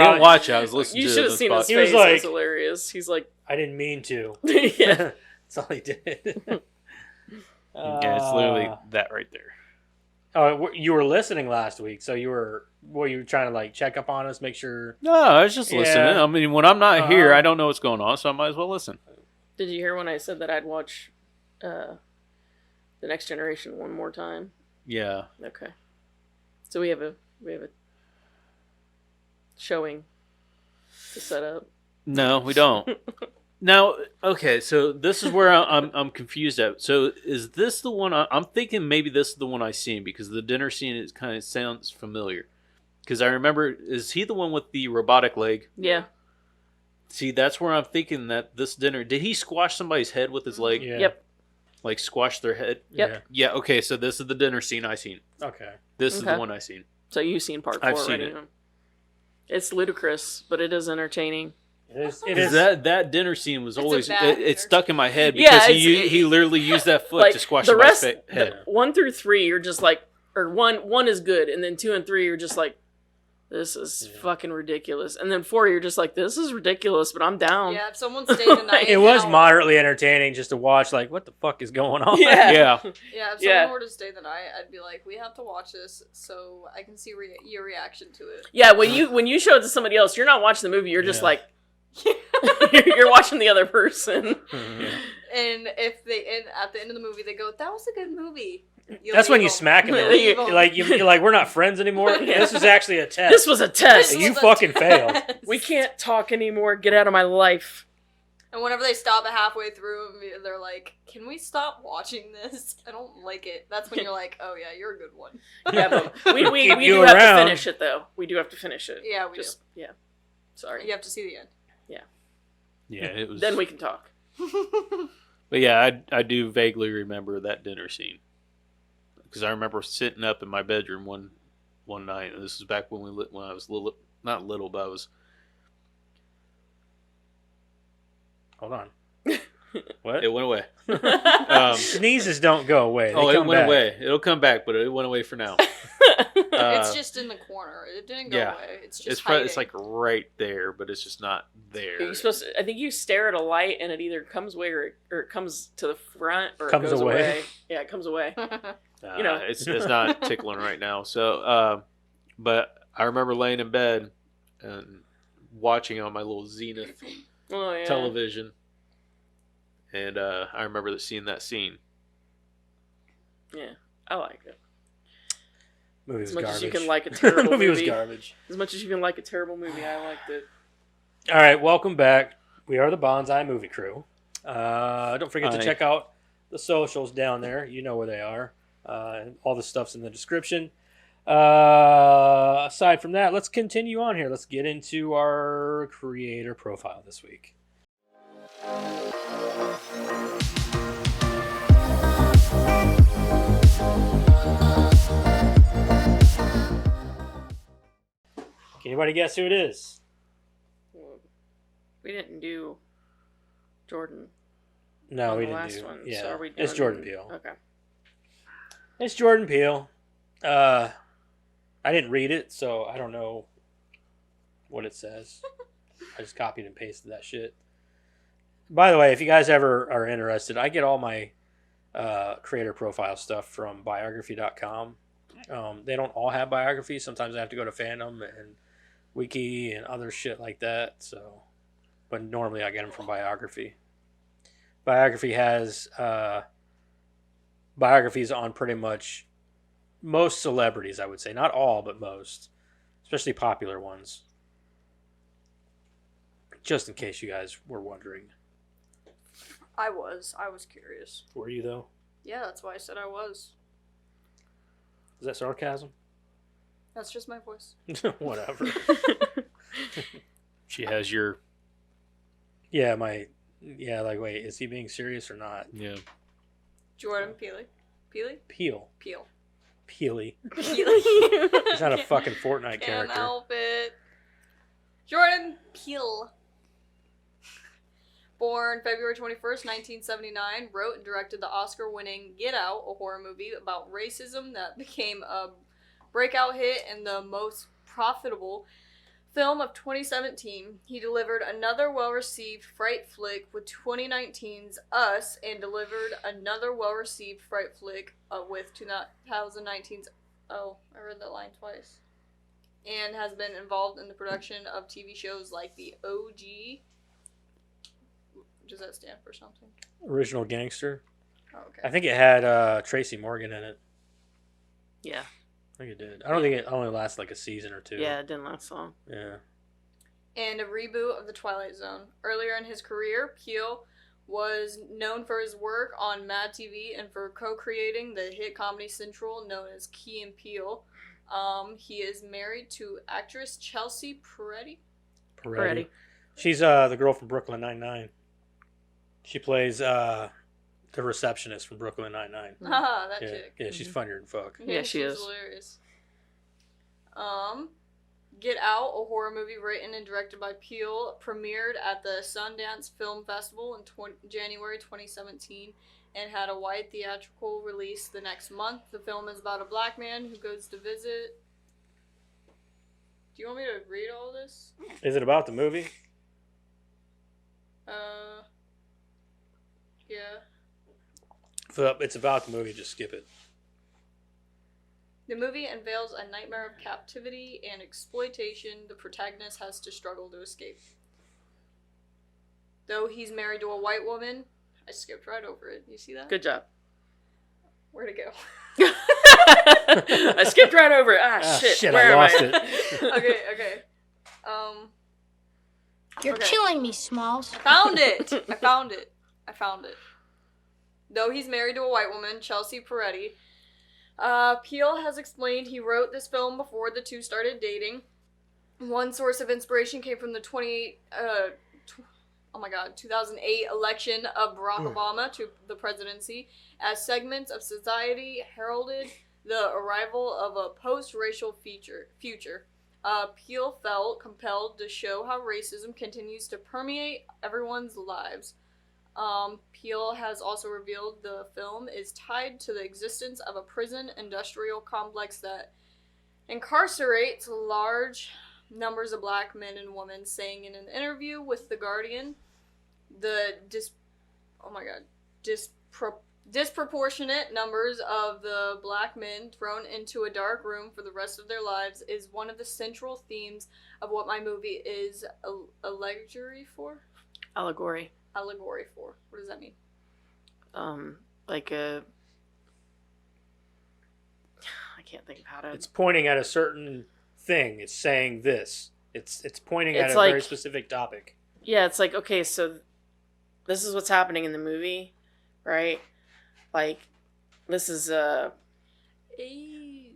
I didn't watch it. I was listening to it. You should have seen his podcast. face. It was hilarious. He's like, I didn't mean to. yeah. That's all he did. Yeah, it's literally that right there. Oh, you were listening last week, so you were trying to like check up on us, make sure. No, I was just listening. I mean, when I'm not here, I don't know what's going on, so I might as well listen. Did you hear when I said that I'd watch The Next Generation one more time? Yeah. Okay. So we have a showing to set up. No, we don't. Now, okay, so this is where I'm confused at. So is this the one? I'm thinking maybe this is the one I seen because the dinner scene kind of sounds familiar. Because I remember, is he the one with the robotic leg? Yeah. See, that's where I'm thinking that this dinner. Did he squash somebody's head with his leg? Yeah. Yep. Like squash their head? Yep. Yeah. Okay, so this is the dinner scene I seen. Okay. This is the one I seen. So you've seen part 4 I've seen already. it. Huh? It's ludicrous, but it is entertaining. It is. That dinner scene was always it stuck in my head Yeah, because he literally used that foot to squash the rest. Head. 1 through 3, you're just like, or one is good, and then 2 and 3, you're just like, this is fucking ridiculous, and then 4, you're just like, this is ridiculous, but I'm down. Yeah, if someone stayed the night, It was moderately entertaining just to watch. Like, what the fuck is going on? Yeah. Yeah. Yeah, if someone were to stay the night, I'd be like, we have to watch this so I can see your reaction to it. Yeah, when you show it to somebody else, you're not watching the movie. You're just like, you're watching the other person. And if at the end of the movie they go, "That was a good movie," That's when you smack him. You're like, we're not friends anymore. This was actually a test. This was a test. You fucking failed. We can't talk anymore. Get out of my life. And whenever they stop it halfway through, they're like, "Can we stop watching this? I don't like it." That's when you're like, "Oh yeah, you're a good one." Yeah, but we Keep do you have around. to finish it though. We do have to finish it. Yeah, we just do. yeah. Sorry. You have to see the end. Yeah, it was. Then we can talk. But yeah, I do vaguely remember that dinner scene because I remember sitting up in my bedroom one night, and this is back when I was little, not little, but I was. Hold on. What? It went away. Sneezes don't go away. They it come went back. away. It'll come back, but it went away for now. It's just in the corner. It didn't go away. It's just it's like right there, but it's just not there. You're supposed to, I think you stare at a light and it either comes away or it comes to the front or Comes it goes away. away. Yeah, it comes away. It's not tickling right now. So, but I remember laying in bed and watching on my little Zenith television, and I remember seeing that scene. Yeah, I like it. Movie was As much garbage. as you can like a terrible movie movie. was garbage. As much as you can like a terrible movie, I liked it. All right, welcome back. We are the Bonsai Movie Crew. Don't forget to check out the socials down there. You know where they are. All the stuff's in the description. Aside from that, let's continue on here. Let's get into our creator profile this week. Can anybody guess who it is? We didn't do Jordan. No, we the didn't last do. one. Yeah, So are we it's doing- Jordan Peele. Okay. It's Jordan Peele. I didn't read it, so I don't know what it says. I just copied and pasted that shit. By the way, if you guys ever are interested, I get all my creator profile stuff from biography.com. They don't all have biographies. Sometimes I have to go to Fandom and Wiki and other shit like that. So, but normally I get them from Biography. Biography has biographies on pretty much most celebrities, I would say. Not all, but most. Especially popular ones. Just in case you guys were wondering. I was curious. Were you, though? Yeah, that's why I said I was. Is that sarcasm? That's just my voice. Whatever. She has your Yeah, wait, is he being serious or not? yeah. Jordan Peele. Peele? Peel. Peele. Peely. Peele. He's not a fucking Fortnite Can't character. help it. Jordan Peele. Born February 21st, 1979, wrote and directed the Oscar-winning Get Out, a horror movie about racism that became a breakout hit and the most profitable film of 2017, he delivered another well-received fright flick with 2019's Us, and delivered another well-received fright flick with 2019's... Oh, I read that line twice. And has been involved in the production of TV shows like The OG. Does that stand for something? Original Gangster. Oh, okay. I think it had Tracy Morgan in it. Yeah. I think it did. I don't think it only lasted like a season or two. Yeah, it didn't last long. Yeah. And a reboot of The Twilight Zone. Earlier in his career, Peele was known for his work on Mad TV and for co-creating the hit Comedy Central known as Key and Peele. He is married to actress Chelsea Peretti. She's the girl from Brooklyn Nine-Nine. She plays the receptionist from Brooklyn Nine-Nine. Haha, that Yeah, chick. yeah, she's funnier than fuck. Yeah, she she's is. hilarious. Get Out, a horror movie written and directed by Peele, premiered at the Sundance Film Festival in January 2017 and had a wide theatrical release the next month. The film is about a black man who goes to visit... Do you want me to read all this? Is it about the movie? Yeah. If it's about the movie, just skip it. The movie unveils a nightmare of captivity and exploitation the protagonist has to struggle to escape. Though he's married to a white woman... I skipped right over it. You see that? Good job. Where'd it go? I skipped right over it. Shit. Where I am lost I? it. Okay. You're Okay. killing me, Smalls. I found it. Though he's married to a white woman, Chelsea Peretti, Peele has explained he wrote this film before the two started dating. One source of inspiration came from the 2008 election of Barack Obama to the presidency, as segments of society heralded the arrival of a post-racial future. Peele felt compelled to show how racism continues to permeate everyone's lives. Peele has also revealed the film is tied to the existence of a prison industrial complex that incarcerates large numbers of black men and women, saying in an interview with The Guardian, the disproportionate numbers of the black men thrown into a dark room for the rest of their lives is one of the central themes of what my movie is allegory for. Allegory. What does that mean? Like a... I can't think about it. It's pointing at a certain thing. It's saying this. It's pointing at It's a like- very specific topic. Yeah, it's like, okay, so this is what's happening in the movie, right? Like, this is,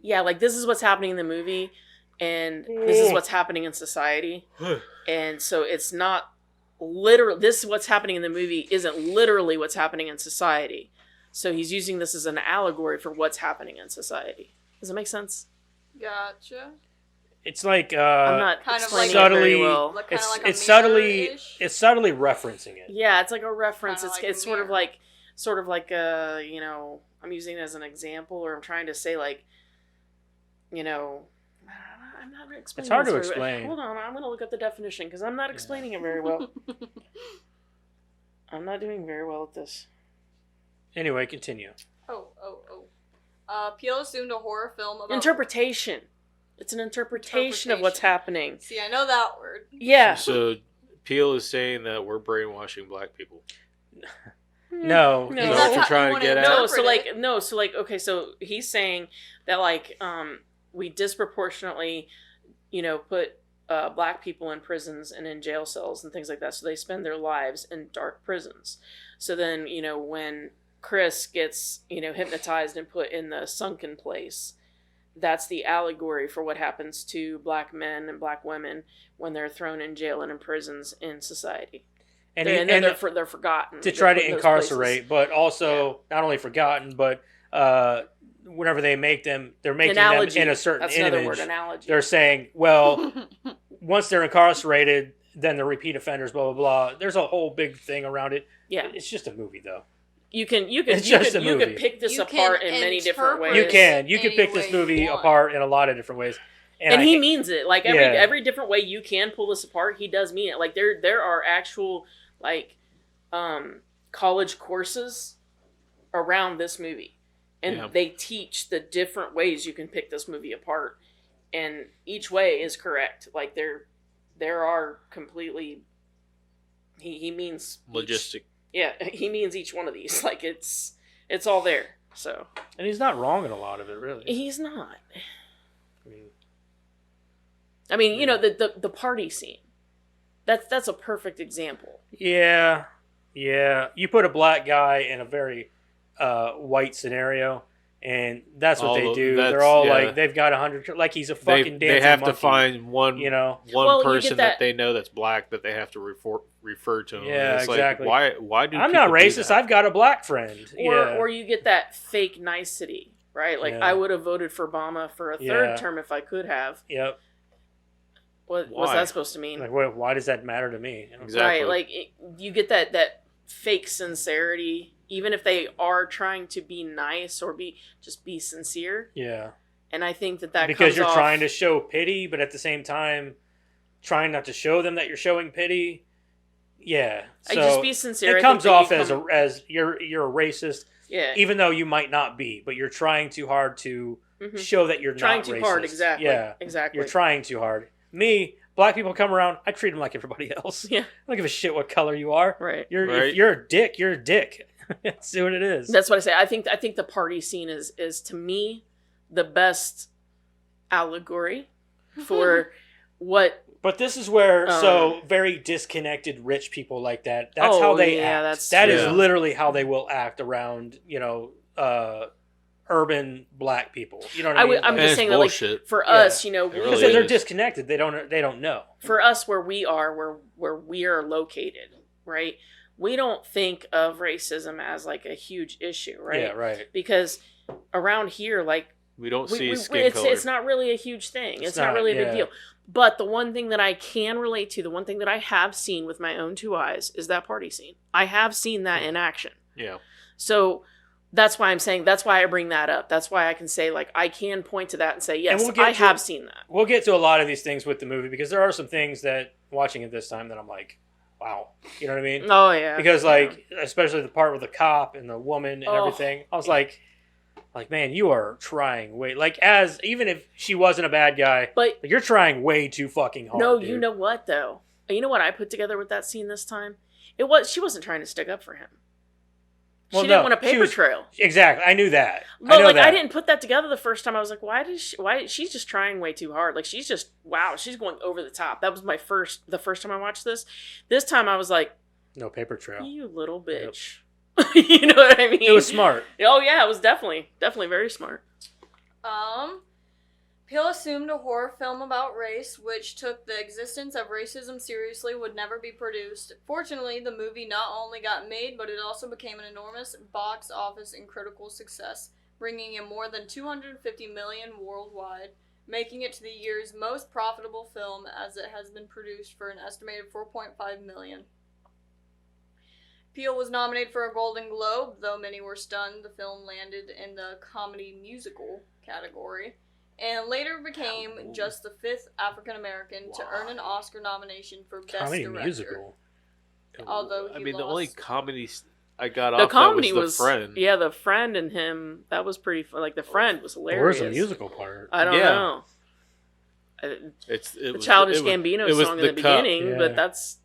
yeah, like, this is what's happening in the movie, and this is what's happening in society. And so it's not literal. This what's happening in the movie isn't literally what's happening in society. So he's using this as an allegory for what's happening in society. Does that make sense? Gotcha. It's like I'm not kind of explaining like it very subtly- well. Like kind of like a it's subtly mirror-ish? it's subtly referencing it. Yeah, it's like a reference. Kinda It's like a it's sort of mirror. like you know, I'm using it as an example, or I'm trying to say like, you know, I'm not explaining. It's hard this to very well. explain. Hold on, I'm gonna look up the definition because I'm not explaining it very well. I'm not doing very well at this. Anyway, continue. Peele assumed a horror film about... Interpretation. It's an interpretation of what's happening. See, I know that word. Yeah. So Peele is saying that we're brainwashing black people. No. Is No. that That's what how you're trying you to get wanna at? So okay, so he's saying that like we disproportionately, you know, put black people in prisons and in jail cells and things like that, so they spend their lives in dark prisons. So then, you know, when Chris gets, you know, hypnotized and put in the sunken place, that's the allegory for what happens to black men and black women when they're thrown in jail and in prisons in society. And They're forgotten. to They're try put to in those incarcerate, places. but also not only forgotten, but whenever they make them, they're making Analogy. them in a certain That's another image. word, analogy. They're saying, well, once they're incarcerated, then they're repeat offenders, blah, blah, blah. There's a whole big thing around it. Yeah. It's just a movie, though. You can It's just a movie. pick this You apart can in many different interpret ways. You can. You any can pick this way movie you want. apart in a lot of different ways. And he means it. Like Yeah. every different way you can pull this apart, he does mean it. Like there are actual like college courses around this movie, and they teach the different ways you can pick this movie apart, and each way is correct. Like there are completely. He means logistic. He means each one of these. Like it's all there. So. And he's not wrong in a lot of it, really. He's not. I mean, you know, the party scene. That's a perfect example. Yeah. You put a black guy in a very white scenario, and that's what they do. They're all like, they've got 100, like he's a fucking dancing They have monkey, to find one, one person that they know that's black that they have to refer to him. Yeah, it's exactly. Like, why do I'm not racist. I've got a black friend. Or you get that fake nicety, right? Like I would have voted for Obama for a third term if I could have. Yep. What's that supposed to mean? Like, why does that matter to me? Exactly. Right, like you get that fake sincerity, even if they are trying to be nice or be sincere. Yeah. And I think that because you're trying to show pity, but at the same time, trying not to show them that you're showing pity. Yeah. So just be sincere. It comes off as you're a racist. Yeah. Even though you might not be, but you're trying too hard to show that you're trying not too racist. hard. Exactly. Yeah. Exactly. You're trying too hard. Me, black people come around, I treat them like everybody else. Yeah. I don't give a shit what color you are. Right. If you're a dick, you're a dick. That's what it is. That's what I say. I think the party scene is to me the best allegory for what. But this is where very disconnected rich people like that. That's how they act. That is literally how they will act around urban black people. You know what I mean? I'm just saying that, like, for us, because they're disconnected. They don't know. For us, where we are located, right? We don't think of racism as like a huge issue, right? Yeah, right. Because around here, like we don't see skin color. It's not really a huge thing. It's not really a big deal. But the one thing that I can relate to, the one thing that I have seen with my own two eyes, is that party scene. I have seen that in action. Yeah. So that's why I'm saying, that's why I bring that up. That's why I can say, like, I can point to that and say, yes, I have seen that. We'll get to a lot of these things with the movie, because there are some things that, watching it this time, that I'm like, wow. You know what I mean? Oh, yeah. Because, like, especially the part with the cop and the woman and everything, I was like, man, you are trying way, like, even if she wasn't a bad guy, but you're trying way too fucking hard. No, dude. you know what, though? You know what I put together with that scene this time? She wasn't trying to stick up for him. She didn't want a paper trail. Exactly. I knew that. But I didn't put that together the first time. I was like, why she's just trying way too hard. Like, she's going over the top. That was the first time I watched this. This time I was like, no paper trail. You little bitch. Yep. You know what I mean? It was smart. Oh yeah, it was definitely very smart. Peele assumed a horror film about race, which took the existence of racism seriously, would never be produced. Fortunately, the movie not only got made, but it also became an enormous box office and critical success, bringing in more than $250 million worldwide, making it to the year's most profitable film, as it has been produced for an estimated $4.5 million. Peele was nominated for a Golden Globe, though many were stunned the film landed in the comedy musical category, and later became just the fifth African-American to earn an Oscar nomination for Best Comedy Director. Musical. Although the only comedy I got off comedy was The Friend. Yeah, The Friend and him, that was pretty fun. Like, The Friend was hilarious. Where's the musical part? I don't know. The Childish Gambino song in the beginning, but that's...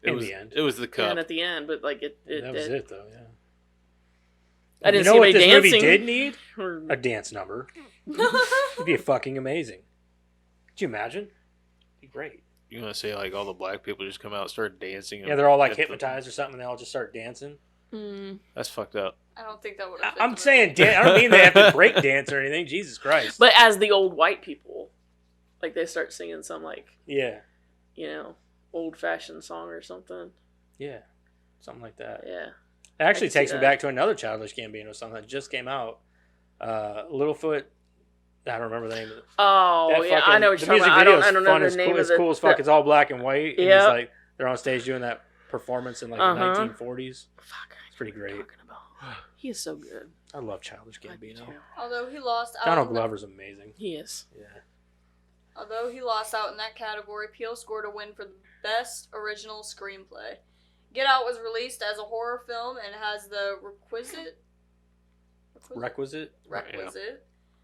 In the end. It was the cup. And at the end, but like that was it though, yeah. I didn't see anybody dancing. You know what this movie did need? A dance number. It'd be fucking amazing. Could you imagine? It'd be great. You're going to say, like, all the black people just come out and start dancing? Yeah, they're all, like, hypnotized or something, and they all just start dancing? That's fucked up. I don't think that would have I'm saying, I don't mean they have to break dance or anything. Jesus Christ. But as the old white people, like, they start singing some, like... Yeah. You know, old-fashioned song or something. Yeah. Something like that. Yeah. It actually takes me back to another Childish Gambino song that just came out. Littlefoot... I don't remember the name of it. Oh, yeah, I know what you're talking about. I don't know the name of it. It's cool as fuck. It's all black and white. And it's like, they're on stage doing that performance in like the 1940s. Fuck, it's pretty great. He is so good. I love Childish Gambino. Although he lost out. Donald Glover's amazing. He is. Yeah. Although he lost out in that category, Peele scored a win for the Best Original Screenplay. Get Out was released as a horror film and has the Requisite?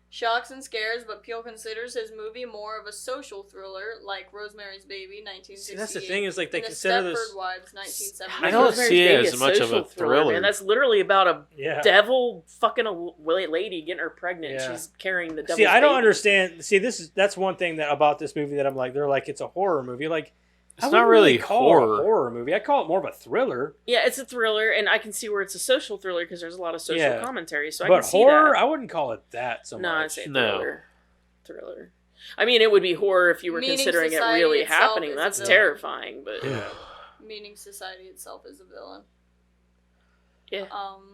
shocks and scares, but Peele considers his movie more of a social thriller, like Rosemary's Baby, 1968. See, that's the thing, is like they and consider The this. Stepford Wives, 1970. I don't Rosemary's see it Baby as much of a social thriller. Man. That's literally about a Yeah. devil fucking a lady getting her pregnant. Yeah. She's carrying the devil's See, I don't baby. understand. See, that's one thing that about this movie that I'm like, they're like, it's a horror movie. Like, It's I not wouldn't really call horror. it a horror movie. I call it more of a thriller. Yeah, it's a thriller, and I can see where it's a social thriller because there's a lot of social Yeah. commentary. So I But can see horror, that. I wouldn't call it that so No, I'd much. say No. thriller. I mean, it would be horror if you were Meaning considering it society really itself happening. is a That's villain. terrifying, but Yeah. Meaning society itself is a villain. yeah.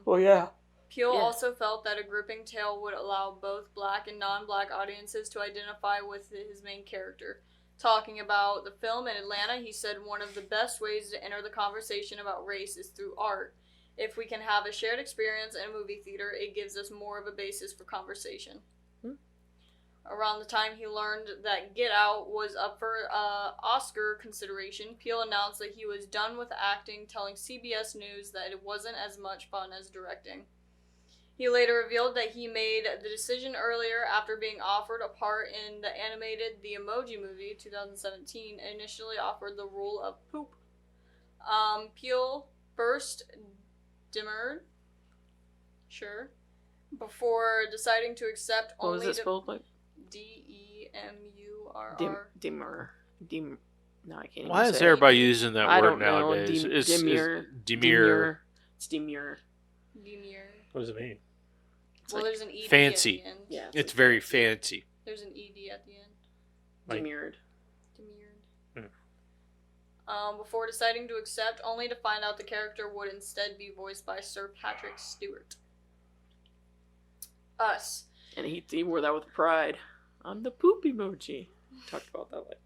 Well, yeah. Peele Yeah. also felt that a gripping tale would allow both black and non-black audiences to identify with his main character. Talking about the film in Atlanta, he said one of the best ways to enter the conversation about race is through art. If we can have a shared experience in a movie theater, it gives us more of a basis for conversation. Around the time he learned that Get Out was up for Oscar consideration, Peele announced that he was done with acting, telling CBS News that it wasn't as much fun as directing. He later revealed that he made the decision earlier after being offered a part in the animated The Emoji Movie 2017, and initially offered the role of Poop. Peele first demurred, before deciding to accept What was only it spelled like? Demurr. No, I can't. Why even is say everybody it. using that I word don't know. nowadays? Demure. demure. It's demure. Demurr. What does it mean? It's Well, like there's an ED fancy. at the end. yeah. It's very fancy. There's an ED at the end. Like- Demurred. Demurred. Before deciding to accept, only to find out the character would instead be voiced by Sir Patrick Stewart. Us. And he wore that with pride. I'm the poop emoji. Talked about that like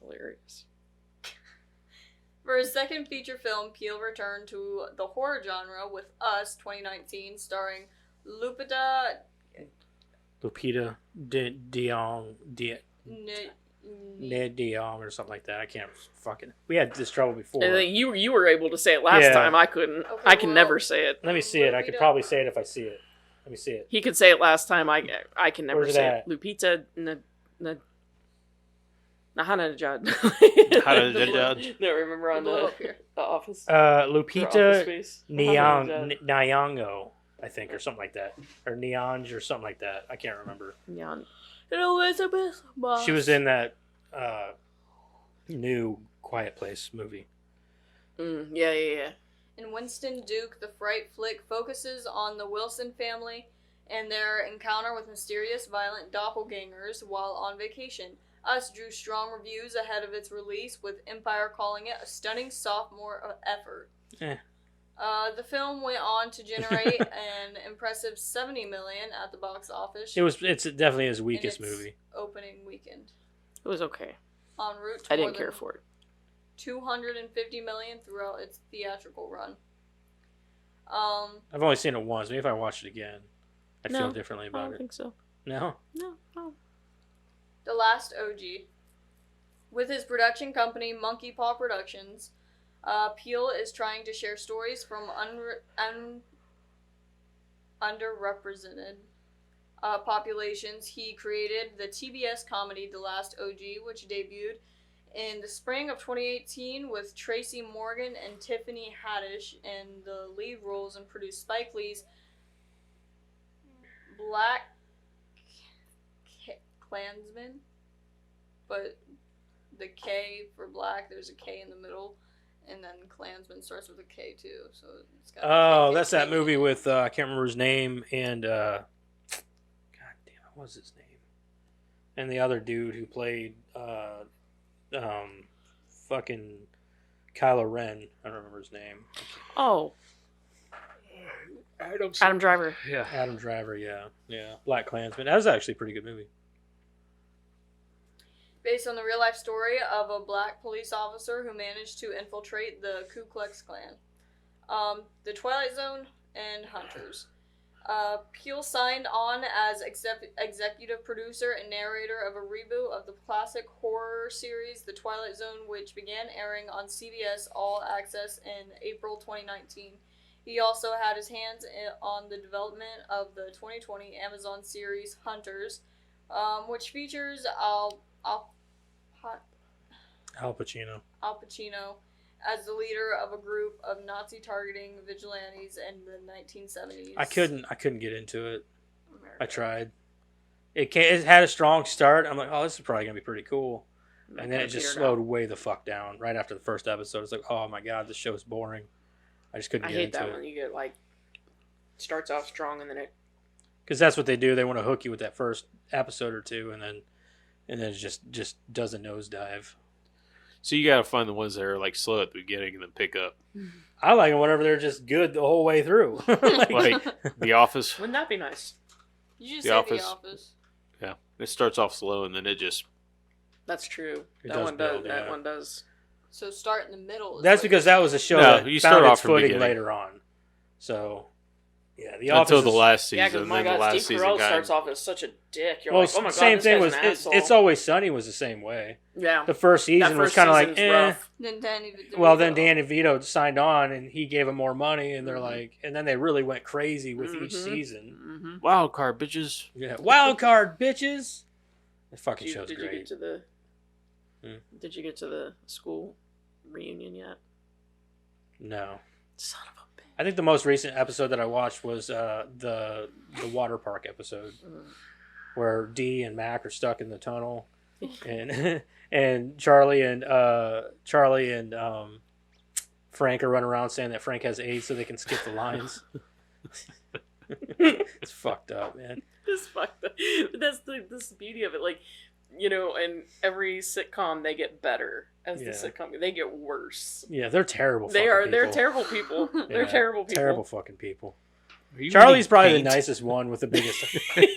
hilarious. For his second feature film, Peele returned to the horror genre with Us 2019, starring Lupita Dion or something like that. I can't fucking. We had this trouble before. And then you were able to say it last Yeah. time. I couldn't. Okay, I can well- never say it. Let me see it. I could Lupita. probably say it if I see it. Let me see it. He could say it last time. I can never Where's it say at? it. Lupita Nahanajad. Nahanajad. No, remember on Blow up here. the Office? Office Lupita Space? Nyong'o, I think, or something like that, or Neonj or something like that. I can't remember. Neon. Elizabeth Moss. She was in that new Quiet Place movie. Yeah. In Winston Duke, the fright flick focuses on the Wilson family and their encounter with mysterious, violent doppelgangers while on vacation. Us drew strong reviews ahead of its release, with Empire calling it a stunning sophomore effort. The film went on to generate an impressive $70 million at the box office. It's definitely his in weakest its movie. Opening weekend. It was okay. En route to I more didn't care than for it. $250 million throughout its theatrical run. I've only seen it once. Maybe if I watched it again, I'd feel No, differently I about don't it. think so. No? No. The Last OG. With his production company, Monkey Paw Productions, Peele is trying to share stories from underrepresented populations. He created the TBS comedy The Last OG, which debuted in the spring of 2018 with Tracy Morgan and Tiffany Haddish in the lead roles, and produced Spike Lee's Black Klansman. But the K for black, there's a K in the middle, and then Klansman starts with a K too. So it's got Oh, KKK that's that in movie it. with I can't remember his name, and God damn it, what was his name? And the other dude who played fucking Kylo Ren. I don't remember his name. Oh, Adam Driver. Yeah. Adam Driver. Yeah. Black Klansman. That was actually a pretty good movie. Based on the real life story of a black police officer who managed to infiltrate the Ku Klux Klan, the Twilight Zone, and Hunters. Peele signed on as executive producer and narrator of a reboot of the classic horror series The Twilight Zone, which began airing on CBS All Access in April 2019. He also had his hands on the development of the 2020 Amazon series Hunters, which features Al Pacino. as the leader of a group of Nazi-targeting vigilantes in the 1970s. I couldn't get into it. I tried. It had a strong start. I'm like, oh, this is probably gonna be pretty cool, and then it just slowed way the fuck down right after the first episode. It's like, oh my god, this show's boring. I just couldn't get into it. I hate that when you get like starts off strong and then it. Because that's what they do. They want to hook you with that first episode or two, and then it just does a nosedive. So you gotta find the ones that are like slow at the beginning and then pick up. I like them whenever they're just good the whole way through. Like The Office. Wouldn't that be nice? You just The say Office. The Office. Yeah, it starts off slow and then it just. That's true. It That does one build, does. yeah. That one does. So start in the middle. is That's what because you're that was a show No, that you found start off its from the footing beginning. later on. So, yeah, The Until Office the is- last season. Yeah, because and my then the God, last Steve season Carell got. starts off as such a dick. You're Well, like, oh my God, same this thing guy's was an asshole. It's Always Sunny was the same way. Yeah. The first season was first kind of like, season's eh. rough. Then Danny DeVito. Well, then Danny DeVito signed on, and he gave him more money, and they're Mhm. like, and then they really went crazy with each Mhm. season. Mm-hmm. Wild card, bitches. Yeah, wild card, bitches. The fucking show's Did you great. get to the? Hmm. Did you get to the school reunion yet? No, Son of a bitch. I think the most recent episode that I watched was the water park episode where Dee and Mac are stuck in the tunnel, and and Charlie and Frank are running around saying that Frank has AIDS so they can skip the lines. It's fucked up, man. This fucked up. But that's the beauty of it. Like, you know, in every sitcom, they get better as Yeah. the sitcom. They get worse. Yeah, they're terrible. They're people. terrible people. They're Yeah, terrible people. Terrible fucking people. Are you Charlie's eating probably paint? the nicest one with the biggest.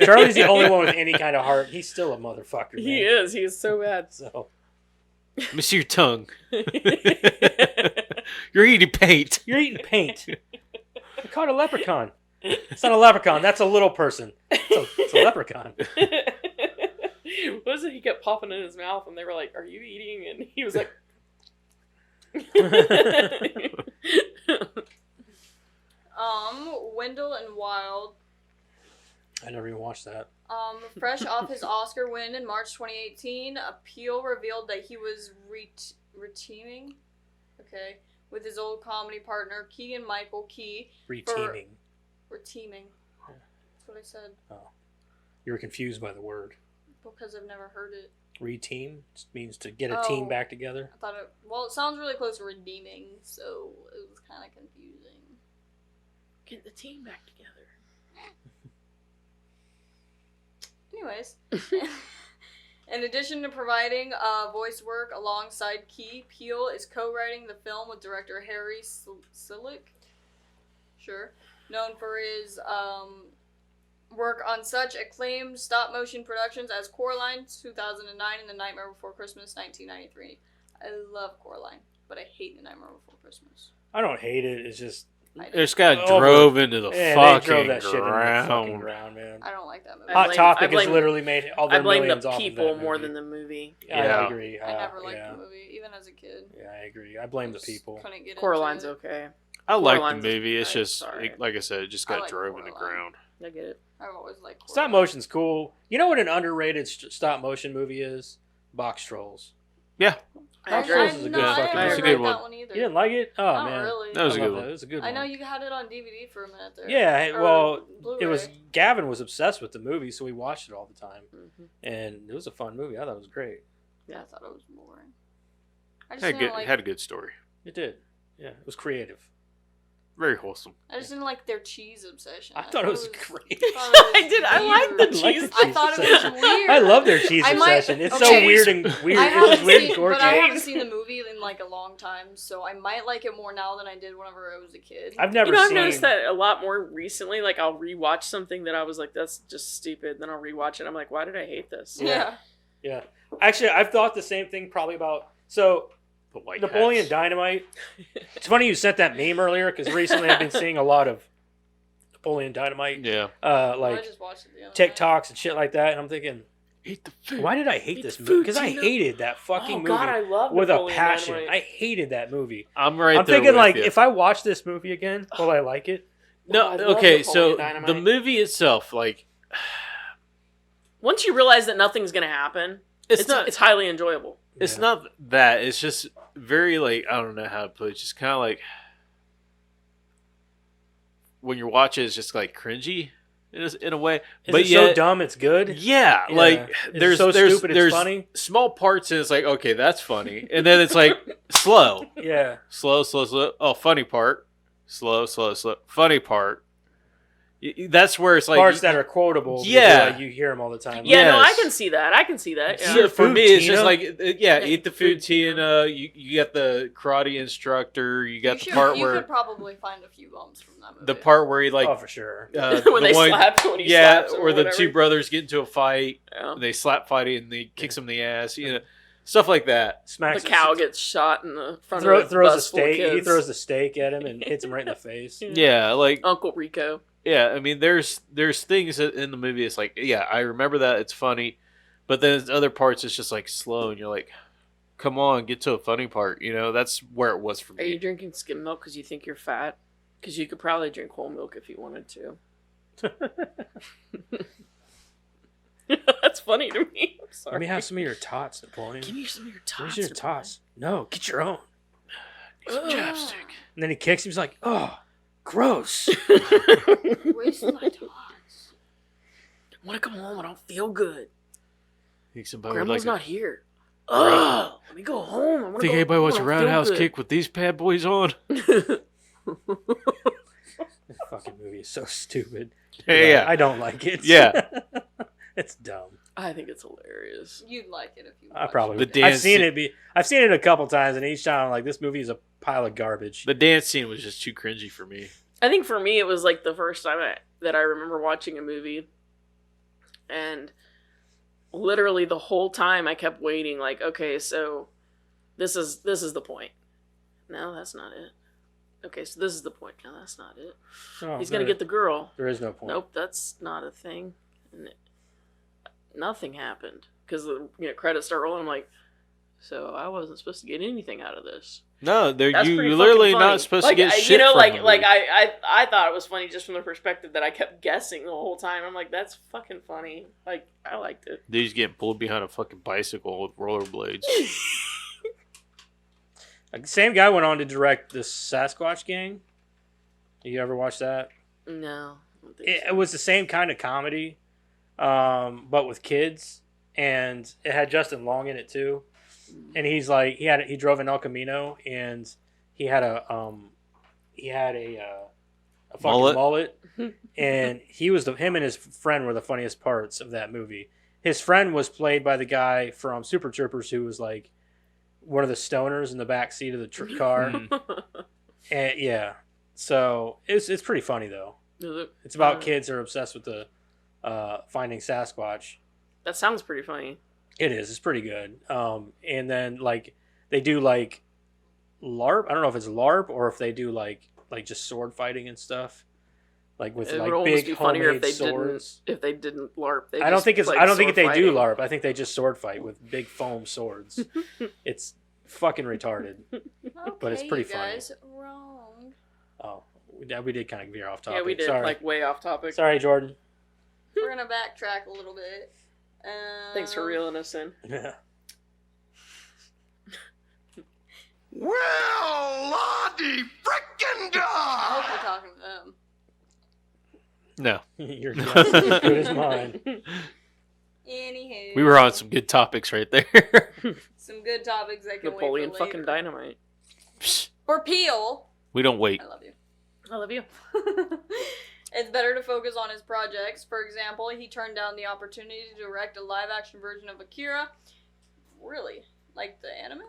Charlie's the only one with any kind of heart. He's still a motherfucker. Man. He is. He is so bad. So Let me see your tongue. You're eating paint. you're eating paint. I caught a leprechaun. It's not a leprechaun. That's a little person. It's a leprechaun. What was it? He kept popping in his mouth, and they were like, "Are you eating?" And he was like, Wendell and Wild. I never even watched that. Fresh off his Oscar win in March 2018, Peele revealed that he was reteaming, with his old comedy partner Keegan Michael Key. Reteaming. Reteaming. That's what I said You were confused by the word. because I've never heard it. Reteam just means to get a team Oh. back together. I thought it sounds really close to redeeming, so it was kind of confusing. "Get the team back together." Anyways, in addition to providing voice work alongside Key, Peele is co-writing the film with director Harry Slick, known for his work on such acclaimed stop-motion productions as Coraline 2009 and The Nightmare Before Christmas 1993. I love Coraline, but I hate The Nightmare Before Christmas. I don't hate it. It's just This guy Over. drove into the they fucking drove that shit into the fucking ground. ground, man. I don't like that movie. I Hot blame- Topic I blame- has literally made all I their blame millions the off people of that more movie. than the movie. I Yeah. agree. I never liked yeah. the movie, even as a kid. Yeah, I agree. I blame the Just people. Couldn't get Coraline's into it. okay. I like the Coraline's movie. It's alright, just, sorry. like I said, it just I got like drove in the Coraline. ground. I get it. I've always liked Stop Coraline. motion's cool. You know what an underrated stop motion movie is? Box Trolls. Yeah, I Box agree. Trolls is a good I fucking never That's a movie. good read one. that one either. You didn't like it? Oh Not man, really. That was a I good love one. that. It was a good I know one. you had it on DVD for a minute there. Yeah, Or well, Blu-ray. it was Gavin was obsessed with the movie, so we watched it all the time, Mhm. and it was a fun movie. I thought it was great. Yeah, I thought it was boring. I just had didn't good, like. had a good story. It did. Yeah, it was creative. Very wholesome. I just didn't like their cheese obsession. I thought it was great. I did. I like the weird. cheese. I thought it was weird. I love their cheese I might- obsession. It's okay. so weird and weird. I It's haven't just weird and seen, quirky. but I haven't seen the movie in like a long time, so I might like it more now than I did whenever I was a kid. I've never You know, I've seen. noticed that a lot more recently. Like, I'll rewatch something that I was like, "That's just stupid." Then I'll rewatch it. I'm like, "Why did I hate this?" Yeah. Yeah, actually, I've thought the same thing probably about The white Napoleon hats. Dynamite. It's funny you sent that meme earlier because recently I've been seeing a lot of Napoleon Dynamite, Yeah. I like just watched it the other night. TikToks and shit like that, and I'm thinking, Eat the food. why did I hate Eat this the movie? food, Because I Tina. hated that fucking Oh movie God, I love with a Napoleon passion. Dynamite. I hated that movie. I'm right I'm there thinking with like, you. if I watch this movie again, will I like it? No, I love okay, Napoleon so Dynamite. the movie itself, like, Once you realize that nothing's gonna happen, it's not. it's highly enjoyable. It's Yeah. not that. It's just very like I don't know how to put it. It's just kind of like when you watch it, it's just like cringy in a way. Is but it yet, so dumb it's good? yeah, Yeah. like Is it there's so there's stupid it's there's funny? small parts and it's like okay, that's funny, and then it's like slow, Yeah. slow. Oh, funny part, slow, funny part. That's where it's like Parts that are quotable. because Yeah. they're like, you hear them all the time. Yeah, no, I Yes. can see that. I can see that. Yeah. Yeah. So Eat the for food, me, it's Tina. just like eat the food, Tina. Tina. You got the karate instructor. You got the You part you where could probably find a few bumps from that movie. the part where he like Oh, for sure. the when they one, slap, when he yeah, slaps him or the whatever. two brothers get into a fight. Yeah. And they slap fight and they kicks him in the ass. You know, stuff like that. The Smacks cow gets shot in the front throws of the a bus full of steak. He kids. throws the steak at him and hits him right in the face. Yeah, like Uncle Rico. yeah. I mean, there's things in the movie. It's like yeah, I remember that it's funny, but then there's other parts it's just like slow and you're like, come on, get to a funny part. You know, that's where it was for Are you me. drinking skim milk because you think you're fat? Because you could probably drink whole milk if you wanted to. That's funny to me. I'm sorry. Let me have some of your tots, Napoleon. Give me some of your tots. Where's your tots? No, get your own. Some Ugh. chapstick. And then he kicks him. He's like, oh, gross. Wasting my thoughts. I want to come home. I don't feel good. Think somebody would Grandma's like not here. Ugh. Let me go home. I wanna think go anybody home. wants I a don't feel roundhouse good. kick with these bad boys on? This fucking movie is so stupid. Yeah. I don't like it. Yeah. It's dumb. I think it's hilarious. You'd like it if you. I watched probably The would. dance I've seen scene- it. I've seen it a couple times, and each time I'm like, this movie is a pile of garbage. The dance scene was just too cringy for me. I think for me, it was like the first time that I remember watching a movie, and literally the whole time I kept waiting. Like, okay, so this is the point. No, that's not it. Okay, so this is the point. No, that's not it. Oh, He's gonna get the girl. There is no point. Nope, that's not a thing. And nothing happened because the credits start rolling. I'm like, so I wasn't supposed to get anything out of this. No, That's you're pretty literally fucking funny. not supposed like, to get I- shit You know, from like the like movie. I thought it was funny just from the perspective that I kept guessing the whole time. I'm like, that's fucking funny. Like, I liked it. Dude's getting pulled behind a fucking bicycle with rollerblades. The same guy went on to direct the Sasquatch Gang. You ever watch that? No. I don't think It so. was the same kind of comedy, but with kids, and it had Justin Long in it too. And he's like, he drove an El Camino, and he had a fucking mullet, and him and his friend were the funniest parts of that movie. His friend was played by the guy from Super Troopers, who was like one of the stoners in the back seat of the car. And yeah, so it's pretty funny though. It's about kids who are obsessed with the finding Sasquatch. That sounds pretty funny. It is. It's pretty good. And then like they do like LARP. I don't know if it's LARP or if they do like just sword fighting and stuff, like with It like would almost big be funnier homemade swords. if they didn't LARP. They I don't just think played I don't think sword they do fighting. LARP. I think they just sword fight with big foam swords. It's fucking retarded. But it's Okay, pretty you funny. guys, wrong. Oh, we did kind of veer off topic. Yeah, we did Sorry, like way off topic. sorry, Jordan. We're gonna backtrack a little bit. Thanks for reeling us in. Yeah. Well, Lottie frickin' I hope dog! we're talking to them. No. Your guess is as good as mine. Anywho, We were on some good topics right there. some good topics that can Napoleon wait for fucking later. Dynamite. For Peele, We don't wait. I love you. I love you. It's better to focus on his projects. For example, he turned down the opportunity to direct a live-action version of Akira. Really? Like the anime?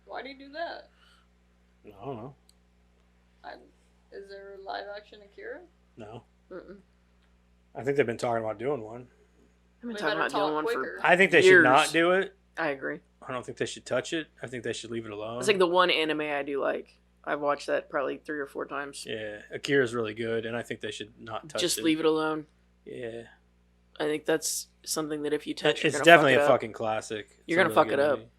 Why do you do that? I don't know. Is there a live-action Akira? No. Mm-mm. I think they've been talking about doing one. I've been We talking better about doing talk one quicker. for. I think they should Years. not do it. I agree. I don't think they should touch it. I think they should leave it alone. It's like the one anime I do like. I've watched that probably 3 or 4 times. Yeah, Akira's really good, and I think they should not touch it. Just leave it alone. Yeah. I think that's something that if you touch, you're It's gonna definitely fuck it a up. fucking classic. You're It's a gonna really fuck it good up. movie.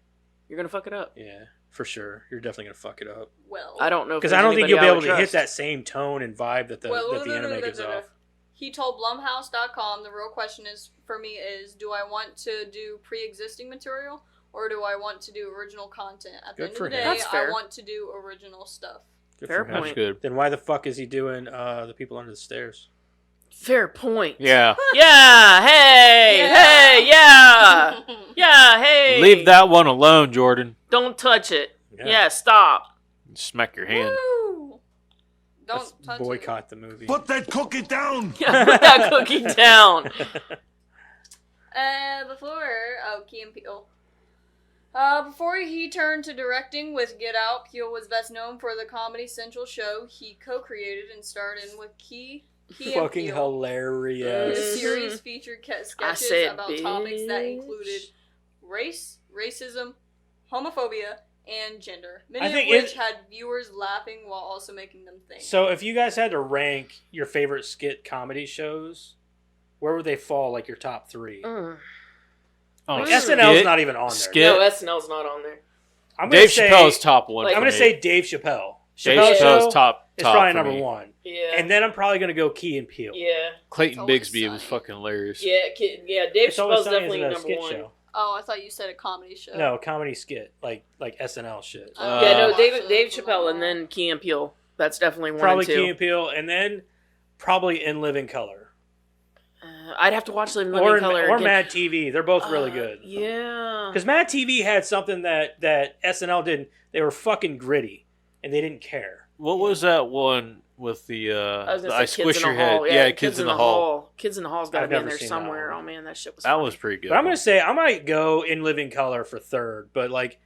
You're gonna fuck it up. Yeah, for sure. You're definitely gonna fuck it up. Well, I don't know if Because there's I don't think anybody you'll be I able would to hit trust. that same tone and vibe that the Well, that the anime gives off. He told Blumhouse.com, the real question is for me is, do I want to do pre-existing material or do I want to do original content? At the Good end for of the him. day, That's fair. I want to do original stuff. Good Fair for him. That's good. Then why the fuck is he doing the people under the stairs? Fair point. Yeah. Yeah. Hey. Yeah. Hey. Yeah. Yeah. Hey. Leave that one alone, Jordan. Don't touch it. Yeah. Stop. Smack your hand. Woo! Let's Don't touch boycott the movie. Put that cookie down. Yeah. Put that cookie down. Key and Peele. Before he turned to directing with Get Out, Peele was best known for the Comedy Central show he co-created and starred in with Key and Fucking Peele. hilarious. The Mhm. series featured I sketches said, about topics that bitch. included race, racism, homophobia, and gender. I Many of think which it- had viewers laughing while also making them think. So if you guys had to rank your favorite skit comedy shows, where would they fall? Like your top 3? Oh, Like, Mm. SNL's Skit- not even on there. Skit. No, SNL's not on there. I'm gonna Dave say, Chappelle's top one. Like- I'm for gonna me. say Dave Chappelle. Dave Chappelle's Chappelle's show top. is top probably for number me. 1. Yeah. And then I'm probably gonna go Key and Peele. yeah. Clayton Always Bigsby was Sunny. fucking hilarious. Yeah. Dave It's Always Chappelle's Sunny definitely isn't a number skit 1. show. Oh, I thought you said a comedy show. No, comedy skit, like SNL shit. Yeah, no, watched Dave it. Chappelle and then Key and Peele. That's definitely 1 Probably and 2. Key and Peele, and then probably In Living Color I'd have to watch Living or Color or again. Mad TV. They're both really good. Yeah. Because Mad TV had something that SNL didn't. They were fucking gritty, and they didn't care. What was that one with the I was the gonna I say Kids squish in your the head? Hall. Yeah, Kids in the Hall. Kids in the Hall's got to I've be in never there seen that somewhere. one. Oh man, that shit was. That funny. was pretty good. But I'm gonna say I might go In Living Color for third, but like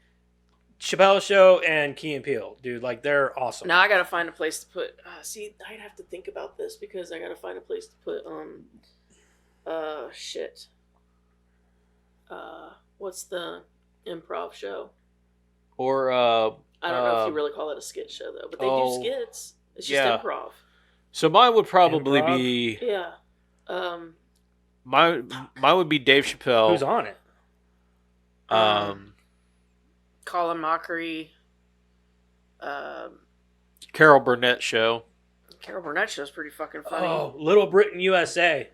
Chappelle Show and Key and Peele, dude, like they're awesome. Now I gotta find a place to put. See, I'd have to think about this because I gotta find a place to put. Shit. What's the improv show? Or I don't know if you Um, really call it a skit show though, but they oh, do skits. It's just yeah. improv. so mine would probably Improv? be Yeah. mine would be Dave Chappelle. Who's on it? Colin Mockery. Carol Burnett show. Carol Burnett show's pretty fucking funny. Oh, Little Britain USA.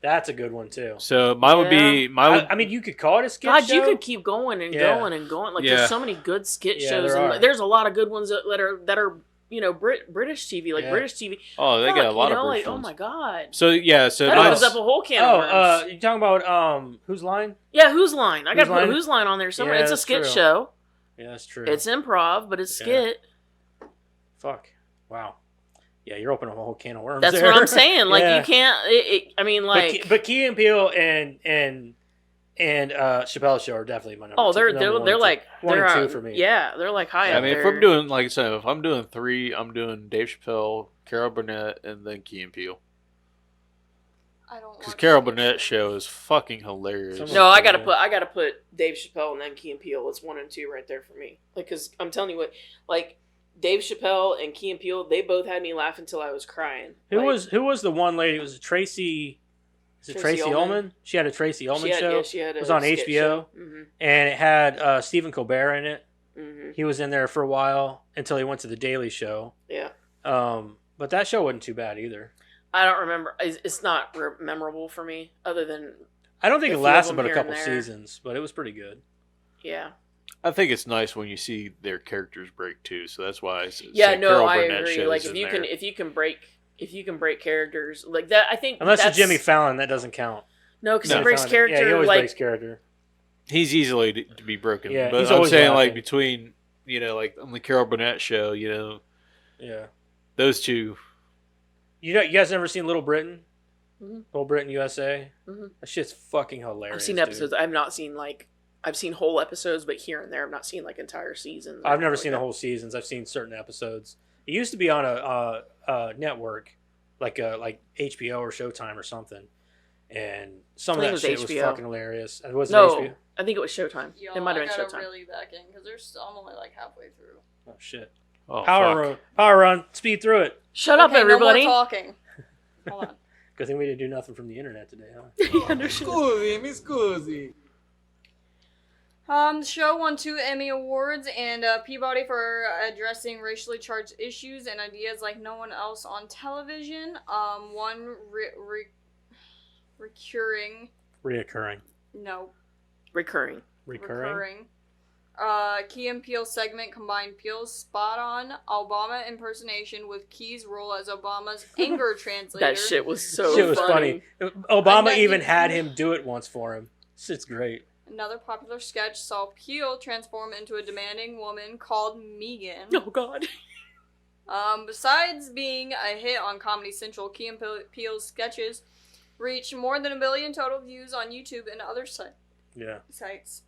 That's a good one too. So mine would be I mean, you could call it a skit God, show. you could keep going and Yeah. going and going. Like Yeah. there's so many good skit Yeah, shows, there and are. there's a lot of good ones that are British TV, like Yeah. British TV. Oh, they got a Fuck, lot you of know, British like, oh ones. my god, So yeah, so that mine's, opens up a whole can of worms. you talking about Whose Line? Yeah, Who's Line? I got Whose to put Line? Who's Line on there somewhere. Yeah, It's a that's skit true. show. Yeah, that's true. It's improv, but it's Yeah. skit. Fuck. Wow. Yeah, you're opening a whole can of worms. That's there. what I'm saying. Like Yeah. you can't. I mean, like. but Key and Peele and Chappelle Show are definitely my number. Oh, two, they're number one, they're two. like one they're and two for me. Yeah, they're like high I up mean, if there. I'm doing like I said, if I'm doing 3, I'm doing Dave Chappelle, Carol Burnett, and then Key and Peele. I don't Because watch Carol skit Burnett shows. show is fucking hilarious. Someone- No, I gotta Yeah. put Dave Chappelle and then Key and Peele. It's 1 and 2 right there for me. Like, cause I'm telling you what, like Dave Chappelle and Key and Peele, they both had me laugh until I was crying. Who Like, was the one lady? It was Tracy. Is it Tracy Tracy Ullman? Ullman? She had a Tracy Ullman she had, show. Yeah, she had It was a on skit HBO. show. And it had Stephen Colbert in it. Mm-hmm. He was in there for a while until he went to the Daily Show. Yeah, But that show wasn't too bad either. I don't remember. It's not memorable for me, other than I don't think A it few of lasted them but a here couple and there. seasons, but it was pretty good. yeah. I think it's nice when you see their characters break too. So that's why I say Yeah, no, Carol I Burnett agree. shows Like in if there. you can break characters like that, I think Unless that's, it's Jimmy Fallon, that doesn't count. No, because No. he breaks Fallon- character. Yeah, he always like breaks character. He's easily to be broken. Yeah, but he's I'm always saying laughing. like between like on the Carol Burnett show, Yeah. those two. You guys never seen Little Britain? Mhm. Little Britain USA? Mhm. That shit's fucking hilarious. I've seen dude. episodes. I've not seen I've seen whole episodes, but here and there, I've not seen like entire seasons. or I've never anything seen the like whole seasons. I've seen certain episodes. It used to be on a network, like HBO or Showtime or something, and some of I that think it was shit was HBO. fucking hilarious. Was it that. HBO? No, I think it was Showtime. Yo, It might I have been gotta Showtime. really back in because I'm only like halfway through. Oh shit! Oh, Power fuck. run, speed through it. Shut up, Okay, everybody. No more talking. Hold on. Good thing we didn't do nothing from the internet today, huh? Scusi, mi scusi. The show won 2 Emmy Awards and Peabody for addressing racially charged issues and ideas like no one else on television. One recurring. Reoccurring. No. Recurring. Recurring. Key and Peele segment combined Peele's spot-on Obama impersonation with Key's role as Obama's anger translator. That shit was so Shit was funny. Obama And even he- had him do it once for him. Shit's great. Another popular sketch saw Peele transform into a demanding woman called Megan. Oh, God. Besides being a hit on Comedy Central, Key and Peele's sketches reached more than 1 billion total views on YouTube and other Yeah. sites.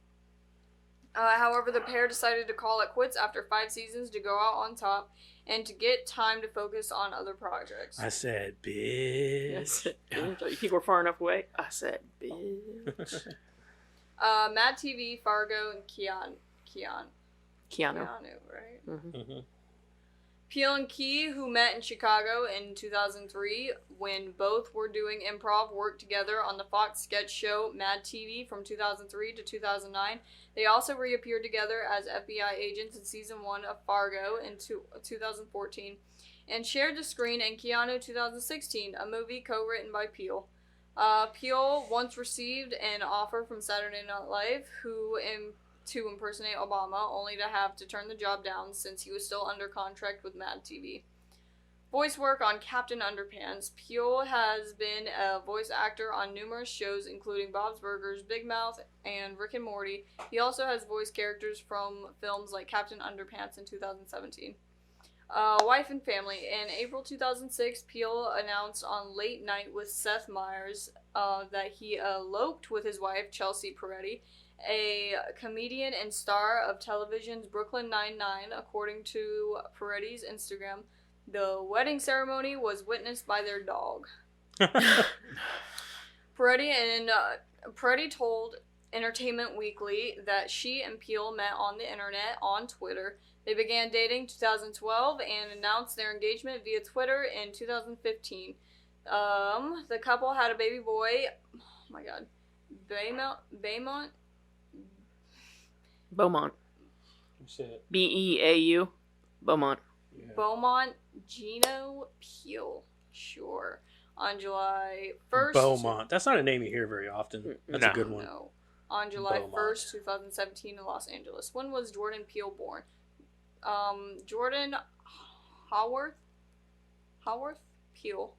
However, the pair decided to call it quits after 5 seasons to go out on top and to get time to focus on other projects. I said, bitch. Yes. You think we're far enough away? I said, bitch. Mad TV, Fargo, and Keanu, Keanu. right? Mm-hmm. Peele and Key, who met in Chicago in 2003 when both were doing improv, worked together on the Fox sketch show Mad TV from 2003 to 2009. They also reappeared together as FBI agents in season 1 of Fargo in 2014 and shared the screen in Keanu 2016, a movie co-written by Peele. Peele once received an offer from Saturday Night Live to impersonate Obama, only to have to turn the job down since he was still under contract with Mad TV. Voice work on Captain Underpants. Peele has been a voice actor on numerous shows including Bob's Burgers, Big Mouth, and Rick and Morty. He also has voiced characters from films like Captain Underpants in 2017. Wife and family. In April 2006, Peele announced on Late Night with Seth Meyers that he eloped with his wife, Chelsea Peretti, a comedian and star of television's Brooklyn Nine-Nine, according to Peretti's Instagram. The wedding ceremony was witnessed by their dog. Peretti told Entertainment Weekly that she and Peele met on the internet on Twitter. They began dating 2012 and announced their engagement via Twitter in 2015. The couple had a baby boy. Oh my God, Beaumont. You said it. Beau. Beaumont. Yeah. Beaumont Gino Peele. Sure. On July 1st. Beaumont. That's not a name you hear very often. That's No. a good one. No. On July Beaumont. 1st, 2017 in Los Angeles. When was Jordan Peele born? Jordan Haworth Peele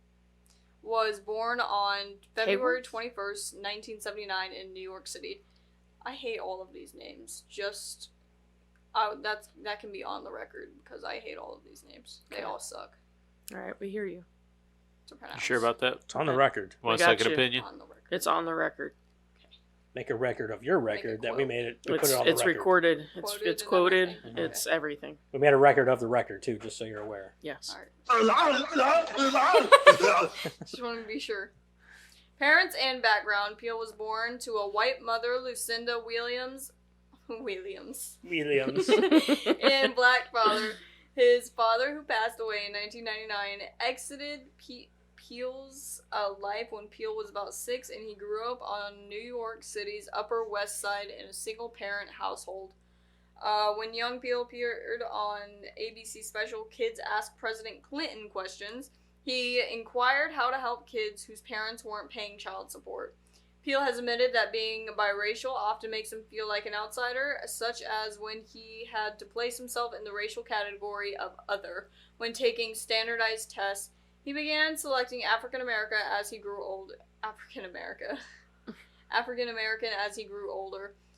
was born on February 21st, 1979 in New York City. I hate all of these names. That can be on the record because I hate all of these names. They all suck All right, we hear you. to You pronounce. sure about that? It's on the record. Want a got second you. opinion? On the record. It's on the record. Make a record of your Make a record that we quote. made it. We put It's it on the it's record. recorded. It's Quoted it's and quoted. everything. It's everything. We made a record of the record too, just so you're aware. Yes. All right. Just wanted to be sure. Parents and background. Peele was born to a white mother, Lucinda Williams, Williams. and black father. His father, who passed away in 1999, exited Peele's life when Peele was about 6, and he grew up on New York City's Upper West Side in a single-parent household. When young Peele appeared on ABC special Kids Ask President Clinton Questions, he inquired how to help kids whose parents weren't paying child support. Peele has admitted that being biracial often makes him feel like an outsider, such as when he had to place himself in the racial category of other. When taking standardized tests, he began selecting African American as he grew older.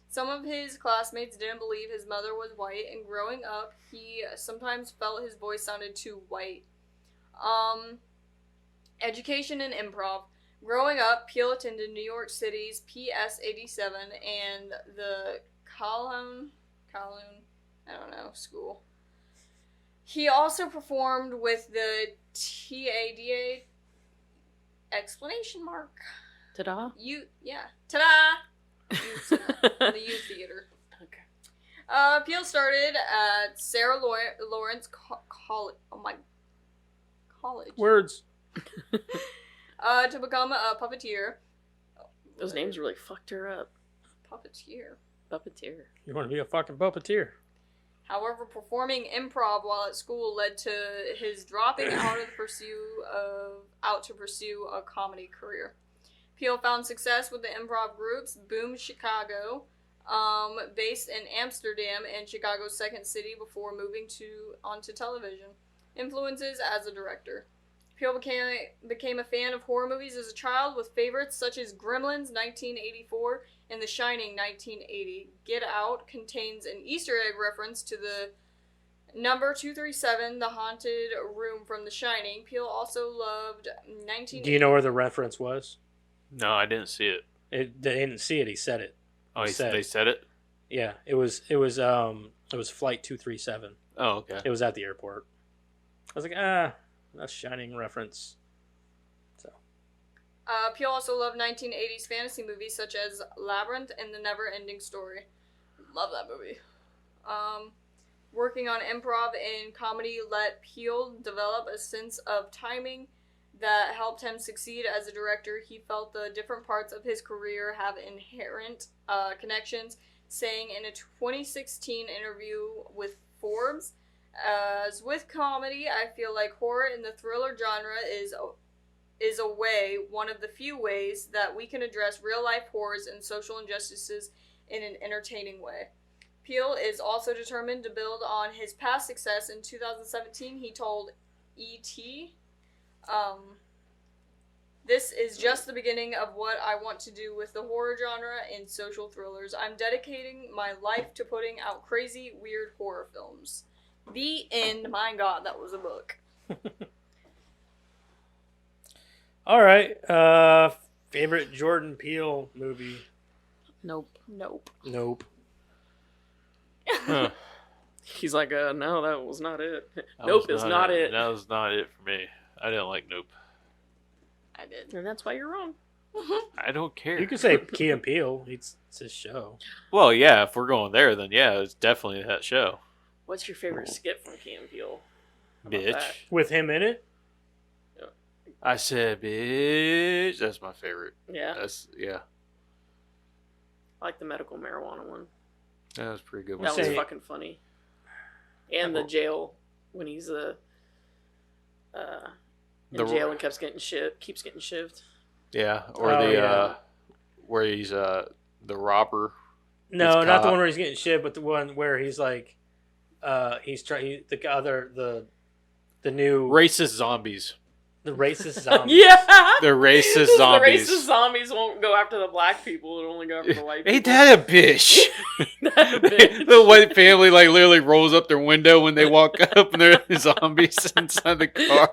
Some of his classmates didn't believe his mother was white, and growing up, he sometimes felt his voice sounded too white. Education and improv. Growing up, Peele attended New York City's PS 87 and the Kowloon, school. He also performed with the TADA Ta-da. Ta-da! The youth theater. Okay. Peele started at Sarah Lawrence College. Oh my, college. Words. To become a puppeteer. Those names really fucked her up. Puppeteer. Puppeteer. You want to be a fucking puppeteer. However, performing improv while at school led to his dropping out to pursue a comedy career. Peele found success with the improv groups Boom Chicago, based in Amsterdam and Chicago's second city before moving onto television. Influences as a director. Peele became a fan of horror movies as a child with favorites such as Gremlins 1984 and The Shining 1980. Get Out contains an Easter egg reference to the number 237, the haunted room from The Shining. Peele also loved 1980. Do you know where the reference was? No, I didn't see it. They didn't see it. He said it. Oh, they said it? Yeah, it was flight 237. Oh, okay. It was at the airport. I was like, that's Shining reference. So. Peele also loved 1980s fantasy movies such as Labyrinth and The Never-Ending Story. Love that movie. Working on improv and comedy let Peele develop a sense of timing that helped him succeed as a director. He felt the different parts of his career have inherent connections, saying in a 2016 interview with Forbes, as with comedy, I feel like horror in the thriller genre is one of the few ways that we can address real-life horrors and social injustices in an entertaining way. Peele is also determined to build on his past success. In 2017, he told E.T., this is just the beginning of what I want to do with the horror genre and social thrillers. I'm dedicating my life to putting out crazy, weird horror films. The end. My God, that was a book. All right. Favorite Jordan Peele movie? Nope. Nope. Huh. He's like, no, that was not it. That Nope was is not it. That was not it for me. I didn't like Nope. I did. And that's why you're wrong. I don't care. You could say Key and Peele. It's his show. Well, yeah, if we're going there, then yeah, it's definitely that show. What's your favorite skit from Key and Peele? How about Bitch. that? With him in it? I said, bitch. That's my favorite. Yeah, Yeah. I like the medical marijuana one. That was a pretty good one. That was Say- fucking funny. And the jail when he's in jail and keeps getting shivved. Yeah, or where he's the robber. No, It's not the cop. one where he's getting shit, but the one where he's like, the new Racist zombies. the racist zombie. Yeah, The racist zombies. The racist zombies won't go after the black people; it'll only go after the white people. Ain't that a bitch? That a bitch? The white family like literally rolls up their window when they walk up and they're zombies inside the car.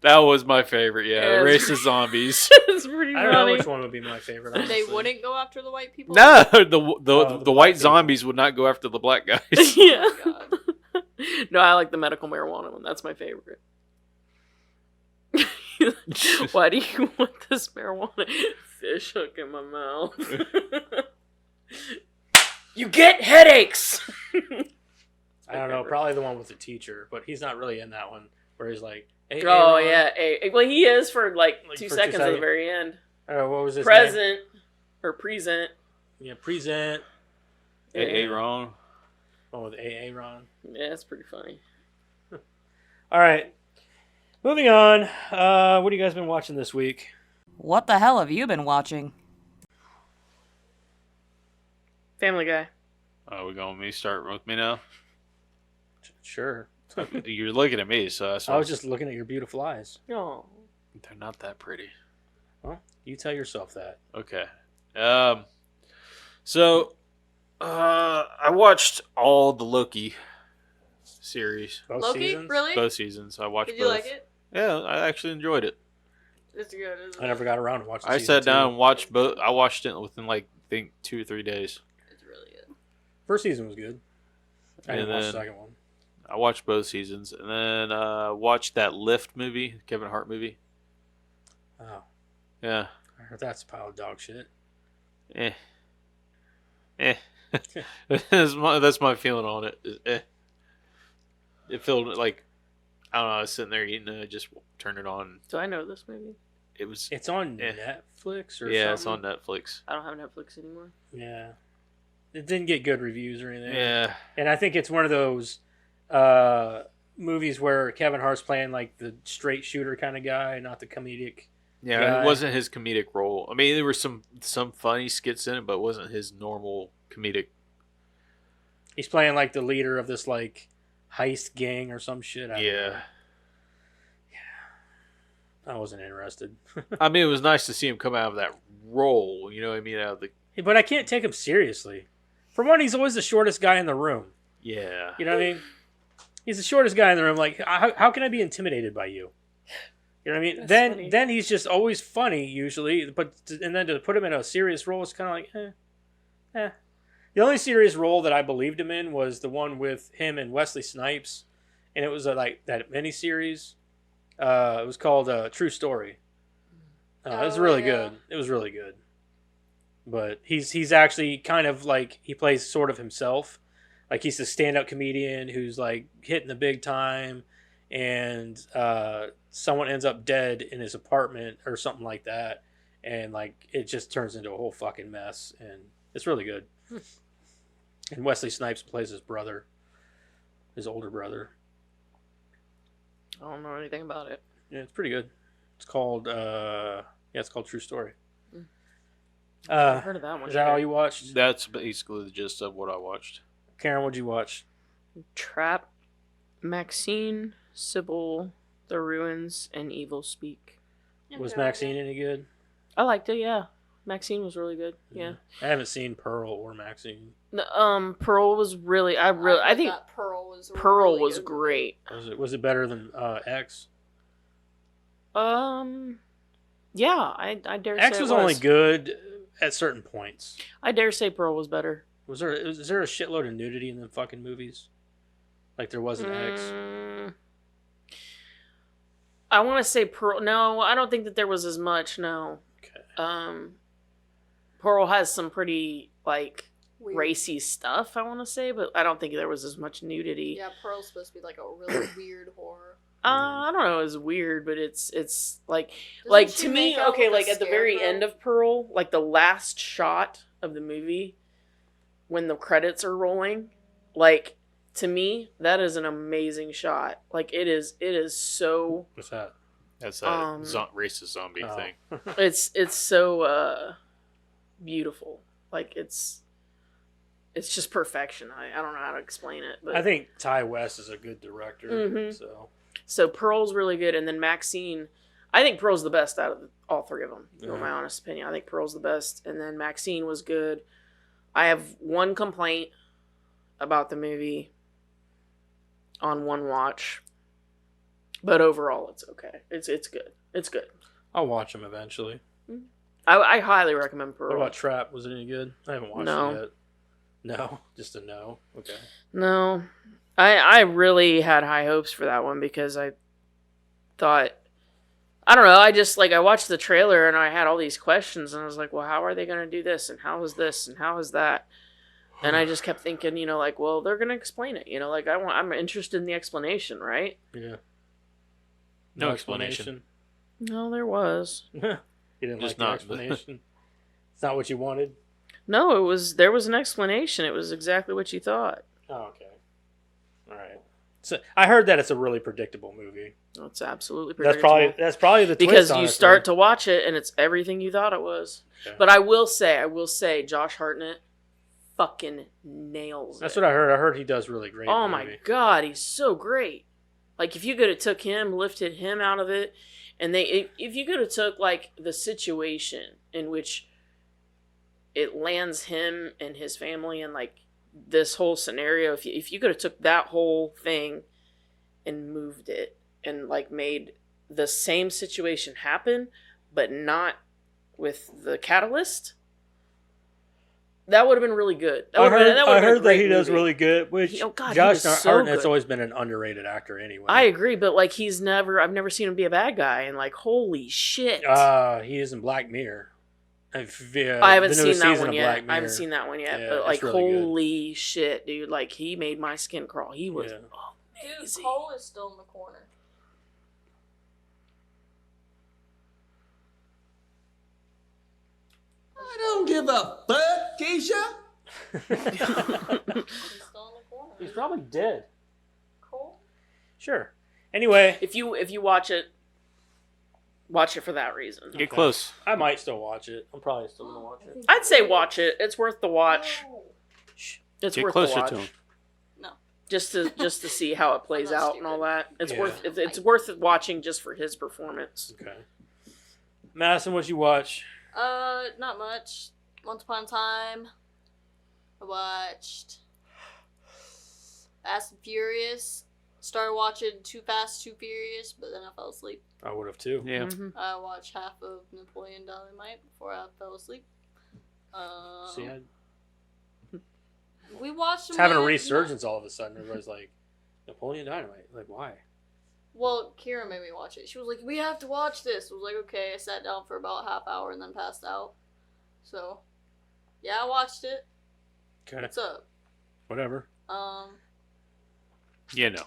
That was my favorite. Yeah, Yeah, racist zombies. It's pretty I don't know funny. which one would be my favorite. Honestly. They wouldn't go after the white people? No, the the white black people. zombies would not go after the black guys. Yeah. Oh, God. No, I like the medical marijuana one. That's my favorite. Why do you want this marijuana? Fish hook in my mouth. You get headaches. I don't know, probably the one with the teacher, but he's not really in that one. Where he's like, hey, Oh Ron. yeah, well he is for like Like, 2 for 2 seconds at the seconds. very end. What was his Present or present. name? Yeah, present. Hey, wrong. Oh, with AA Ron. Yeah, it's pretty funny. All right, moving on. What have you guys been watching this week? What the hell have you been watching? Family Guy. Oh, we going me start with me now? Sure. You're looking at me, so that's I was just looking at your beautiful eyes. Oh. they're not that pretty. Well, you tell yourself that. Okay. So I watched all the Loki series, Both Loki? seasons? Really? both seasons. I watched Did both. you like it? Yeah, I actually enjoyed it. It's good, isn't it? I never got around to watching. I season sat 2. down and watched both. I watched it within like I think 2 or 3 days. It's really good. First season was good. I And didn't watch the then- second one. I watched both seasons, and then watched that Lift movie, Kevin Hart movie. Oh, Yeah, I heard that's a pile of dog shit. eh. That's my feeling on it. It felt like, I don't know, I was sitting there eating and I just turned it on. Do I know this movie? It was It's on Netflix or yeah, something? it's on Netflix. I don't have Netflix anymore. Yeah. It didn't get good reviews or anything. Yeah, And I think it's one of those movies where Kevin Hart's playing like the straight shooter kind of guy, not the comedic. yeah, guy. it wasn't his comedic role. I mean, there were some funny skits in it, but it wasn't his normal comedic. He's playing like the leader of this like heist gang or some shit. I don't know. Yeah, I wasn't interested. I mean, it was nice to see him come out of that role. You know what I mean? Out of the But I can't take him seriously. For one, he's always the shortest guy in the room. yeah. You know what I mean? He's the shortest guy in the room. Like, how can I be intimidated by you? You know what I mean? That's funny. Then he's just always funny usually, and then to put him in a serious role, it's kind of like, eh. The only serious role that I believed him in was the one with him and Wesley Snipes, and it was like that miniseries. It was called True Story. It was really good. It was really good. But he's actually kind of like, he plays sort of himself. Like, he's a stand-up comedian who's like hitting the big time, and someone ends up dead in his apartment or something like that, and like it just turns into a whole fucking mess, and it's really good. And Wesley Snipes plays his brother, his older brother. I don't know anything about it. Yeah, it's pretty good. It's called it's called True Story. I've heard of that one. Is that all you watched? That's basically the gist of what I watched. Karen, what'd you watch? Trap, Maxine, Sybil, The Ruins, and Evil Speak. Was Maxine any good? I liked it, yeah. Maxine was really good, yeah. I haven't seen Pearl or Maxine. Pearl was really, I think that Pearl was Pearl really was good. great. Was it better than X? Yeah, I dare say X it was only good at certain points. I dare say Pearl was better. Is there a shitload of nudity in the fucking movies? Like there was in X. I want to say Pearl. No, I don't think that there was as much. No. Okay. Pearl has some pretty like Weird. racy stuff. I want to say, but I don't think there was as much nudity. Yeah, Pearl's supposed to be like a really weird horror. I don't know. It's weird, but it's like Doesn't like she to me. make out Okay, with like a at the very scarecrow? end of Pearl, like the last shot of the movie, when the credits are rolling, like to me that is an amazing shot. Like it is so. What's that? That's that racist zombie Oh. thing. It's so beautiful. Like it's just perfection. I don't know how to explain it, but I think Ty West is a good director. Mhm. So Pearl's really good, and then Maxine. I think Pearl's the best out of all three of them. In my honest opinion, I think Pearl's the best, and then Maxine was good. I have one complaint about the movie on one watch, but overall it's okay. It's good. It's good. I'll watch them eventually. I highly recommend Pearl. What about Trap? Was it any good? I haven't watched No. it yet. No, just a no. Okay. No, I really had high hopes for that one because I thought, I don't know, I just like I watched the trailer and I had all these questions and I was like, well, how are they going to do this and how is this and how is that? And I just kept thinking, like, well, they're going to explain it, like I'm interested in the explanation, right? Yeah. No explanation. No, there was. You didn't Just like the not- explanation. It's not what you wanted. No, there was an explanation. It was exactly what you thought. Oh, okay. All right. So I heard that it's a really predictable movie. It's absolutely That's predictable. probably the twist, Because you honestly. start to watch it and it's everything you thought it was. Okay. But I will say, Josh Hartnett fucking nails That's it. what I heard. I heard he does really great. Oh in the my movie. god, he's so great. Like if you could have took him, lifted him out of it, and if you could have took like the situation in which it lands him and his family and like this whole scenario, if you could have took that whole thing and moved it and like made the same situation happen, but not with the catalyst, that would have been really good. I heard would've been a that great he does movie. really good. Which Oh, God, he Josh was so Hartnett's good. always been an underrated actor anyway. I agree, but like I've never seen him be a bad guy, and like holy shit, He is in Black Mirror I haven't the seen newest that season one of yet. Black Mirror. I haven't seen that one yet. Yeah, but it's like, really good. holy shit, dude! Like, he made my skin crawl. He was Yeah. Dude, amazing. Cole is still in the corner. I don't give a fuck, Keisha. He's still in the corner. He's probably dead. Cole? Sure. Anyway, If you watch it for that reason. Get close. I might still watch it. I'm probably still gonna watch it. I'd say watch it. It's worth the watch. No. It's Get worth the closer watch. to him. Just to see how it plays I'm not out and all stupid. that. It's Yeah. it's worth watching just for his performance. Okay. Madison, what you watch? Not much. Once Upon a Time. I watched Fast and Furious. Started watching Too Fast, Too Furious, but then I fell asleep. I would have too. Yeah. Mhm. I watched half of Napoleon Dynamite before I fell asleep. See, We watched. it's having a resurgence all of a sudden. Everybody's like, Napoleon Dynamite. Like, why? Well, Kira made me watch it. She was like, "We have to watch this." I was like, "Okay." I sat down for about half hour and then passed out. So, yeah, I watched it. Okay. What's up? Whatever. Yeah, no.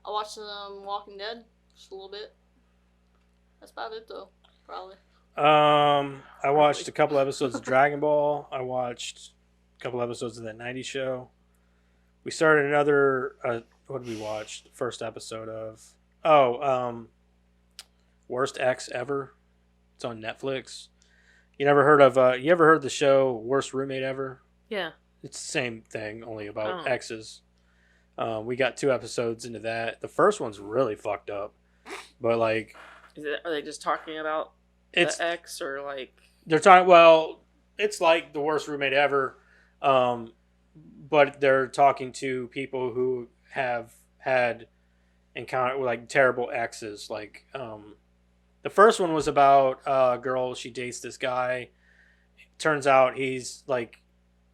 I watched Walking Dead just a little bit. That's about it though. Probably. I watched a couple episodes of Dragon Ball. I watched a couple episodes of that 90s show. We started another. What did we watch? The first episode of. Worst Ex Ever. It's on Netflix. You never heard of? You ever heard the show Worst Roommate Ever? Yeah. It's the same thing, only about Oh. exes. We got 2 episodes into that. The first one's really fucked up, but like Are they just talking about it's the ex or like? they're talking. Well, it's like the worst roommate ever, but they're talking to people who have had encounter with like terrible exes. Like the first one was about a girl. She dates this guy. Turns out he's like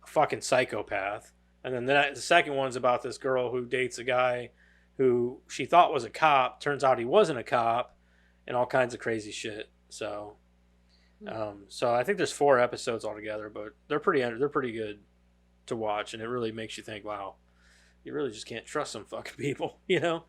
a fucking psychopath. And then the second one's about this girl who dates a guy who she thought was a cop. Turns out he wasn't a cop, and all kinds of crazy shit. So, so I think there's 4 episodes altogether, but they're pretty good to watch, and it really makes you think, wow, you really just can't trust some fucking people, you know.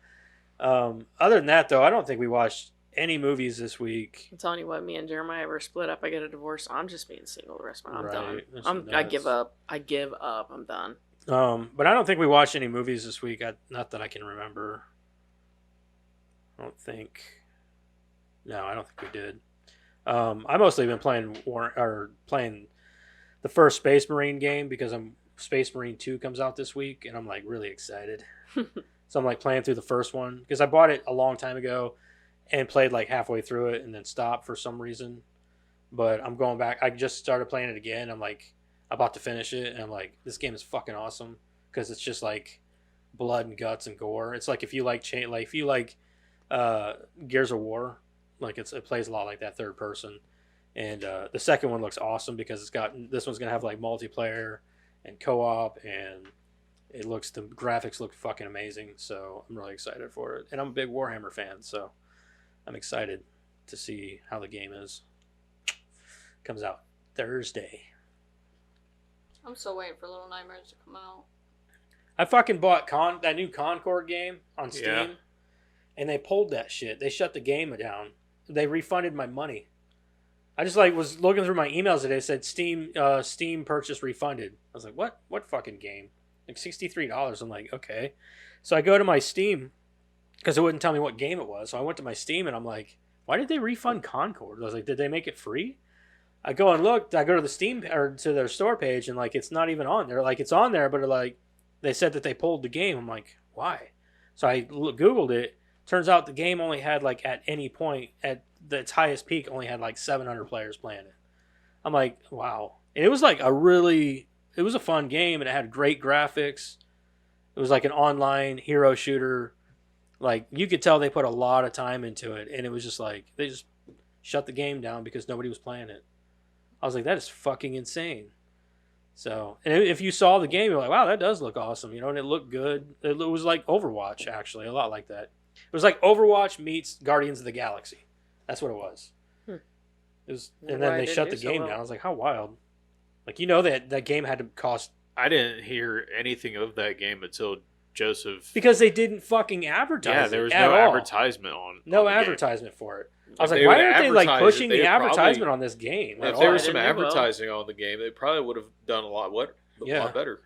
Other than that, though, I don't think we watched any movies this week. I'm telling you what, me and Jeremiah were split up. I get a divorce. I'm just being single the rest of my life. I'm Right. done. That's I nuts. give up. I give up. I'm done. But I don't think we watched any movies this week. Not that I can remember. I don't think. No, I don't think we did. I mostly been playing playing the first Space Marine game because Space Marine 2 comes out this week, and I'm like really excited. So I'm like playing through the first one because I bought it a long time ago and played like halfway through it and then stopped for some reason. But I'm going back. I just started playing it again. I'm like about to finish it, and I'm like, this game is fucking awesome because it's just like blood and guts and gore. It's like if you like Gears of War, like it plays a lot like that third person. And the second one looks awesome because this one's gonna have like multiplayer and co-op, and the graphics look fucking amazing. So I'm really excited for it, and I'm a big Warhammer fan, so I'm excited to see how the game is. Comes out Thursday. I'm still waiting for Little Nightmares to come out. I fucking bought that new Concord game on Steam, Yeah. and they pulled that shit. They shut the game down. They refunded my money. I just like was looking through my emails today. It said Steam purchase refunded. I was like, what? What fucking game? Like $63. I'm like, okay. So I go to my Steam because it wouldn't tell me what game it was. So I went to my Steam and I'm like, why did they refund Concord? I was like, did they make it free? I go and look. I go to the Steam or to their store page and like it's not even on there. Like it's on there, but like they said that they pulled the game. I'm like, why? So I Googled it. Turns out the game only had like at any point at its highest peak only had like 700 players playing it. I'm like, wow. And it was like it was a fun game and it had great graphics. It was like an online hero shooter. Like you could tell they put a lot of time into it, and it was just like they just shut the game down because nobody was playing it. I was like, that is fucking insane. So, and if you saw the game, you're like, wow, that does look awesome, you know, and it looked good. It was like Overwatch, actually, a lot like that. It was like Overwatch meets Guardians of the Galaxy. That's what it was. And then Why they did it shut do the so game well? down. I was like, how wild! Like, you know that game had to cost I didn't hear anything of that game until Joseph. because they didn't fucking advertise Yeah, it there was at no all. advertisement on. No on the game. advertisement for it. I was If like, they why would aren't they like advertise it, pushing they the would advertisement probably- on this game? at If there all? was some It didn't do well. advertising on the game, they probably would have done a lot better.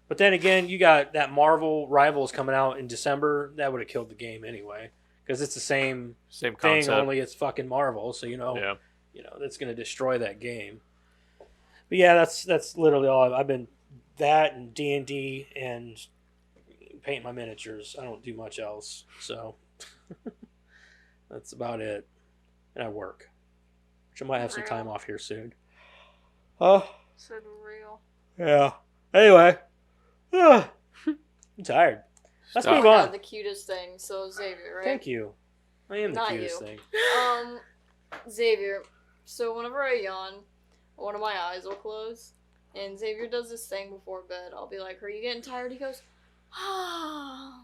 But then again, you got that Marvel Rivals coming out in December. That would have killed the game anyway, because it's the same Same thing, concept. only it's fucking Marvel. So Yeah. that's going to destroy that game. But yeah, that's literally all I've been. That and D&D and paint my miniatures. I don't do much else, so that's about it. And I work, which I might have some time off here soon. Oh, Said real. yeah. Anyway, I'm tired. Let's Stop. move Oh my on. God, the cutest thing. So Xavier, right? Thank you. I am the Not cutest you. thing. Xavier. So whenever I yawn, one of my eyes will close, and Xavier does this thing before bed. I'll be like, "Are you getting tired?" He goes, "Ah."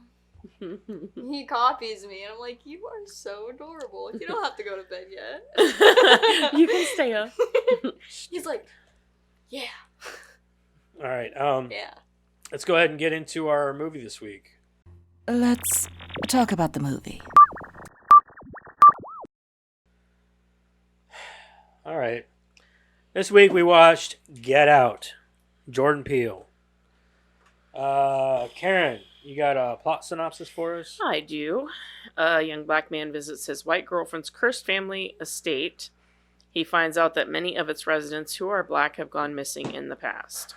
He copies me, and I'm like, "You are so adorable. You don't have to go to bed yet." You can stay up. He's like, "Yeah, All right. yeah." Let's go ahead and get into our movie this week. Let's talk about the movie. All right. This week we watched Get Out, Jordan Peele. Karen, you got a plot synopsis for us? I do. A young black man visits his white girlfriend's cursed family estate. He finds out that many of its residents who are black have gone missing in the past.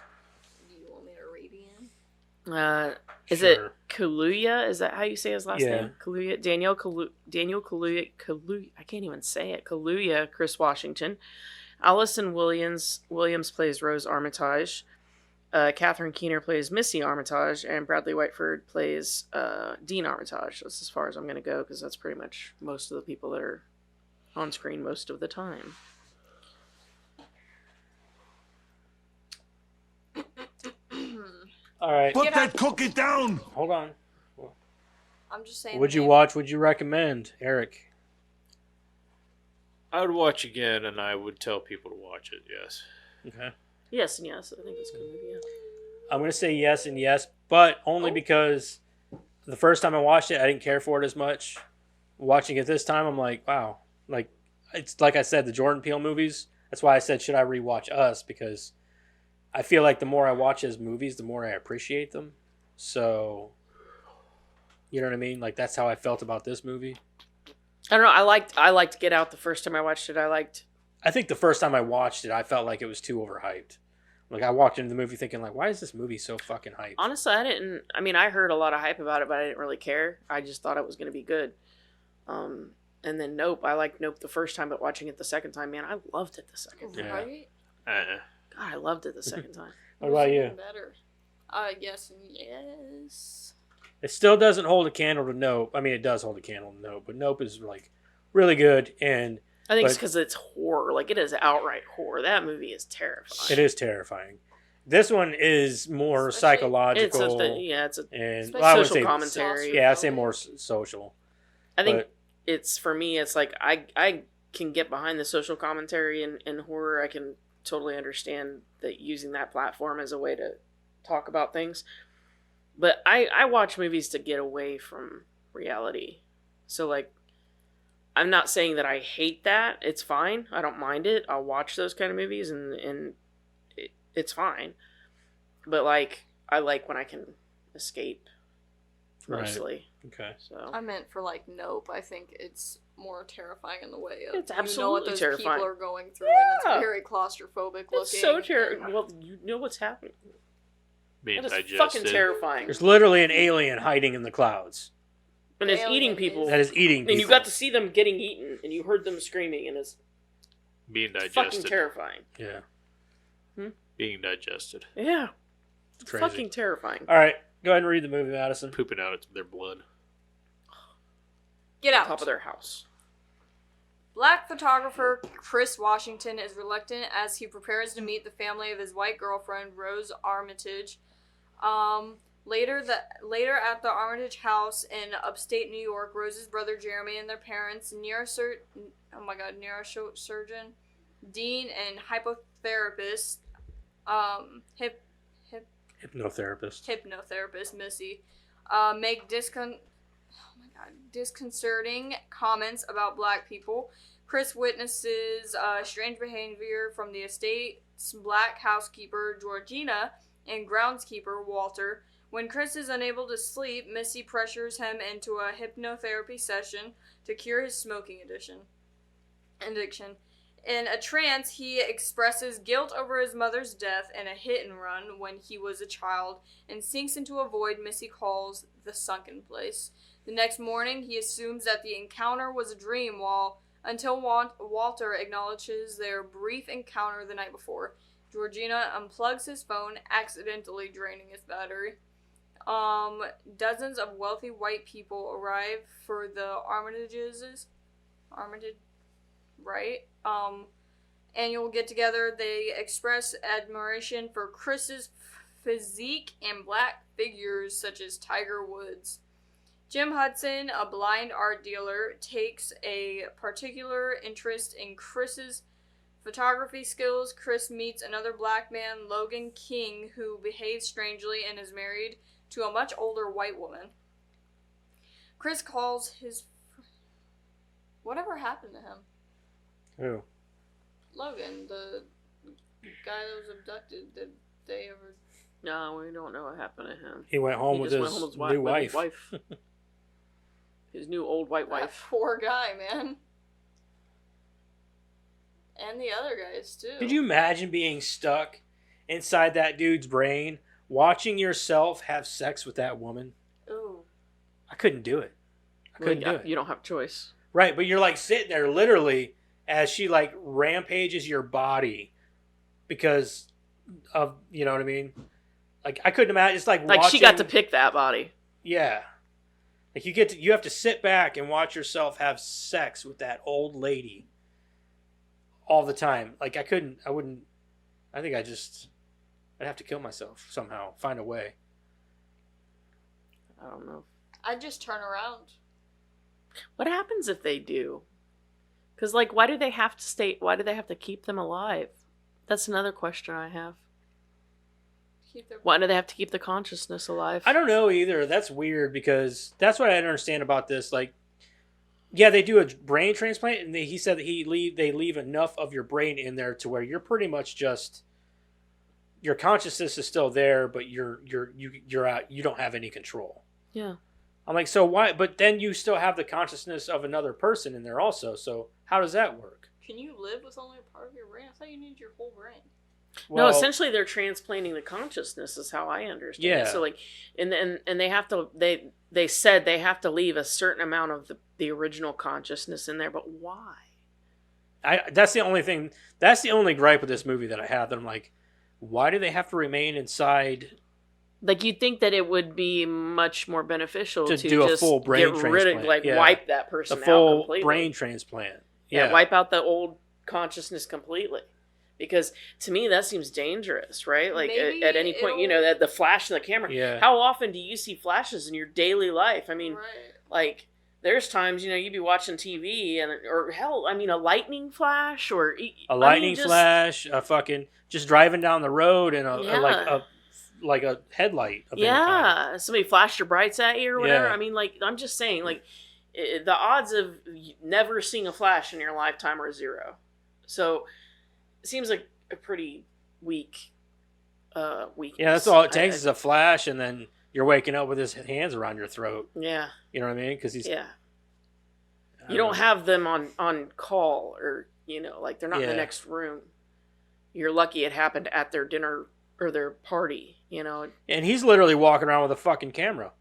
Do you want me to read it? Is Sure. it Kaluuya? Is that how you say his last Yeah. name? Kaluuya. Daniel Kaluuya. I can't even say it. Kaluuya. Chris Washington. Allison Williams plays Rose Armitage. Catherine Keener plays Missy Armitage, and Bradley Whiteford plays Dean Armitage. That's as far as I'm going to go because that's pretty much most of the people that are on screen most of the time. All right. Put Get that out. cookie down! Hold on. I'm just saying. Would the you name. watch? Would you recommend, Eric? I would watch again, and I would tell people to watch it. Yes. Okay. Yes and yes. I think it's a good movie. Yeah. I'm going to say yes and yes, but only Oh. because the first time I watched it, I didn't care for it as much. Watching it this time, I'm like, wow. Like, it's like I said, the Jordan Peele movies. That's why I said, should I rewatch Us? Because I feel like the more I watch his movies, the more I appreciate them. So, you know what I mean? Like, that's how I felt about this movie. I don't know. I liked Get Out the first time I watched it. I think the first time I watched it, I felt like it was too overhyped. Like, I walked into the movie thinking, like, why is this movie so fucking hyped? Honestly, I heard a lot of hype about it, but I didn't really care. I just thought it was going to be good. And then Nope. I liked Nope the first time, but watching it the second time, man, I loved it the second time. Yeah. Right? Uh-uh. God, I loved it the second time. What about you? Better. Yes and yes. It still doesn't hold a candle to Nope. I mean, it does hold a candle to Nope, but Nope is, like, really good, and I think it's But- because it's horror. Like, it is outright horror. That movie is terrifying. it is terrifying. This one is more Especially- It's psychological. it's a And Especially well, I would social say, commentary. yeah, I'd say more social. I think but- it's, for me, it's like I can get behind the social commentary in horror. I can totally understand that using that platform as a way to talk about things. But I watch movies to get away from reality. So, like, I'm not saying that I hate that. It's fine. I don't mind it. I'll watch those kind of movies and it's fine. But, like, I like when I can escape, Right. mostly. Okay. So I meant for like Nope. I think it's more terrifying in the way of It's you know what absolutely those terrifying. people are going through, and it's Yeah. very claustrophobic looking. it's so and- terrible. Well, you know what's happening. Being That is digested. fucking terrifying. There's literally an alien hiding in the clouds And it's Alien eating is- people. that is eating people. And you got to see them getting eaten, and you heard them screaming, and it's Being fucking digested. terrifying. Yeah. Being digested. Yeah, it's Crazy. fucking terrifying. All right. Go ahead and read the movie, Madison. Pooping out their blood. Get On out. top of their house. Black photographer Chris Washington is reluctant as he prepares to meet the family of his white girlfriend Rose Armitage. Later at the Armitage house in upstate New York, Rose's brother Jeremy and their parents, neurosurgeon dean and hypnotherapist, hypnotherapist Missy, make disconcerting comments about black people. Chris witnesses strange behavior from the estate's black housekeeper, Georgina, and groundskeeper, Walter. When Chris is unable to sleep, Missy pressures him into a hypnotherapy session to cure his smoking addiction. In a trance, he expresses guilt over his mother's death and a hit and run when he was a child, and sinks into a void Missy calls the sunken place. The next morning, he assumes that the encounter was a dream until Walter acknowledges their brief encounter the night before. Georgina unplugs his phone, accidentally draining his battery. Dozens of wealthy white people arrive for the annual get-together. They express admiration for Chris's physique and black figures such as Tiger Woods. Jim Hudson, a blind art dealer, takes a particular interest in Chris's photography skills. Chris meets another black man, Logan King, who behaves strangely and is married to a much older white woman. Chris calls his... Whatever happened to him? Who? Logan, the guy that was abducted. Did they ever... No, we don't know what happened to him. He went home with his new wife. His new old white wife. That poor guy, man. And the other guys, too. Could you imagine being stuck inside that dude's brain, watching yourself have sex with that woman? Ooh. I couldn't do it. I couldn't do it. You don't have a choice. Right, but you're like sitting there literally as she like rampages your body because of, you know what I mean? Like, I couldn't imagine. It's like watching, she got to pick that body. Yeah. Like you have to sit back and watch yourself have sex with that old lady all the time. Like I think I'd have to kill myself somehow, find a way. I don't know. I'd just turn around. What happens if they do? Because, like, why do they have to keep them alive? That's another question I have. Why do they have to keep the consciousness alive? I don't know either. That's weird because that's what I don't understand about this. Like, yeah, they do a brain transplant, and he said that they leave enough of your brain in there to where you're pretty much just your consciousness is still there, but you're out. You don't have any control. Yeah. I'm like, so why? But then you still have the consciousness of another person in there also. So how does that work? Can you live with only a part of your brain? I thought you needed your whole brain. Well, no, essentially they're transplanting the consciousness is how I understand it. So like, and they have to they said they have to leave a certain amount of the original consciousness in there, but why? That's the only thing. That's the only gripe with this movie that I have. That I'm like, why do they have to remain inside? Like, you'd think that it would be much more beneficial to do a just full brain get rid of, transplant. wipe that person the out full completely. Brain transplant. Yeah, wipe out the old consciousness completely. Because to me, that seems dangerous, right? Like, at any point, that the flash in the camera. Yeah. How often do you see flashes in your daily life? I mean, like, there's times, you'd be watching TV, or hell, I mean, a lightning flash, or... A lightning flash, a fucking... Just driving down the road, and like a headlight of any kind. Somebody flashed your brights at you or whatever. Yeah. I mean, like, I'm just saying, like, the odds of never seeing a flash in your lifetime are 0. So it seems like a pretty weakness. Yeah, that's all it takes is a flash, and then you're waking up with his hands around your throat. Yeah. You know what I mean? Because he's... Yeah. You don't have them on call, or, like, they're not in the next room. You're lucky it happened at their dinner or their party, And he's literally walking around with a fucking camera.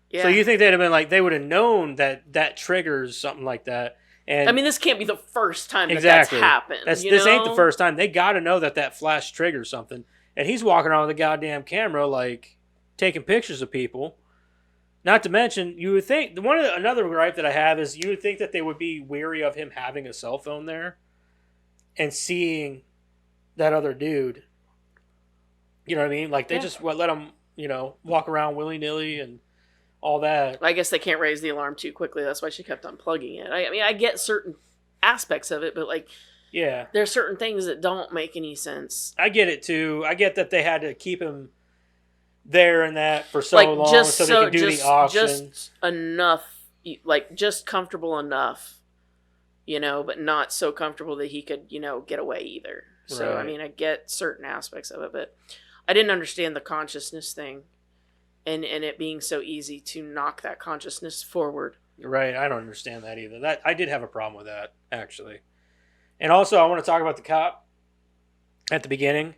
Yeah. So you think they'd have been like, they would have known that triggers something like that. And I mean, this can't be the first time that's happened. This ain't the first time. They got to know that flash triggers something. And he's walking around with a goddamn camera, like, taking pictures of people. Not to mention, you would think, another gripe that I have is you would think that they would be weary of him having a cell phone there and seeing that other dude. You know what I mean? Like, they just let him, walk around willy-nilly and all that. I guess they can't raise the alarm too quickly. That's why she kept unplugging it. I mean, I get certain aspects of it, but, like, Yeah. There's certain things that don't make any sense. I get it too. I get that they had to keep him there and that for so Like long just so they could do the auction. just enough, like just comfortable enough, but not so comfortable that he could, get away either. So I Right. mean, I get certain aspects of it, but I didn't understand the consciousness thing, and it being so easy to knock that consciousness forward. Right. I don't understand that either. That I did have a problem with that actually. And also, I want to talk about the cop at the beginning.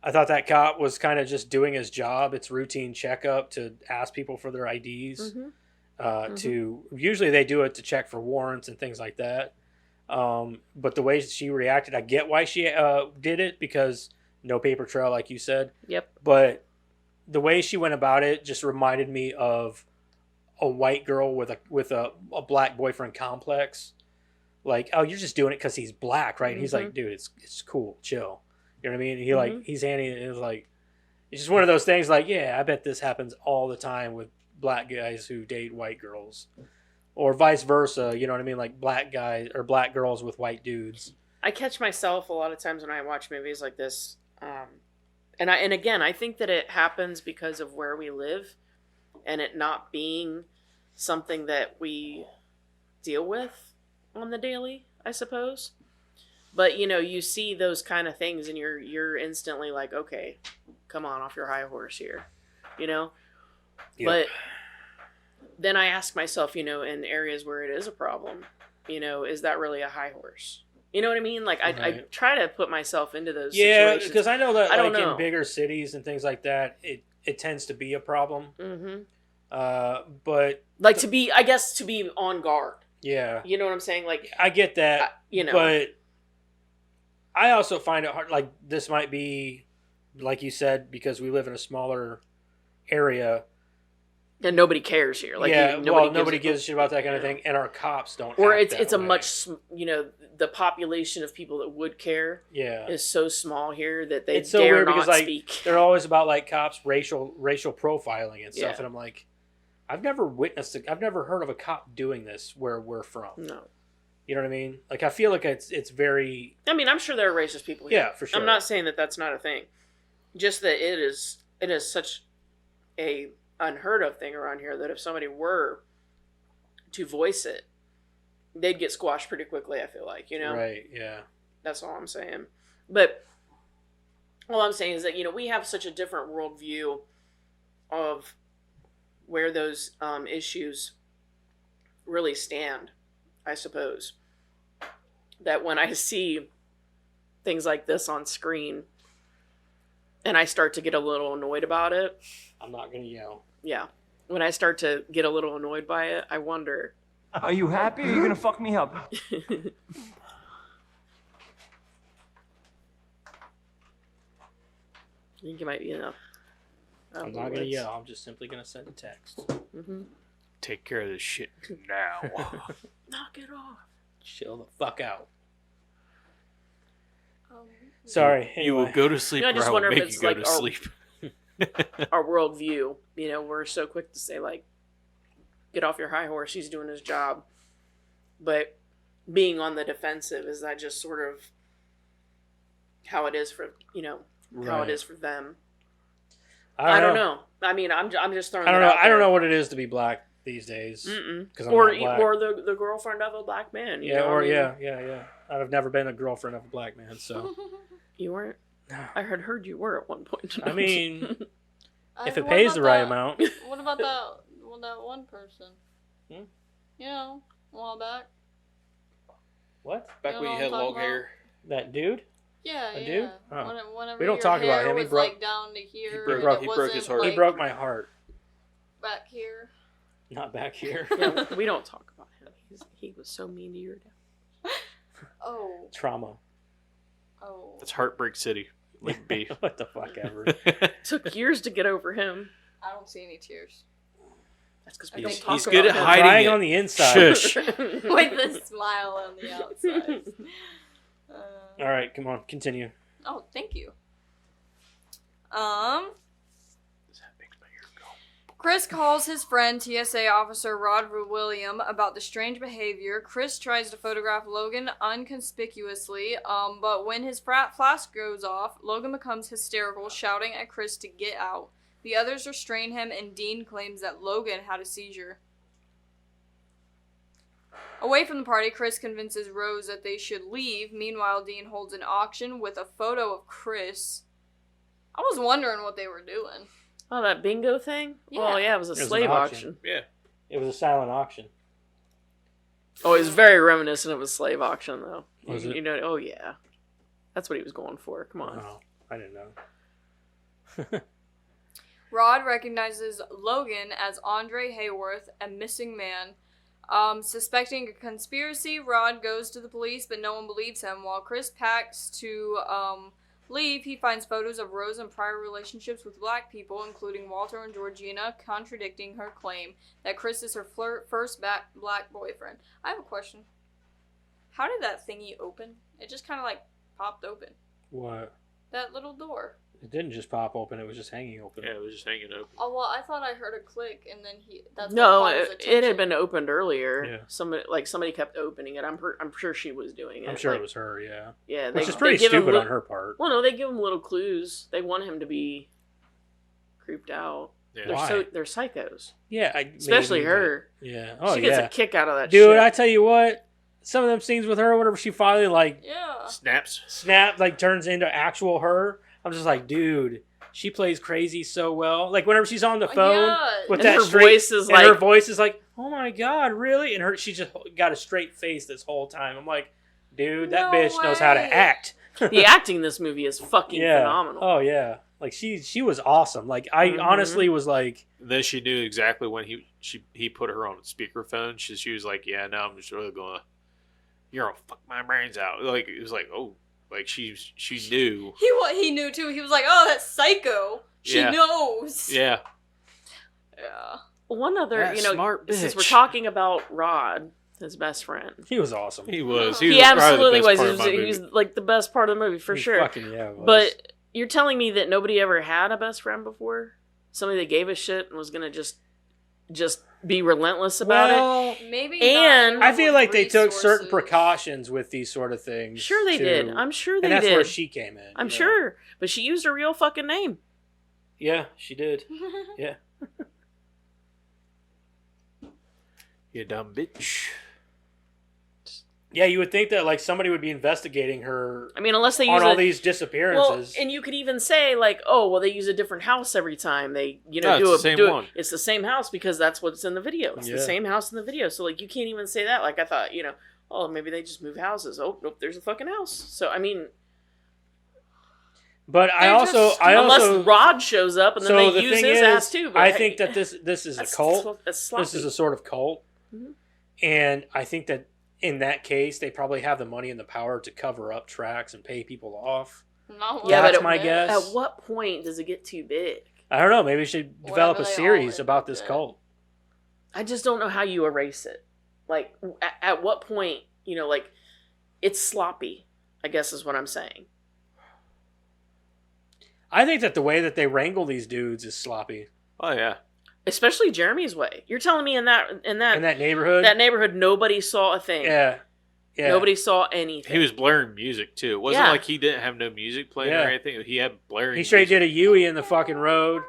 I thought that cop was kind of just doing his job. It's routine checkup to ask people for their IDs. To usually they do it to check for warrants and things like that. But the way she reacted, I get why she did it, because no paper trail, like you said. Yep. But the way she went about it just reminded me of a white girl with a black boyfriend complex. Like, oh, you're just doing it because he's black, right? And he's like, dude, it's cool, chill. You know what I mean? And he's handing it. It's like, it's just one of those things. Like, yeah, I bet this happens all the time with black guys who date white girls, or vice versa. You know what I mean? Like black guys or black girls with white dudes. I catch myself a lot of times when I watch movies like this, and again, I think that it happens because of where we live, and it not being something that we deal with on the daily, I suppose. But you see those kind of things, and you're instantly like, okay, come on, off your high horse here, Yep. But then I ask myself, in areas where it is a problem, is that really a high horse? You know what I mean? Like I Right. try to put myself into those Yeah, situations. because I know that I don't like know. in bigger cities and things like that, it tends to be a problem. But Like to be on guard. yeah, You know what I'm saying? Like, I get that. you know. But I also find it hard. Like, this might be, like you said, because we live in a smaller area. and nobody cares here. Like, Yeah, nobody a- gives a shit about that kind of thing, and our cops don't. Or act it's that a way. much, the population of people that would care Yeah. is so small here that they It's so dare weird not because like speak. they're always about like cops racial profiling and stuff, Yeah. and I'm like, I've never heard of a cop doing this where we're from. No. You know what I mean? Like, I feel like it's very. I mean, I'm sure there are racist people here. Yeah, for sure. I'm not saying that that's not a thing. Just that it is such a unheard of thing around here that if somebody were to voice it, they'd get squashed pretty quickly, I feel like, Right, yeah. That's all I'm saying. But all I'm saying is that, we have such a different worldview of where those issues really stand, I suppose. That when I see things like this on screen and I start to get a little annoyed about it, I'm not going to yell. yeah. When I start to get a little annoyed by it, I wonder. Are you happy or are you gonna fuck me up? I think it might be enough. I'm not going to yell. I'm just simply going to send a text. Mm-hmm. Take care of this shit now. Knock it off. Chill the fuck out. Um, Sorry. You will Anyway. go to sleep, I or just I will wonder if make it's you go like to sleep. our worldview. We're so quick to say, like, get off your high horse, he's doing his job. But being on the defensive, is that just sort of how it is for, how Right. it is for them? I don't know. I mean, I'm just throwing I don't it know. out I don't there. know what it is to be black these days. Mm-mm. 'Cause I'm Or not black. or the girlfriend of a black man. You Yeah, know? or I mean, yeah. I've never been a girlfriend of a black man, so. You weren't? I had heard you were at one point. I mean, if it what pays the about right that- amount. What about that one person? Hmm? A while back. What? Back when you had long hair. That dude? Yeah, A yeah. dude? Oh. Whenever We don't your talk about hair him. He was, broke- like down to here. broke- and he it broke his wasn't, heart. He like, broke my heart. back here. Not back here. Yeah, we don't talk about him. He was so mean to your dad. Oh. Trauma. Oh. That's Heartbreak City. Like B. What the fuck ever. Took years to get over him. I don't see any tears. That's because we He's- don't talk he's about good at him. hiding Crying it. on the inside. Shush. With a smile on the outside. All right, come on, continue. Oh, thank you. That makes my ear go. Chris calls his friend TSA officer Rod William about the strange behavior. Chris tries to photograph Logan inconspicuously, but when his flash goes off, Logan becomes hysterical, shouting at Chris to get out. The others restrain him, and Dean claims that Logan had a seizure. Away from the party, Chris convinces Rose that they should leave. Meanwhile, Dean holds an auction with a photo of Chris. I was wondering what they were doing. Oh, that bingo thing? Yeah. Well, yeah, it was a It was an slave auction. auction. Yeah. It was a silent auction. Oh, it was very reminiscent of a slave auction, though. Was it? You know, oh, yeah. That's what he was going for. Come on. Oh, I didn't know. Rod recognizes Logan as Andre Hayworth, a missing man. Suspecting a conspiracy, Rod goes to the police, but no one believes him. While Chris packs to leave, he finds photos of Rose in prior relationships with black people, including Walter and Georgina, contradicting her claim that Chris is her first black boyfriend. I have a question. How did that thingy open? It just kind of like popped open. What? That little door. It didn't just pop open. It was just hanging open. Yeah, it was just hanging open. Oh, well, I thought I heard a click, and then that's No, what caught his it attention. had been opened earlier. Yeah. Somebody kept opening it. I'm sure she was doing it. I'm sure Like, it was her, yeah. Yeah, Which is they pretty give him stupid li- on her part. Well, no, they give him little clues. They want him to be creeped out. Yeah. Why? They're psychos, Yeah, especially maybe, her. but- Yeah. Oh, She gets yeah. a kick out of that. Dude, shit. I tell you what, some of them scenes with her, whenever she finally like Yeah. Snaps. like turns into actual her, I'm just like, dude, she plays crazy so well. Like whenever she's on the phone Yeah. with And that her straight, voice is and her like- voice is like, oh my god, really? And she just got a straight face this whole time. I'm like, dude, that No bitch knows how to way. act. The acting in this movie is fucking Yeah. phenomenal. Oh yeah. Like she was awesome. Like I Mhm. honestly was like, And then she knew exactly when he put her on speakerphone. She was like, "Yeah, now I'm just really you're gonna fuck my brains out." Like it was like, oh, like she knew. He knew too. He was like, "Oh, that's psycho. She Yeah. knows." Yeah, Yeah. One other, That smart since we're bitch. talking about Rod, his best friend. he was awesome. he was. He was probably absolutely the best was. part He of was, my he movie. was like the best part of the movie for He sure. Fucking yeah. Was. But you're telling me that nobody ever had a best friend before? Somebody that gave a shit and was gonna just be relentless about it? Maybe. And- not I feel like they took certain resources. precautions with these sort of things. Sure they did. to- I'm sure they and that's did. where she came in. I'm you know? sure. But she used her real fucking name. Yeah, she did. Yeah. You dumb bitch. Yeah, you would think that like somebody would be investigating her I mean, unless they on use all a, these well, disappearances. and you could even say like, oh, well, they use a different house every time they, No, do it's the same do one. It's the same house because that's what's in the video. It's the Yeah. same house in the video. So like, you can't even say that. Like I thought, oh, maybe they just move houses. Oh, nope, there's a fucking house. So I mean, But I They're also, just- unless Rod shows up and then so they the use thing his is, ass too. But I hey, think that this is a that's cult. That's sloppy. This is a sort of cult, Mhm. and I think that in that case they probably have the money and the power to cover up tracks and pay people off. Not Yeah, one that's but my bit. guess. At what point does it get too big? I don't know. Maybe we should develop Whatever a they series all about this did. cult. I just don't know how you erase it. Like, at what point, like, it's sloppy, I guess is what I'm saying. I think that the way that they wrangle these dudes is sloppy Oh yeah. Especially Jeremy's way. You're telling me in that in that neighborhood. that neighborhood, nobody saw a thing. yeah, yeah. Nobody saw anything. He was blaring music too. It wasn't Yeah. like he didn't have no music playing Yeah. or anything. He had blaring. He straight music. did a Yui in the fucking road.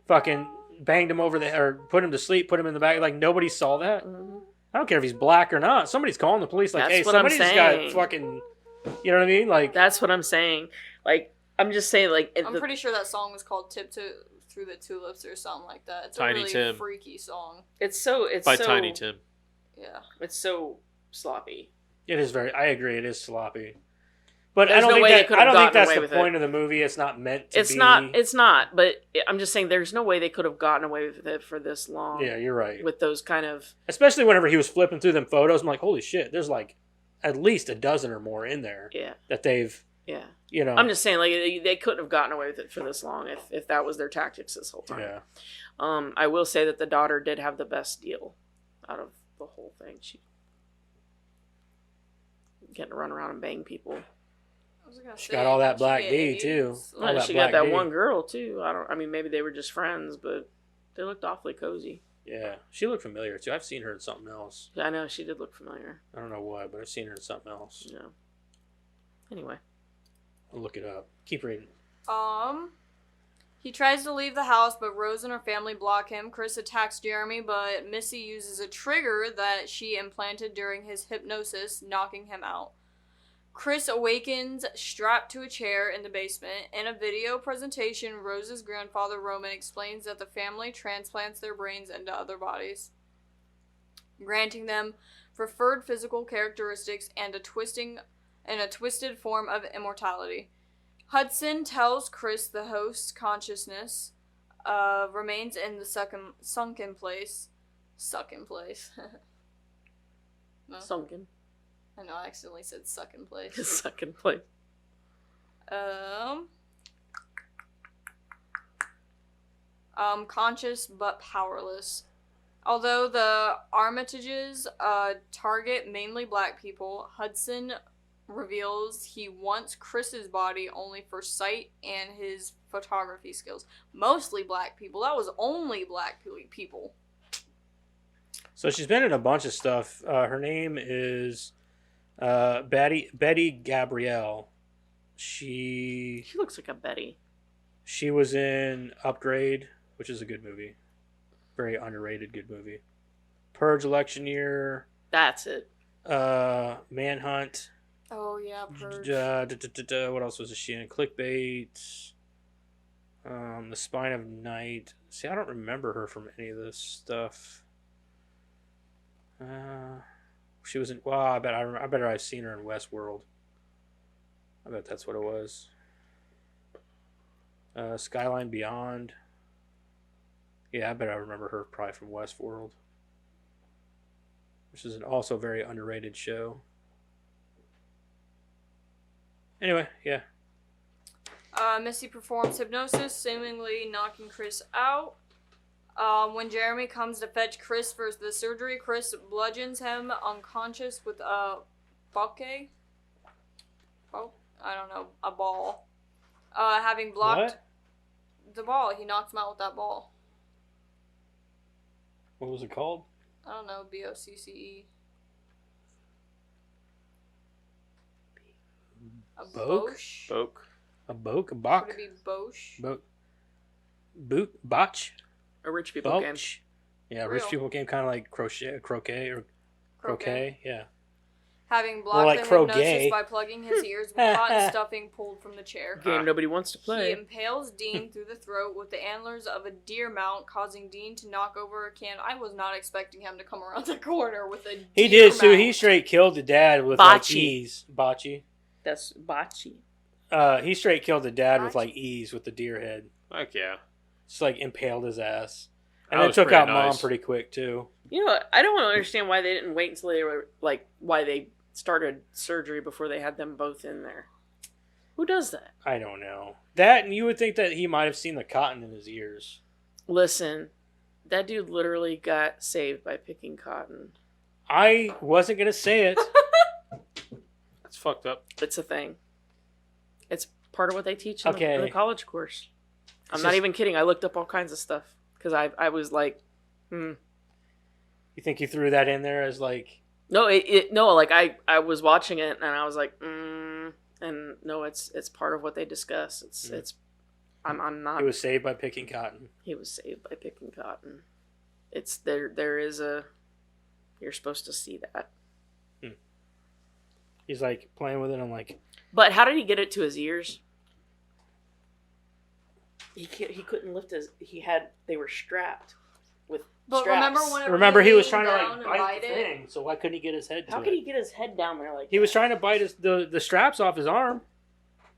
Fucking banged him over or put him to sleep. Put him in the back. Like nobody saw that. Mhm. I don't care if he's black or not. Somebody's calling the police. Like, That's hey, what I'm somebody just got saying. fucking. You know what I mean? Like, That's what I'm saying. Like, I'm just saying, like, I'm pretty sure that song was called "Tiptoe Through the Tulips" or something like that. It's Tiny a really Tim. freaky song. it's by so Tiny Tim. Yeah. It's so sloppy. it is very. I agree. It is sloppy. But There's I don't no think way they that. could I have don't think gotten that's away the with point it. of the movie. It's not meant to It's be. not. It's not. But I'm just saying, there's no way they could have gotten away with it for this long. Yeah, you're right. With those kind of. Especially whenever he was flipping through them photos, I'm like, holy shit! There's like at least a dozen or more in there Yeah. that they've. Yeah. You know. I'm just saying, like, they couldn't have gotten away with it for this long if that was their tactics this whole time. Yeah. I will say that the daughter did have the best deal out of the whole thing. She getting to run around and bang people. I was gonna She say, got all that she black get D, AIDS. too. All And that she got black that D. one girl too. I mean, maybe they were just friends, but They looked awfully cozy. Yeah, she looked familiar too. I've seen her in something else. Yeah, I know she did look familiar. I don't know what, but I've seen her in something else. Yeah. Anyway. I'll look it up. Keep reading. He tries to leave the house, but Rose and her family block him. Chris attacks Jeremy, but Missy uses a trigger that she implanted during his hypnosis, knocking him out. Chris awakens strapped to a chair in the basement. In a video presentation, Rose's grandfather, Roman, explains that the family transplants their brains into other bodies, granting them preferred physical characteristics and a twisted form of immortality. Hudson tells Chris the host's consciousness remains in the sunken place. Sucking place. No? Sunken. I know, I accidentally said sucking place. Second place. Conscious but powerless. Although the Armitages target mainly black people, Hudson reveals he wants Chris's body only for sight and his photography skills. Mostly black people. That was only black people. So she's been in a bunch of stuff. Her name is Betty Gabrielle. She looks like a Betty. She was in Upgrade, which is a good movie. Very underrated good movie. Purge election year. That's it. Manhunt. Oh yeah, Purge. What else was she in? Clickbait. The Spine of Night. See, I don't remember her from any of this stuff. She was in. Well, I bet I've seen her in Westworld. I bet that's what it was. Skyline Beyond. Yeah, I bet I remember her probably from Westworld, which is an also very underrated show. Anyway, yeah. Missy performs hypnosis, seemingly knocking Chris out. When Jeremy comes to fetch Chris for the surgery, Chris bludgeons him unconscious with a bouquet. Oh, I don't know, a ball. Having blocked the ball, he knocks him out with that ball. What was it called? I don't know, BOCCE. A Boke? Boche? Boke. A boke? A bach? Would it be Boche? Boot? Botch? A rich people game. Boch? Yeah, Real. rich people game, kind of like croquet or croquet. Yeah. Having blocked like the croquet. hypnosis by plugging his ears with cotton stuffing pulled from the chair. Game nobody wants to He play. impales Dean through the throat with the antlers of a deer mount, causing Dean to knock over a can. I was not expecting him to come around the corner with a deer He did, mount. so he straight killed the dad with like Bocce. ease. Bocce. That's bocce. He straight killed the dad with Bocce. like ease with the deer head. Heck yeah. Just like impaled his ass. And That then was took pretty out mom nice. pretty quick too. You know, I don't understand why they didn't wait until they were why they started surgery before they had them both in there. Who does that? I don't know. That, and you would think that he might have seen the cotton in his ears. Listen, that dude literally got saved by picking cotton. I wasn't gonna say it. That's fucked up. It's a thing. It's part of what they teach in, Okay. in the college course. I'm It's not just- even kidding. I looked up all kinds of stuff because I was like, You think you threw that in there as like? no, I was watching it and I was like, and no, it's part of what they discuss. I'm not. He was saved by picking cotton. He was saved by picking cotton. It's there is a. You're supposed to see that. He's like playing with it. I'm like, But how did he get it to his ears? He couldn't lift his. They were strapped with But straps. remember he was leaned trying to down like and bite the it? thing. So why couldn't he get his head to How it? could he get his head down there like He was trying to bite the straps off his arm.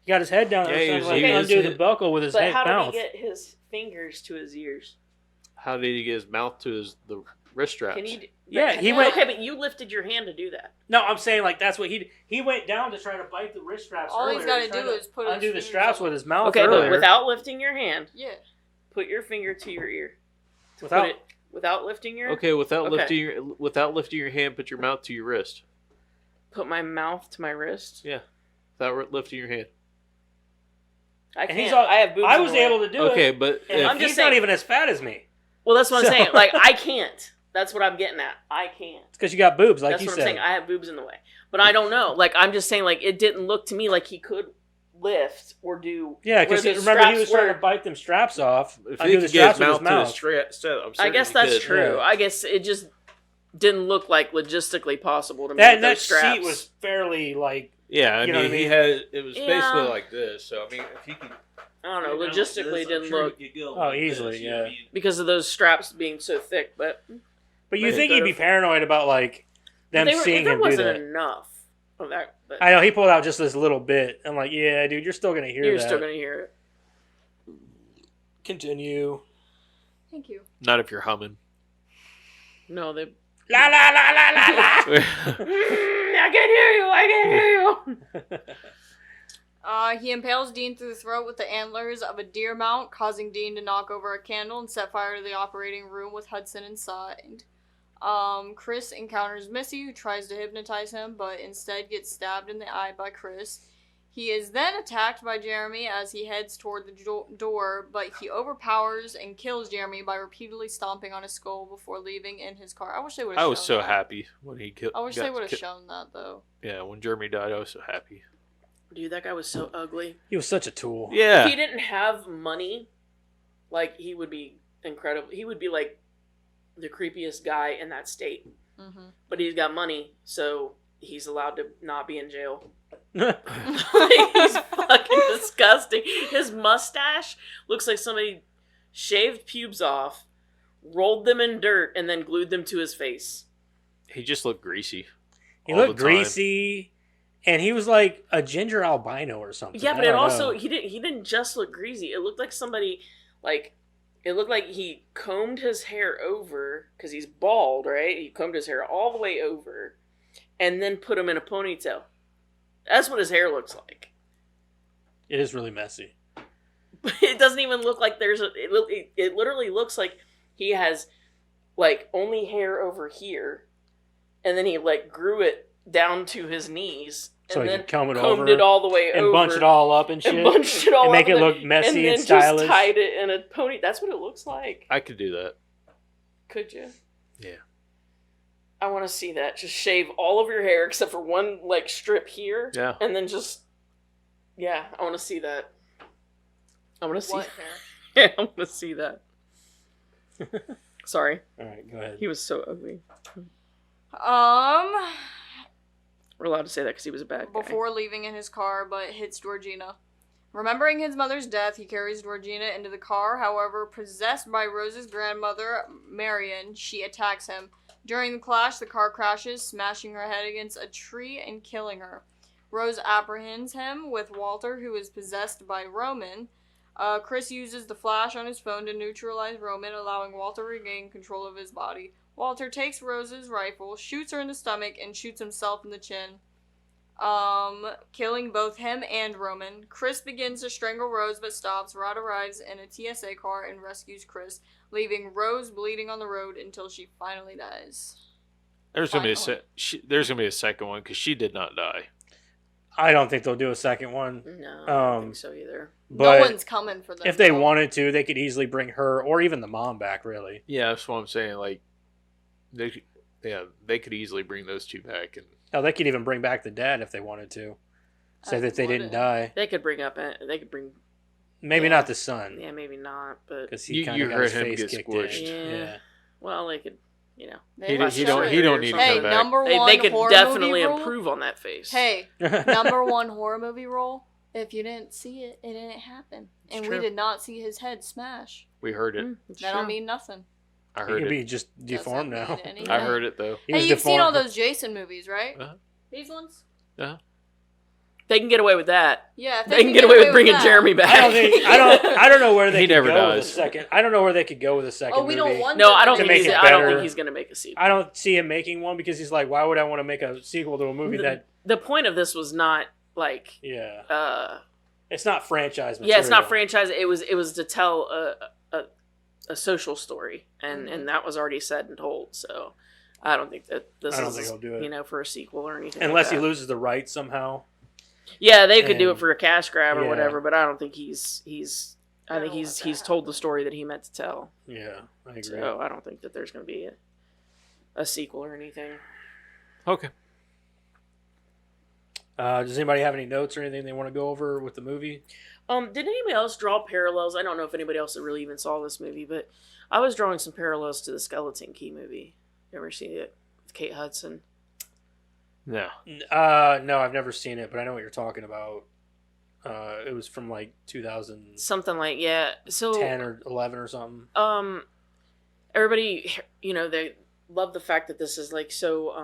He got his head down. Yeah, and he was was- trying to he like, was- undo the buckle with his But head how mouth. did he get his fingers to his ears? How did he get his mouth to the wrist straps? Can you? Yeah, he went- Okay, but you lifted your hand to do that. No, I'm saying like that's what he went down to try to bite the wrist straps. All he's earlier. got to trying do is put his undo the fingers straps on- with his mouth. Okay, earlier. but without lifting your hand, Yeah. put your finger to your ear. Without- Put it without lifting your. Okay, without Okay. lifting your hand, put your mouth to your wrist. Put my mouth to my wrist. Yeah, without lifting your hand. I And can't. he's all, I have boobs. I in was the way. able to do it. Okay, but And if- I'm he's just not saying- even as fat as me. Well, that's what I'm So- saying. Like, I can't. That's what I'm getting at. I can't. It's because you got boobs, like That's you what said. I'm saying. I have boobs in the way. But I don't know. Like, I'm just saying, like, it didn't look to me like he could lift or do. Yeah, because where the remember he was straps trying were. to bite them straps off. If Undo he the could get straps his with his mouth to the mouth. strap, I'm I certain guess he that's could. true. Yeah. I guess it just didn't look like logistically possible to me. That with that those straps. seat was fairly like. Yeah, I You mean, know what I he mean? had it was Yeah. basically like this. So I mean, if he could, I don't know. put it down like Logistically, this, I'm didn't sure look he could go Oh, like easily, this, you know what I yeah. mean? because of those straps being so thick. But But you Maybe think he'd be could've. paranoid about like them they were, seeing there him do wasn't that? enough of that. But I know he pulled out just this little bit. I'm like, yeah, dude, you're still gonna hear you're that. still gonna hear it. Continue. Thank you. Not if you're humming. No, they. La la la la la la. I can hear you. I can hear you. He impales Dean through the throat with the antlers of a deer mount, causing Dean to knock over a candle and set fire to the operating room with Hudson inside. Chris encounters Missy, who tries to hypnotize him, but instead gets stabbed in the eye by Chris. He is then attacked by Jeremy as he heads toward the door, but he overpowers and kills Jeremy by repeatedly stomping on his skull before leaving in his car. I wish they would have I shown was so that. happy when he killed. I wish they would have shown that, though. Yeah, when Jeremy died, I was so happy. Dude, that guy was so ugly. He was such a tool. Yeah, If he didn't have money, like, he would be incredible. He would be like the creepiest guy in that state. Mm-hmm. But he's got money, so he's allowed to not be in jail. Yeah. He's fucking disgusting. His mustache looks like somebody shaved pubes off, rolled them in dirt, and then glued them to his face. he just looked greasy. He all looked the time. greasy, and he was like a ginger albino or something. Yeah, I but it don't also know. he didn't just look greasy. It looked like somebody like it looked like he combed his hair over because he's bald, right? He combed his hair all the way over, and then put him in a ponytail. That's what his hair looks like. It is really messy. It doesn't even look like there's a. It literally looks like he has like only hair over here, and then he like grew it down to his knees, So and he then could comb it combed over it all the way and over, bunch it all up and shit. and bunched it all and up make it and look then- messy and then and stylish. just tied it in a pony. That's what it looks like. I could do that. Could you? Yeah. I want to see that. Just shave all of your hair except for one like strip here. Yeah. And then just I want to see that. I want to see. What hair? Yeah, I want to see that. Sorry, All right, go ahead. he was so ugly. Um, We're allowed to say that because he was a bad guy. before leaving in his car, but hits Georgina. Remembering his mother's death, he carries Georgina into the car. However, possessed by Rose's grandmother, Marion, she attacks him. During the clash, the car crashes, smashing her head against a tree and killing her. Rose apprehends him with Walter, who is possessed by Roman. Chris uses the flash on his phone to neutralize Roman, allowing Walter to regain control of his body. Walter takes Rose's rifle, shoots her in the stomach, and shoots himself in the chin, killing both him and Roman. Chris begins to strangle Rose but stops. Rod arrives in a TSA car and rescues Chris, leaving Rose bleeding on the road until she finally dies. There's gonna be Finally. there's gonna be a second one because she did not die. I don't think they'll do a second one. No, I don't Um, think so either. But No one's coming for them. if they though. wanted to, they could easily bring her or even the mom back. Really, Yeah, that's what I'm saying. Like, they could easily bring those two back, and hell, they could even bring back the dad if they wanted to. Say I that they didn't wouldn't. die. They could bring. Maybe Yeah. not the son, Yeah, maybe not, but because he You- kind you of got heard his him face get kicked squished. in. Yeah. well, they could, you know. They He must don't- show he it. don't need to Hey, come back. number They, one they could horror definitely movie rule? improve on that face. Hey, number one horror movie role. If you didn't see it, it didn't happen. It's And true. we did not see his head smash. we heard it. It's That true. don't mean nothing. I He heard could it. be just deformed Doesn't now. mean anything. I heard it though. He Hey, was you've seen all deformed. those Jason movies, right? Uh-huh. These ones? They can get away with that. Yeah, if They can get away with bringing that. Jeremy back. I don't know where they He could never go with a dies. second. I don't know where they could go with a second. Oh, we don't movie. want No, them I don't to think make he's. it I don't better. think he's gonna make a sequel. I don't see him making one because he's like, why would I want to make a sequel to a movie that? The point of this was not like. Yeah, it's not franchise material. Yeah, it's not franchise. It was to tell a social story, and Mm-hmm. that was already said and told. So I don't think that this I don't is think he'll do it. for a sequel or anything. Unless like he that. loses the rights somehow. Yeah, they could do it And- for a cash grab or yeah. whatever, but I don't think he's. I I think don't he's want that told the story that he meant to tell. Yeah, I agree. So I don't think that there's going to be a sequel or anything. Okay. Does anybody have any notes or anything they want to go over with the movie? Did anybody else draw parallels? I don't know if anybody else really even saw this movie, but I was drawing some parallels to the Skeleton Key movie. You ever seen it with Kate Hudson? No. No, I've never seen it, but I know what you're talking about. It was from like 2010 Something like, yeah. So or 11 or something. everybody, they love the fact that this is like so,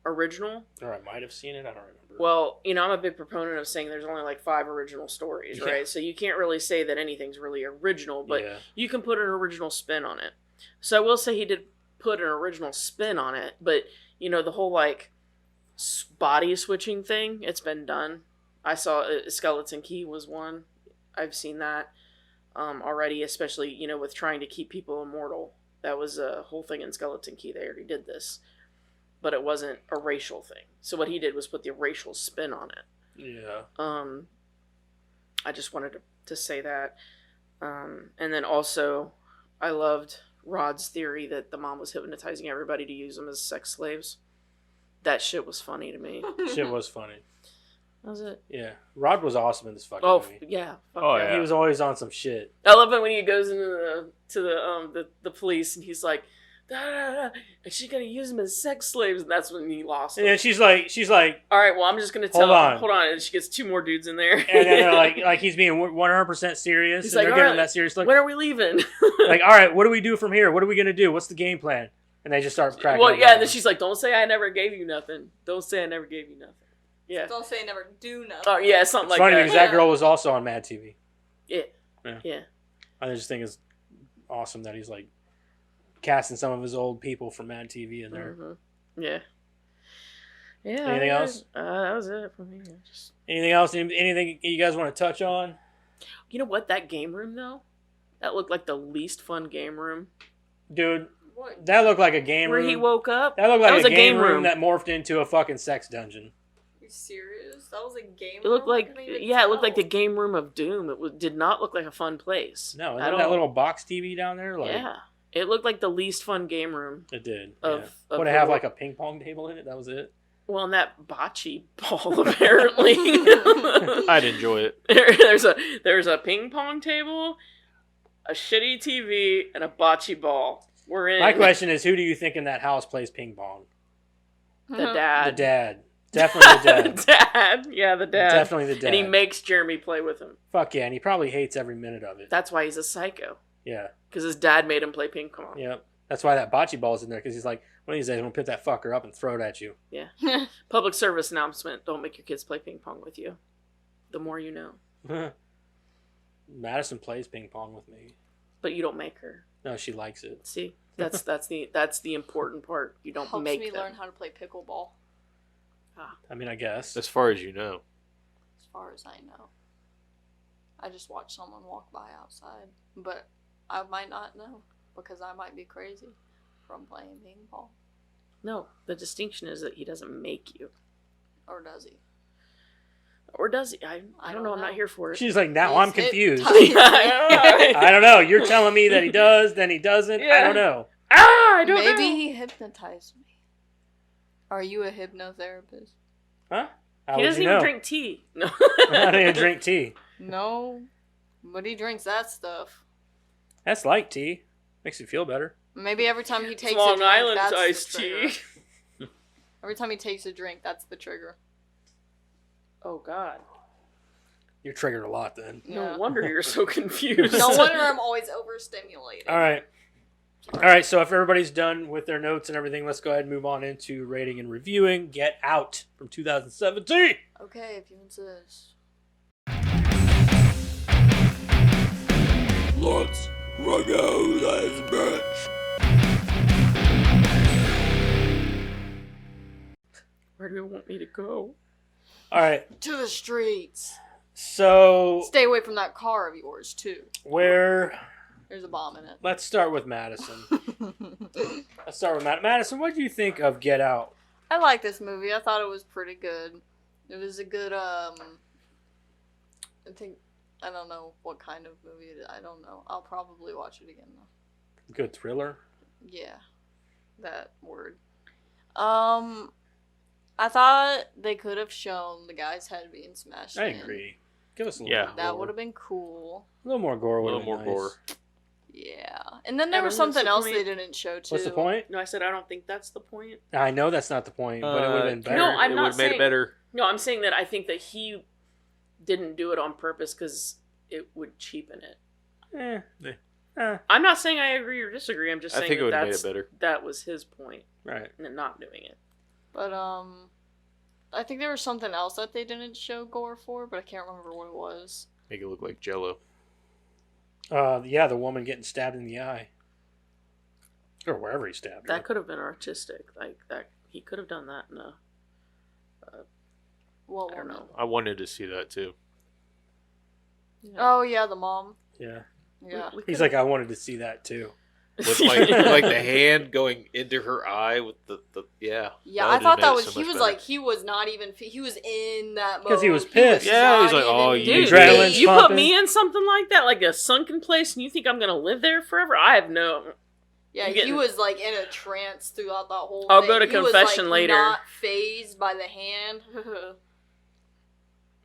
original. Or I might have seen it. I don't remember. Well, I'm a big proponent of saying there's only like 5 original stories, right? Yeah. So you can't really say that anything's really original, but Yeah. you can put an original spin on it. So I will say he did put an original spin on it, but the whole like body switching thing, it's been done. I saw Skeleton Key was one. I've seen that already, especially with trying to keep people immortal. That was a whole thing in Skeleton Key. They already did this, but it wasn't a racial thing. So what he did was put the racial spin on it. Yeah. I just wanted to say that. And then also, I loved Rod's theory that the mom was hypnotizing everybody to use them as sex slaves. That shit was funny to me. Shit was funny. That was it. Yeah. Rod was awesome in this fucking Oh, movie. yeah. Fuck Oh, yeah. yeah. He was always on some shit. I love it when he goes into the police and he's like, da, da, da, and she's gonna use them as sex slaves, and that's when he lost them. And she's like, All right, well, I'm just gonna tell him. Hold on, and she gets 2 more dudes in there. and then they're like he's being 100% serious. He's and like, they're all giving right, him that serious look. when are we leaving? Like, all right, what do we do from here? What are we gonna do? What's the game plan? And they just start cracking. Well, up yeah, at and then him. she's like, don't say I never gave you nothing. Don't say I never gave you nothing. Yeah. Don't say never do nothing. Oh, yeah, something It's like funny that. because that girl was also on Mad TV. Yeah. Yeah. Yeah. I just think it's awesome that he's like casting some of his old people from Mad TV in there. Mm-hmm. Yeah. Yeah. Anything else? That was it for me. Anything else? Anything you guys want to touch on? You know what? That game room, though, that looked like the least fun game room. Dude, What? that looked like a game Where room. he woke up. That looked like was a game room that morphed into a fucking sex dungeon. Are you serious? That was a game. It looked room? I like, couldn't even it looked like the tell. game room of Doom. Did not look like a fun place. No, and at then that all. little box TV down there, like Yeah. It looked like the least fun game room. it did. Of- Yeah. of Would it the have wor- like a ping pong table in it? That was it. Well, and that bocce ball, apparently. I'd enjoy it. There's a ping pong table, a shitty TV, and a bocce ball. We're in. My question is, who do you think in that house plays ping pong? The Uh-huh. dad. The dad. Definitely the dad. Dad. Yeah, the dad. Definitely the dad. And he makes Jeremy play with him. Fuck yeah, and he probably hates every minute of it. That's why he's a psycho. Yeah. Because his dad made him play ping pong. Yep. That's why that bocce ball's in there, because he's like, one of these days I'm going to pick that fucker up and throw it at you. Yeah. Public service announcement. Don't make your kids play ping pong with you. The more you know. Madison plays ping pong with me. But you don't make her. No, she likes it. See? That's the important part. You don't Helps make me them. learn how to play pickleball. I mean, I guess. As far as you know. As far as I know, I just watched someone walk by outside, but I might not know because I might be crazy from playing ping pong. No, the distinction is that he doesn't make you. Or does he? Or does he? I I don't don't know. I'm not know. here for it. She's like, now He's I'm confused. hypnotized. I don't know. You're telling me that he does, then he doesn't. I Yeah. don't know. I don't Maybe know. he hypnotized me. Are you a hypnotherapist? Huh? How He would doesn't you even know? drink tea. No. I don't even drink tea. No, but he drinks that stuff. That's like tea. Makes you feel better. Maybe every time he takes a Long drink, Island that's iced the trigger. tea. Every time he takes a drink, that's the trigger. Oh God. You're triggered a lot then. Yeah. No wonder you're so confused. No wonder I'm always overstimulated. All right. All right, so if everybody's done with their notes and everything, let's go ahead and move on into rating and reviewing Get Out from 2017. Okay, if you insist. Let's go this bitch. Where do you want me to go? All right, To the streets. so Stay away from that car of yours, too. where... There's a bomb in Let's start with Madison. it. Let's start with Madison, what do you think of Get Out? I like this movie. I thought it was pretty good. It was a good, I don't know what kind of movie it is. I don't know. I'll probably watch it again, though. Good thriller. Yeah, that word. I thought they could have shown the guy's head being smashed. I in. agree. Give us a little Yeah. more That gore. would have been cool. A little more gore A would little have been more nice. gore. Yeah, and then there Yeah, was but what's something the else point? they didn't show too. What's the point? No, I said I don't think that's the point. I know that's not the point, but it would have been better. No, I'm it not would have made saying- it better. No, I'm saying that I think that he didn't do it on purpose because it would cheapen it. I'm not saying I agree or disagree. I'm just I saying think it that would have made that's, it better. that was his point Right. in not doing it. But I think there was something else that they didn't show gore for, but I can't remember what it was. Make it look like Jello. Yeah, the woman getting stabbed in the eye. Or wherever he stabbed her. That could have been artistic. Like that, he could have done that. No, What I don't one? know. I wanted to see that too. Oh yeah, the mom. Yeah. Yeah. We He's could've- like, I wanted to see that too. With like the hand going into her eye with the Yeah, That I would've thought made that it was so he much was better. like he was not even he was in that mode. 'Cause he was pissed. Yeah, he's not like, oh, even you Dude, Adrenaline's you put pumping. me in something like that, like a sunken place, and you think I'm gonna live there forever? I have no. Yeah, You he getting- was like in a trance throughout that whole I'll thing. go to He was, confession like, later. Not phased by the hand.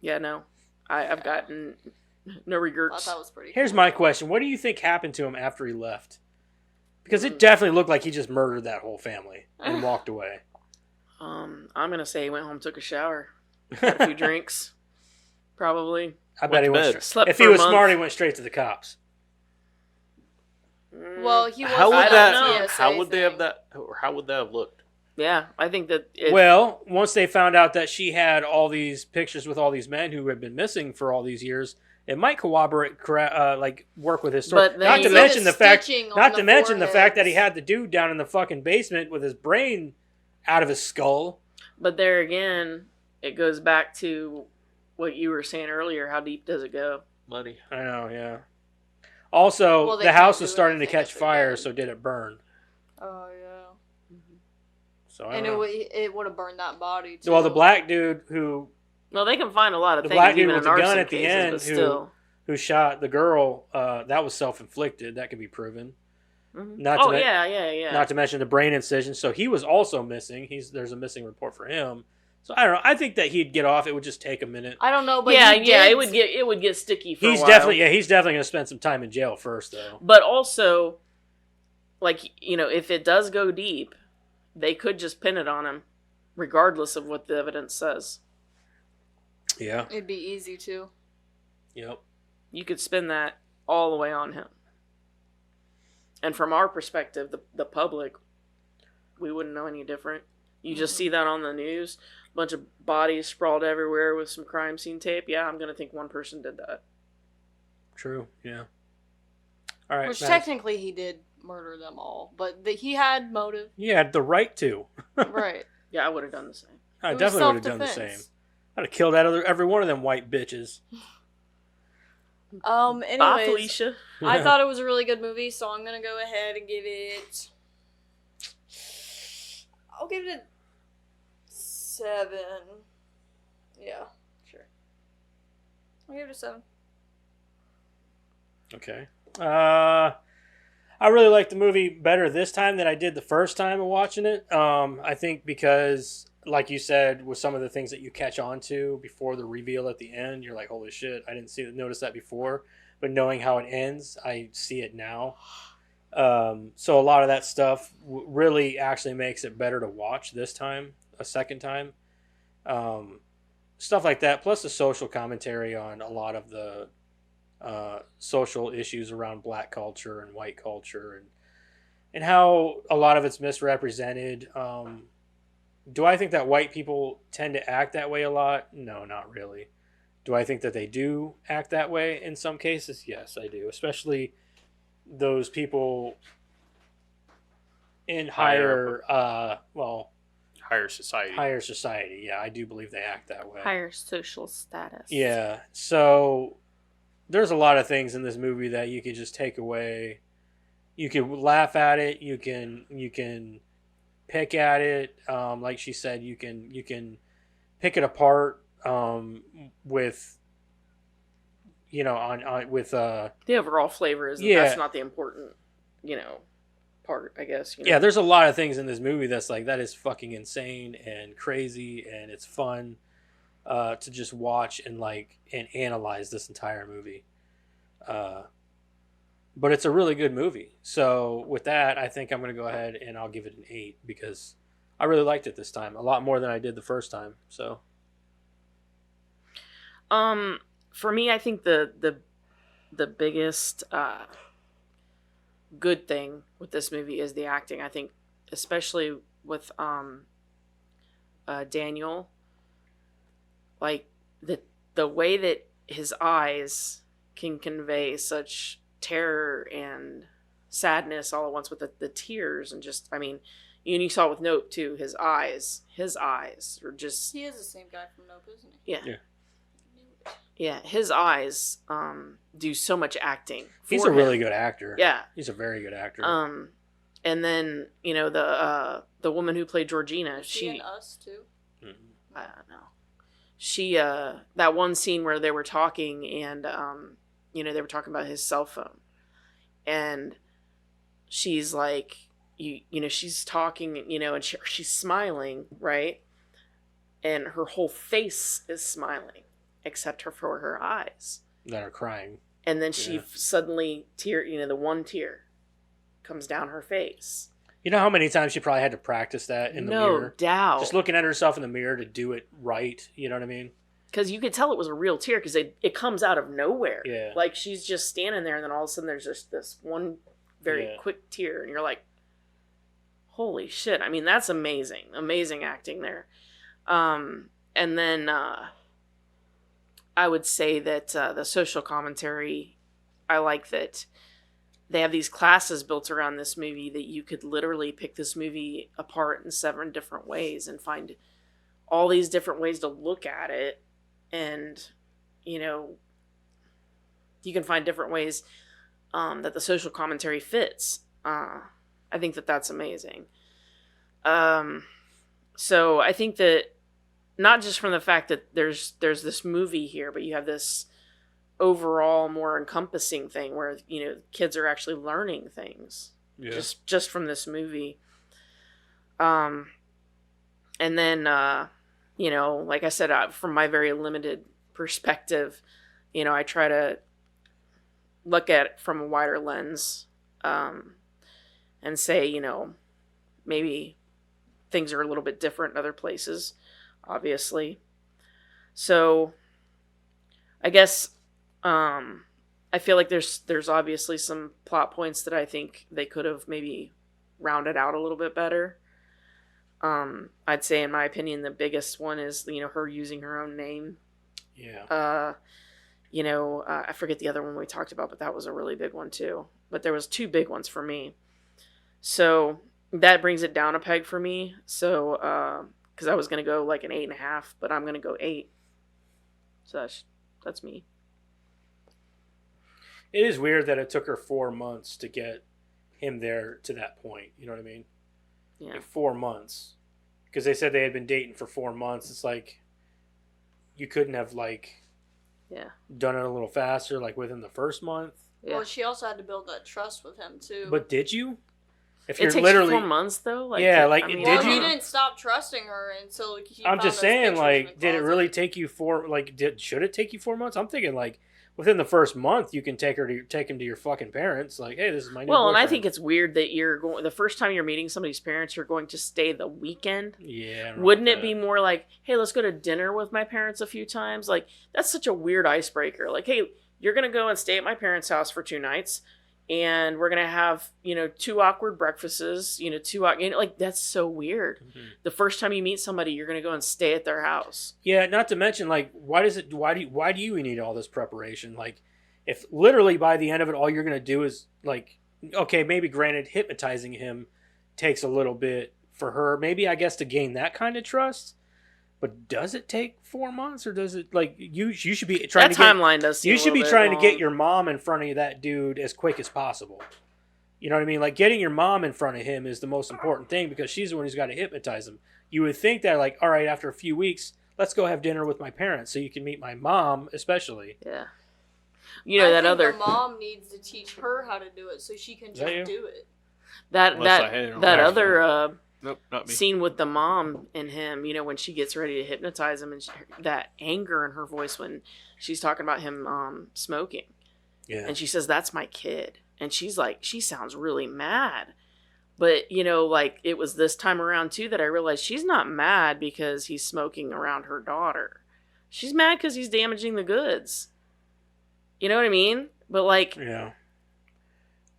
Yeah, no, I've gotten no I regrets. thought that was pretty. Here's cool. my question. What do you think happened to him after he left? Because it definitely looked like he just murdered that whole family and walked away. I'm gonna say he went home, took a shower, had a few drinks, probably. I bet he to went bed. straight. Slept If for he a was month. smart, he went straight to the cops. Well, he was. How would I don't that? know. How would they have that? Or how would that have looked? Yeah, I think that. If, Well, once they found out that she had all these pictures with all these men who had been missing for all these years, it might corroborate, like work with his story. But then Not you to see mention the the fact, stitching on not the to mention the fact that he foreheads. had the dude down in the fucking basement with his brain out of his skull. but there again, it goes back to what you were saying earlier. How deep does it go? Money. I know, yeah. Also, Well, they the house can't was do starting to anything catch if they're fire, dead. so did it burn? Oh yeah. So I And don't know. it would have burned that body too. Well, the black dude who Well, they can find a lot of The things, black dude even with in the gun arson at the cases, end but who- still. shot the girl, that was self-inflicted. That can be proven. Mhm. Not to Oh men- yeah. Not to mention the brain incision. So he was also missing. There's a missing report for him. So I don't know. I think that he'd get off. It would just take a minute. I don't know, but yeah, he yeah. did- It would get sticky for He's a while. definitely going to spend some time in jail first, though. But also, like, if it does go deep, they could just pin it on him, regardless of what the evidence says. Yeah. It'd be easy to. Yep. You could spin that all the way on him. And from our perspective, the public, we wouldn't know any different. You just see that on the news, a bunch of bodies sprawled everywhere with some crime scene tape. Yeah, I'm gonna think one person did that. True. Yeah. All right. Which Matt. technically he did murder them all, but he had motive. He had the right to. Right. Yeah, I would have done the same. I It was definitely would have done the same. self-defense. I'd have killed every one of them white bitches. Bye, Anyways, Felicia. I thought it was a really good movie, so I'm gonna go ahead and give it. I'll give it a 7. Yeah, sure. I'll give it a 7. Okay. I really liked the movie better this time than I did the first time of watching it. I think because, like you said, with some of the things that you catch on to before the reveal at the end, you're like, holy shit, I didn't notice that before. But knowing how it ends, I see it now. So a lot of that stuff really actually makes it better to watch this time, a second time. Stuff like that, plus the social commentary on a lot of the social issues around black culture and white culture and how a lot of it's misrepresented. Do I think that white people tend to act that way a lot? No, not really. Do I think that they do act that way in some cases? Yes, I do. Especially those people in higher society. higher society. Yeah, I do believe they act that way. Higher social status. Yeah. So there's a lot of things in this movie that you could just take away. You can laugh at it. You can pick at it. Like she said, you can pick it apart. With with The overall flavor is Yeah. that's not the important, part, I guess. Yeah, there's a lot of things in this movie that's like, that is fucking insane and crazy, and it's fun to just watch and analyze this entire movie. But it's a really good movie. So with that, I think I'm going to go ahead and I'll give it an 8 because I really liked it this time. A lot more than I did the first time. So for me, I think the biggest good thing with this movie is the acting. I think especially with Daniel, like the way that his eyes can convey such terror and sadness all at once with the tears, and just, I mean, you saw it with Nope too. His eyes are just. He is the same guy from Nope, isn't he? Yeah. His eyes do so much acting. He's a really good actor. Yeah, he's a very good actor. And then the woman who played Georgina, she in Us too. I don't know. She that one scene where they were talking and they were talking about his cell phone, and she's like, she's talking, and she's smiling, right? And her whole face is smiling, except for her eyes that are crying. And then she suddenly the one tear comes down her face. You know how many times she probably had to practice that in the mirror? No doubt. Just looking at herself in the mirror to do it right. You know what I mean? Because you could tell it was a real tear because it comes out of nowhere. Yeah. Like she's just standing there and then all of a sudden there's just this one very quick tear and you're like, holy shit. I mean, that's amazing. Amazing acting there. And then I would say that the social commentary, I like that they have these classes built around this movie that you could literally pick this movie apart in 7 different ways and find all these different ways to look at it. And, you can find different ways that the social commentary fits. I think that that's amazing. So I think that not just from the fact that there's this movie here, but you have this overall more encompassing thing where, kids are actually learning things just from this movie. And then, like I said, from my very limited perspective, I try to look at it from a wider lens, and say, maybe things are a little bit different in other places, obviously. So I guess, I feel like there's obviously some plot points that I think they could have maybe rounded out a little bit better. I'd say, in my opinion, the biggest one is, her using her own name. Yeah. I forget the other one we talked about, but that was a really big one too. But there was 2 big ones for me. So that brings it down a peg for me. So, because I was going to go like an 8.5, but I'm going to go 8. So that's me. It is weird that it took her 4 months to get him there to that point. You know what I mean? Yeah. Like 4 months. Because they said they had been dating for 4 months. It's like, you couldn't have done it a little faster, like within the first month. Yeah. Well, she also had to build that trust with him too. But did you? If it takes 4 months though. Well, did you? he didn't stop trusting her until he. I'm just saying, did it really take you should it take you 4 months? I'm thinking within the first month you can take him to your fucking parents. Like, hey, this is my new boyfriend. And I think it's weird that the first time you're meeting somebody's parents, you're going to stay the weekend. Yeah. Wouldn't it be more like, hey, let's go to dinner with my parents a few times? Like, that's such a weird icebreaker. Like, hey, you're gonna go and stay at my parents' house for 2 nights. And we're going to have, 2 awkward breakfasts, 2 like, that's so weird. Mm-hmm. The first time you meet somebody, you're going to go and stay at their house. Yeah, not to mention, why do you need all this preparation? Like, if literally by the end of it, all you're going to do is, okay, maybe granted, hypnotizing him takes a little bit for her, maybe, I guess, to gain that kind of trust. But does it take 4 months, or does it you should be trying that timeline does seem you should be trying long. to get your mom in front of that dude as quick as possible. You know what I mean? Like, getting your mom in front of him is the most important thing because she's the one who's got to hypnotize him. You would think that all right, after a few weeks, let's go have dinner with my parents so you can meet my mom, especially. Yeah. I think the mom needs to teach her how to do it so she can just do it. That Unless I that had it on that my other Nope, not me. scene with the mom and him, you know, when she gets ready to hypnotize him, and that anger in her voice when she's talking about him smoking, Yeah. and she says, "That's my kid," and she's like, she sounds really mad. But, you know, like, it was this time around, too, that I realized she's not mad because he's smoking around her daughter. She's mad because he's damaging the goods. You know what I mean? But, like, Yeah.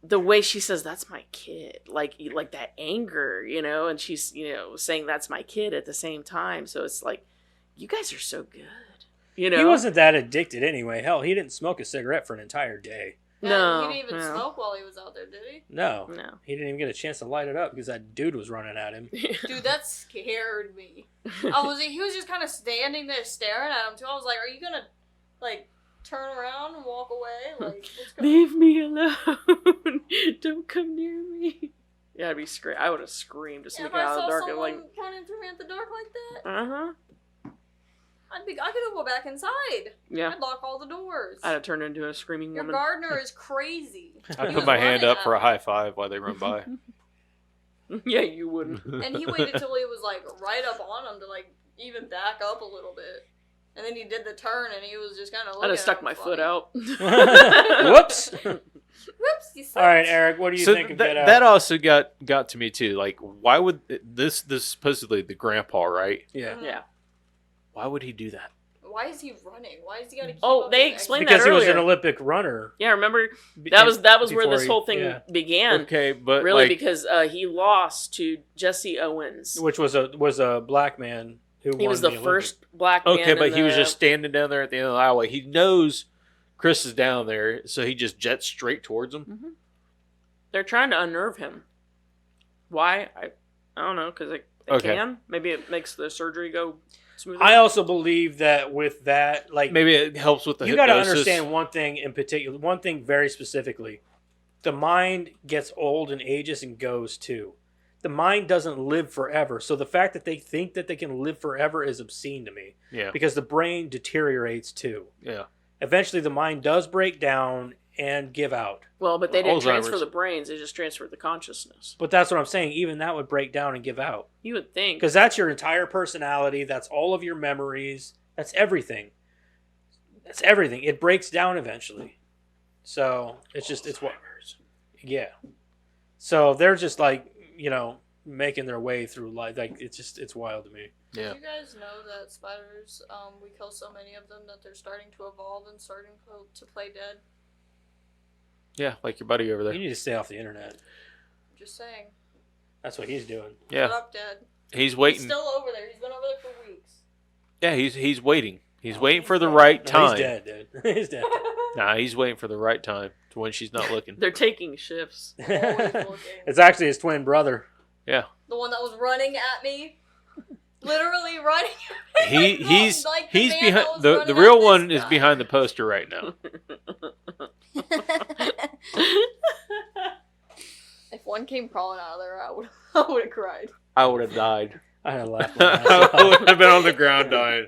the way she says, "That's my kid," like that anger, you know, and she's, you know, saying, "That's my kid" at the same time. So it's like, you guys are so good. You know? He wasn't that addicted anyway. Hell, he didn't smoke a cigarette for an entire day. No. He didn't even no. smoke while he was out there, did he? No. No. He didn't even get a chance to light it up because that dude was running at him. Dude, that scared me. He was just kind of standing there staring at him too. I was like, are you gonna, like, turn around and walk away? Like, what's going on? Leave me alone. Don't come near me. Yeah, I would have screamed just Yeah, if looking I out of saw the dark. someone Like, running through me at the dark like that, uh-huh. I could go back inside. Yeah. I'd lock all the doors. I'd have turned into a screaming Your woman. gardener is crazy. I He put was my hand running up at for a me. high five while they run by. Yeah, you wouldn't. And he waited till he was like right up on him to like even back up a little bit. And then he did the turn and he was just kind of looking I'd have at stuck him my funny. foot out. Whoops. Whoops, you All right, Eric, what do you So think of Get Out? that also got to me too. Like, why would this supposedly the grandpa, right? Yeah. Yeah. Why would he do that? Why is he running? Why is he gotta keep Oh, up they with explained Because that he was an earlier. Olympic runner. Yeah, remember that was where before this he- whole thing yeah. began. Okay, but Really, like, because he lost to Jesse Owens. Which was a black man who He won was the Olympic. first black man. okay, but in he was the- just standing down there at the end of the highway. He knows Chris is down there, so he just jets straight towards him. They're trying to unnerve him. Why? I don't know. Because they Okay. can. Maybe it makes the surgery go smoother. I also believe that with that, like, Maybe it helps with the you got to hypnosis. understand one thing in particular, one thing very specifically. The mind gets old and ages and goes too. The mind doesn't live forever. So the fact that they think that they can live forever is obscene to me. Yeah, Because the brain deteriorates too. yeah. Eventually the mind does break down and give out. Well, but they didn't transfer Alzheimer's. the brains. They just transferred the consciousness. But that's what I'm saying. Even that would break down and give out. You would think. Because that's your entire personality. That's all of your memories. That's everything. That's everything. It breaks down eventually. So it's what. Yeah. So they're just like, making their way through life. Like it's wild to me. Yeah. Do you guys know that spiders, we kill so many of them that they're starting to evolve and starting to play dead? Yeah, like your buddy over You there. need to stay off the internet. Just saying. That's what he's doing. Shut Yeah, up, Dad. he's He's waiting. still over there. He's been over there for weeks. Yeah, he's waiting. He's waiting for the right No, time. he's dead, dude. He's dead. Nah, he's waiting for the right time to when she's not looking. They're taking shifts. Always looking. It's actually his twin brother. Yeah, The one that was running at me. Literally running at me. he Like, he's like the he's man behind that was the running real at one this is guy. behind the poster right now. If one came crawling out of there, I would have cried. I would have died. I had laughed my ass I off. would have been on the ground dying.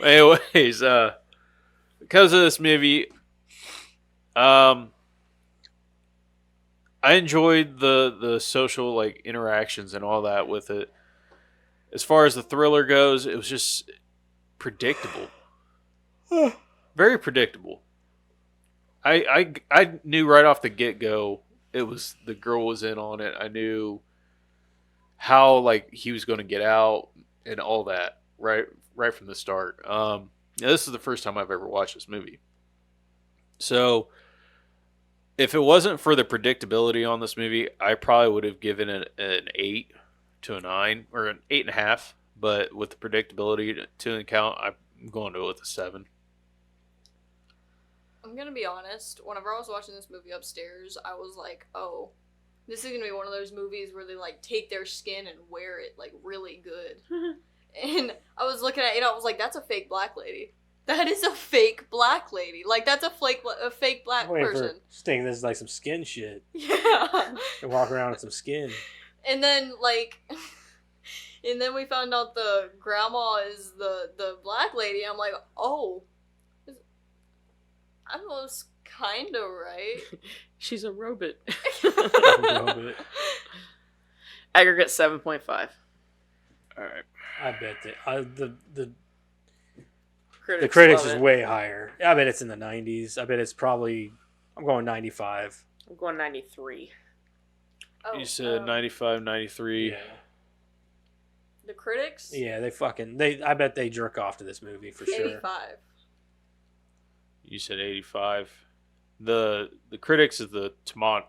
Anyways, because of this movie, I enjoyed the social like interactions and all that with it. As far as the thriller goes, it was just predictable, very predictable. I knew right off the get go it was the girl was in on it. I knew how like he was going to get out and all that right from the start. This is the first time I've ever watched this movie, so if it wasn't for the predictability on this movie, I probably would have given it an 8 to a 9 or an 8.5. But with the predictability to account, I'm going to go with a 7. I'm gonna be honest. Whenever I was watching this movie upstairs, I was like, "Oh, this is gonna be one of those movies where they like take their skin and wear it like really good." And I was looking at it, I was like, "That's a fake black lady. That is a fake black lady. Like that's a fake black Waiting person." for sting. This is like some skin shit. Yeah. They walk around with some skin. And then and then we found out the grandma is the black lady. I'm like, "Oh, I was kind of right." She's a robot. Robot. Aggregate 7.5. All right. I bet that the Critics critics love is it. way higher. I bet it's in the 90s. I bet it's probably. I'm going 95. I'm going 93. Oh, You said 95, 93. Yeah. The critics? Yeah, I bet they jerk off to this movie for sure. 85. You said 85. The critics is the tomato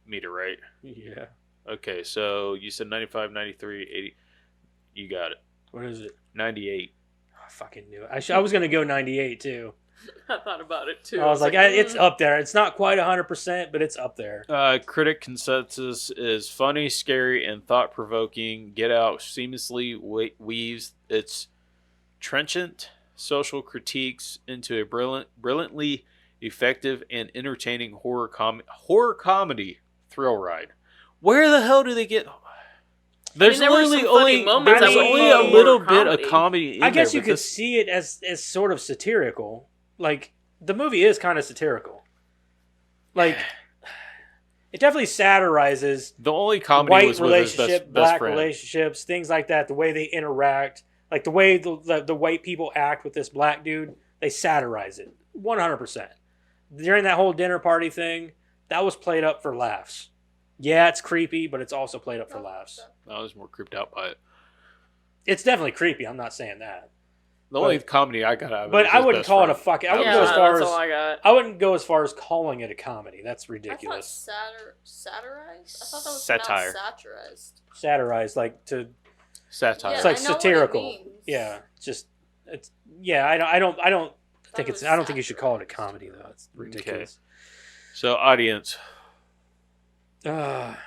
meter, right? Yeah. Okay, so you said 95, 93, 80. You got it. What is it? 98. I fucking knew it. I was gonna go 98 too. I thought about it too. I was like, it's up there. It's not quite 100%, but it's up there. Critic consensus is funny, scary, and thought-provoking. Get Out seamlessly weaves its trenchant social critiques into a brilliantly effective and entertaining horror comedy thrill ride. Where the hell do they get? There's there were some literally funny only moments that there's were only funny. a little Horror bit of comedy. In I guess there, you but could this- see it as sort of satirical. Like the movie is kind of satirical. Like it definitely satirizes the only comedy white was with his relationship, best black friend. relationships, things like that. The way they interact, like the way the white people act with this black dude, they satirize it 100%. During that whole dinner party thing, that was played up for laughs. Yeah, it's creepy, but it's also played up for laughs. I was more creeped out by it. It's definitely creepy. I'm not saying that, The only comedy I got out of it but was I his wouldn't best call it a friend. fucking. I That wouldn't was go as it. far that's as all I got. I wouldn't go as far as calling it a comedy. That's I thought ridiculous. satirized? I thought that was Satire. pronounced satirized. Satirized, like to. Satire. It's Yeah, like I know what it satirical. means. Yeah, just it's. Yeah, I don't think it it's. was I don't think you should call it a satirized. comedy though. It's ridiculous. So, audience, It's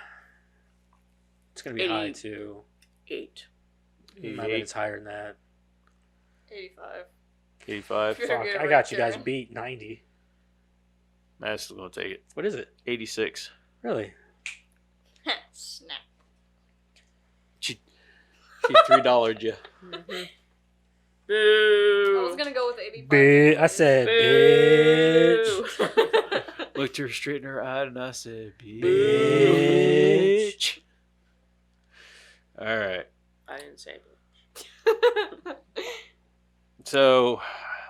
gonna be high 80. too. 8. I bet it's higher than that. 85. 85. You're Fuck, good, I got you guys Karen. beat 90. I'm still going to take it. What is it? 86. Really? Snap. She $3'd you. Mm-hmm. I Boo. was gonna go with 85. I said, bitch. Boo. Looked her straight in her eye and I said, Bitch. All right. I didn't say it. So,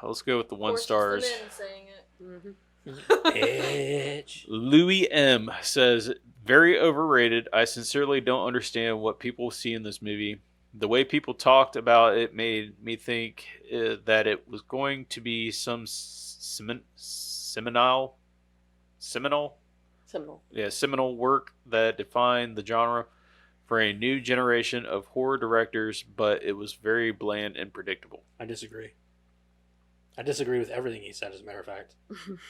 let's go with the Of one course, it's the stars. men saying it. Mm-hmm. Bitch. Louis M. says, very overrated. I sincerely don't understand what people see in this movie. The way people talked about it made me think that it was going to be some seminal work that defined the genre for a new generation of horror directors, but it was very bland and predictable. I disagree. I disagree with everything he said, as a matter of fact.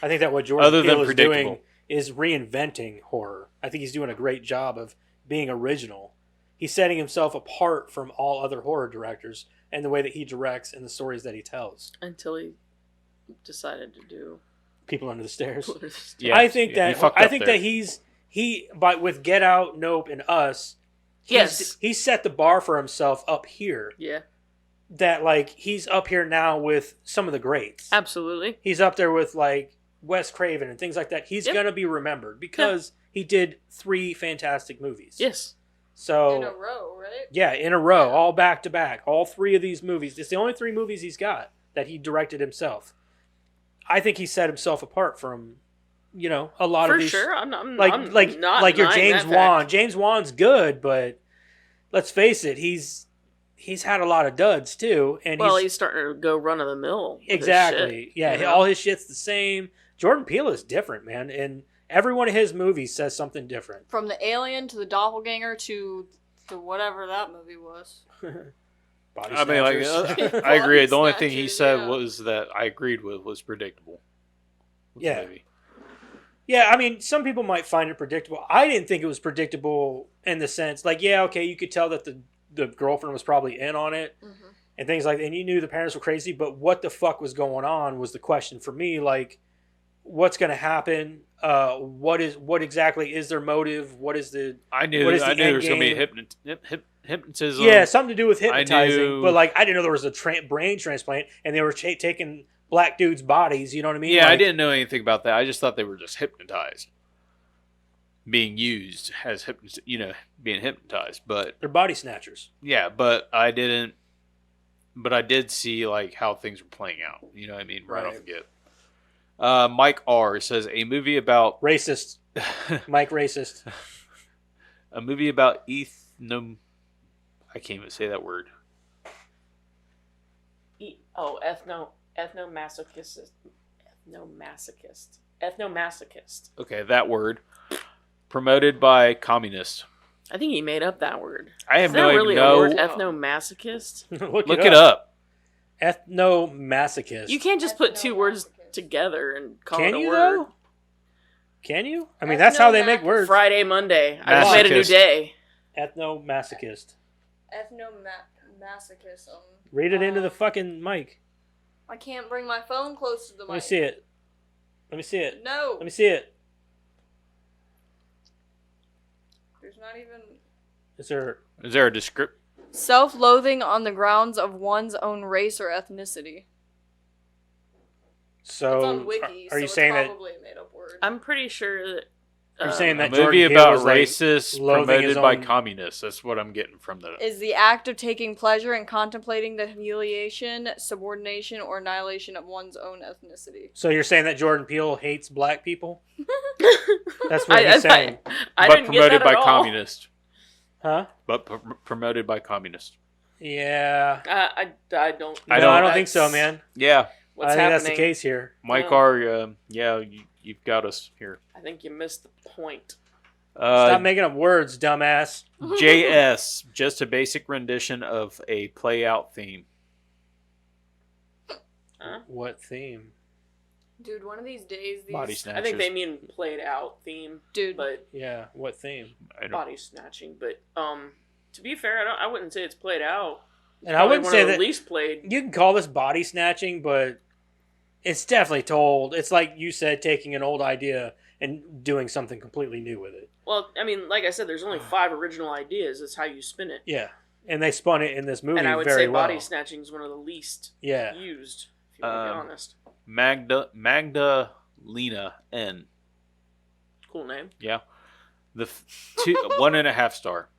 I think that what Jordan Other than Peele is predictable. doing is reinventing horror. I think he's doing a great job of being original. He's setting himself apart from all other horror directors and the way that he directs and the stories that he tells. Until he decided to do. People Under the Stairs. Yeah, I think he that fucked I up think there. that but with Get Out, Nope, and Us, Yes. he set the bar for himself up here. Yeah. That like he's up here now with some of the greats. Absolutely. He's up there with like Wes Craven and things like that. He's Yep. gonna be remembered because he did 3 fantastic movies. Yes. So In a row, right? yeah, in a row, all back to back, all 3 of these movies. It's the only 3 movies he's got that he directed himself. I think he set himself apart from, a lot For of these. sure. I'm not Like your denying James that Wan. fact. James Wan's good, but let's face it, he's had a lot of duds too, and Well, he's starting to go run of the mill. exactly. Yeah, you know? all his shit's the same. Jordan Peele is different, man, and every one of his movies says something different. From the alien to the doppelganger to whatever that movie was. Body I mean, like, Snatchers. I agree. The only thing he Snatchers, said yeah. was that I agreed with was predictable. with the Yeah. movie. Yeah, I mean, some people might find it predictable. I didn't think it was predictable in the sense, like, yeah, okay, you could tell that the girlfriend was probably in on it Mm-hmm. and things like that, and you knew the parents were crazy, but what the fuck was going on was the question for me. Like, what's going to happen? What exactly is their motive? What is the... I knew What is the there was going to be end hypnotism. Yeah, something to do with I hypnotizing. knew- But, like, I didn't know there was a brain transplant, and they were taking black dudes' bodies, you know what I mean? Yeah, I Like, didn't know anything about that. I just thought they were just hypnotized. being used as being hypnotized. But They're body snatchers. yeah, but I didn't. But I did see like how things were playing out. You know what I mean? Right off the get. Mike R says a movie about Racist. Mike racist. a movie about ethno. I can't even say that word. Ethnomasochist. Okay, that word. Promoted by communists. I think he made up that word. I have Is no that really idea. a word? Ethnomasochist. Look it up. Ethnomasochist. You can't just put two words together and call it Can a you word. though? Can you? I mean, that's how they make words. Friday, Monday. I just made a new Masochist. day. Ethnomasochist. Ethnomasochism. Read it into the fucking mic. I can't bring my phone close to the mic. Let me see it. Let me see it. No. Let me see it. There's not even... Is there a description? Self-loathing on the grounds of one's own race or ethnicity. So, It's on Wiki, are you so saying it's that? probably a made-up word. I'm pretty sure that. Are you saying A that movie Jordan Peele about was, like, racists loathing his promoted by own- communists. That's what I'm getting from the. Is the act of taking pleasure in contemplating the humiliation, subordination, or annihilation of one's own ethnicity. So you're saying that Jordan Peele hates black people? That's what he's saying. I but didn't get promoted that by at all. communists. Huh? But promoted by communists. I Yeah. don't. I don't think so, man. Yeah, What's I think happening? that's the case here. Mike No. R. You've got us here. I think you missed the point. Stop making up words, dumbass. JS, just a basic rendition of a play-out theme. Huh? What theme? Dude, one of these days, these... Body snatchers. I think they mean played out theme, Dude. but Yeah, what theme? I don't- body snatching. But to be fair, I wouldn't say it's played out. It's And I probably wouldn't one say of the that least played. you can call this body snatching, but it's definitely told. It's like you said, taking an old idea and doing something completely new with it. Well, I mean, like I said, there's only 5 original ideas. That's how you spin it. Yeah, and they spun it in this movie And I would very say well. body snatching is one of the least Yeah. used, if you want to be honest. Magdalena N. Cool name. Yeah. The 1.5 star.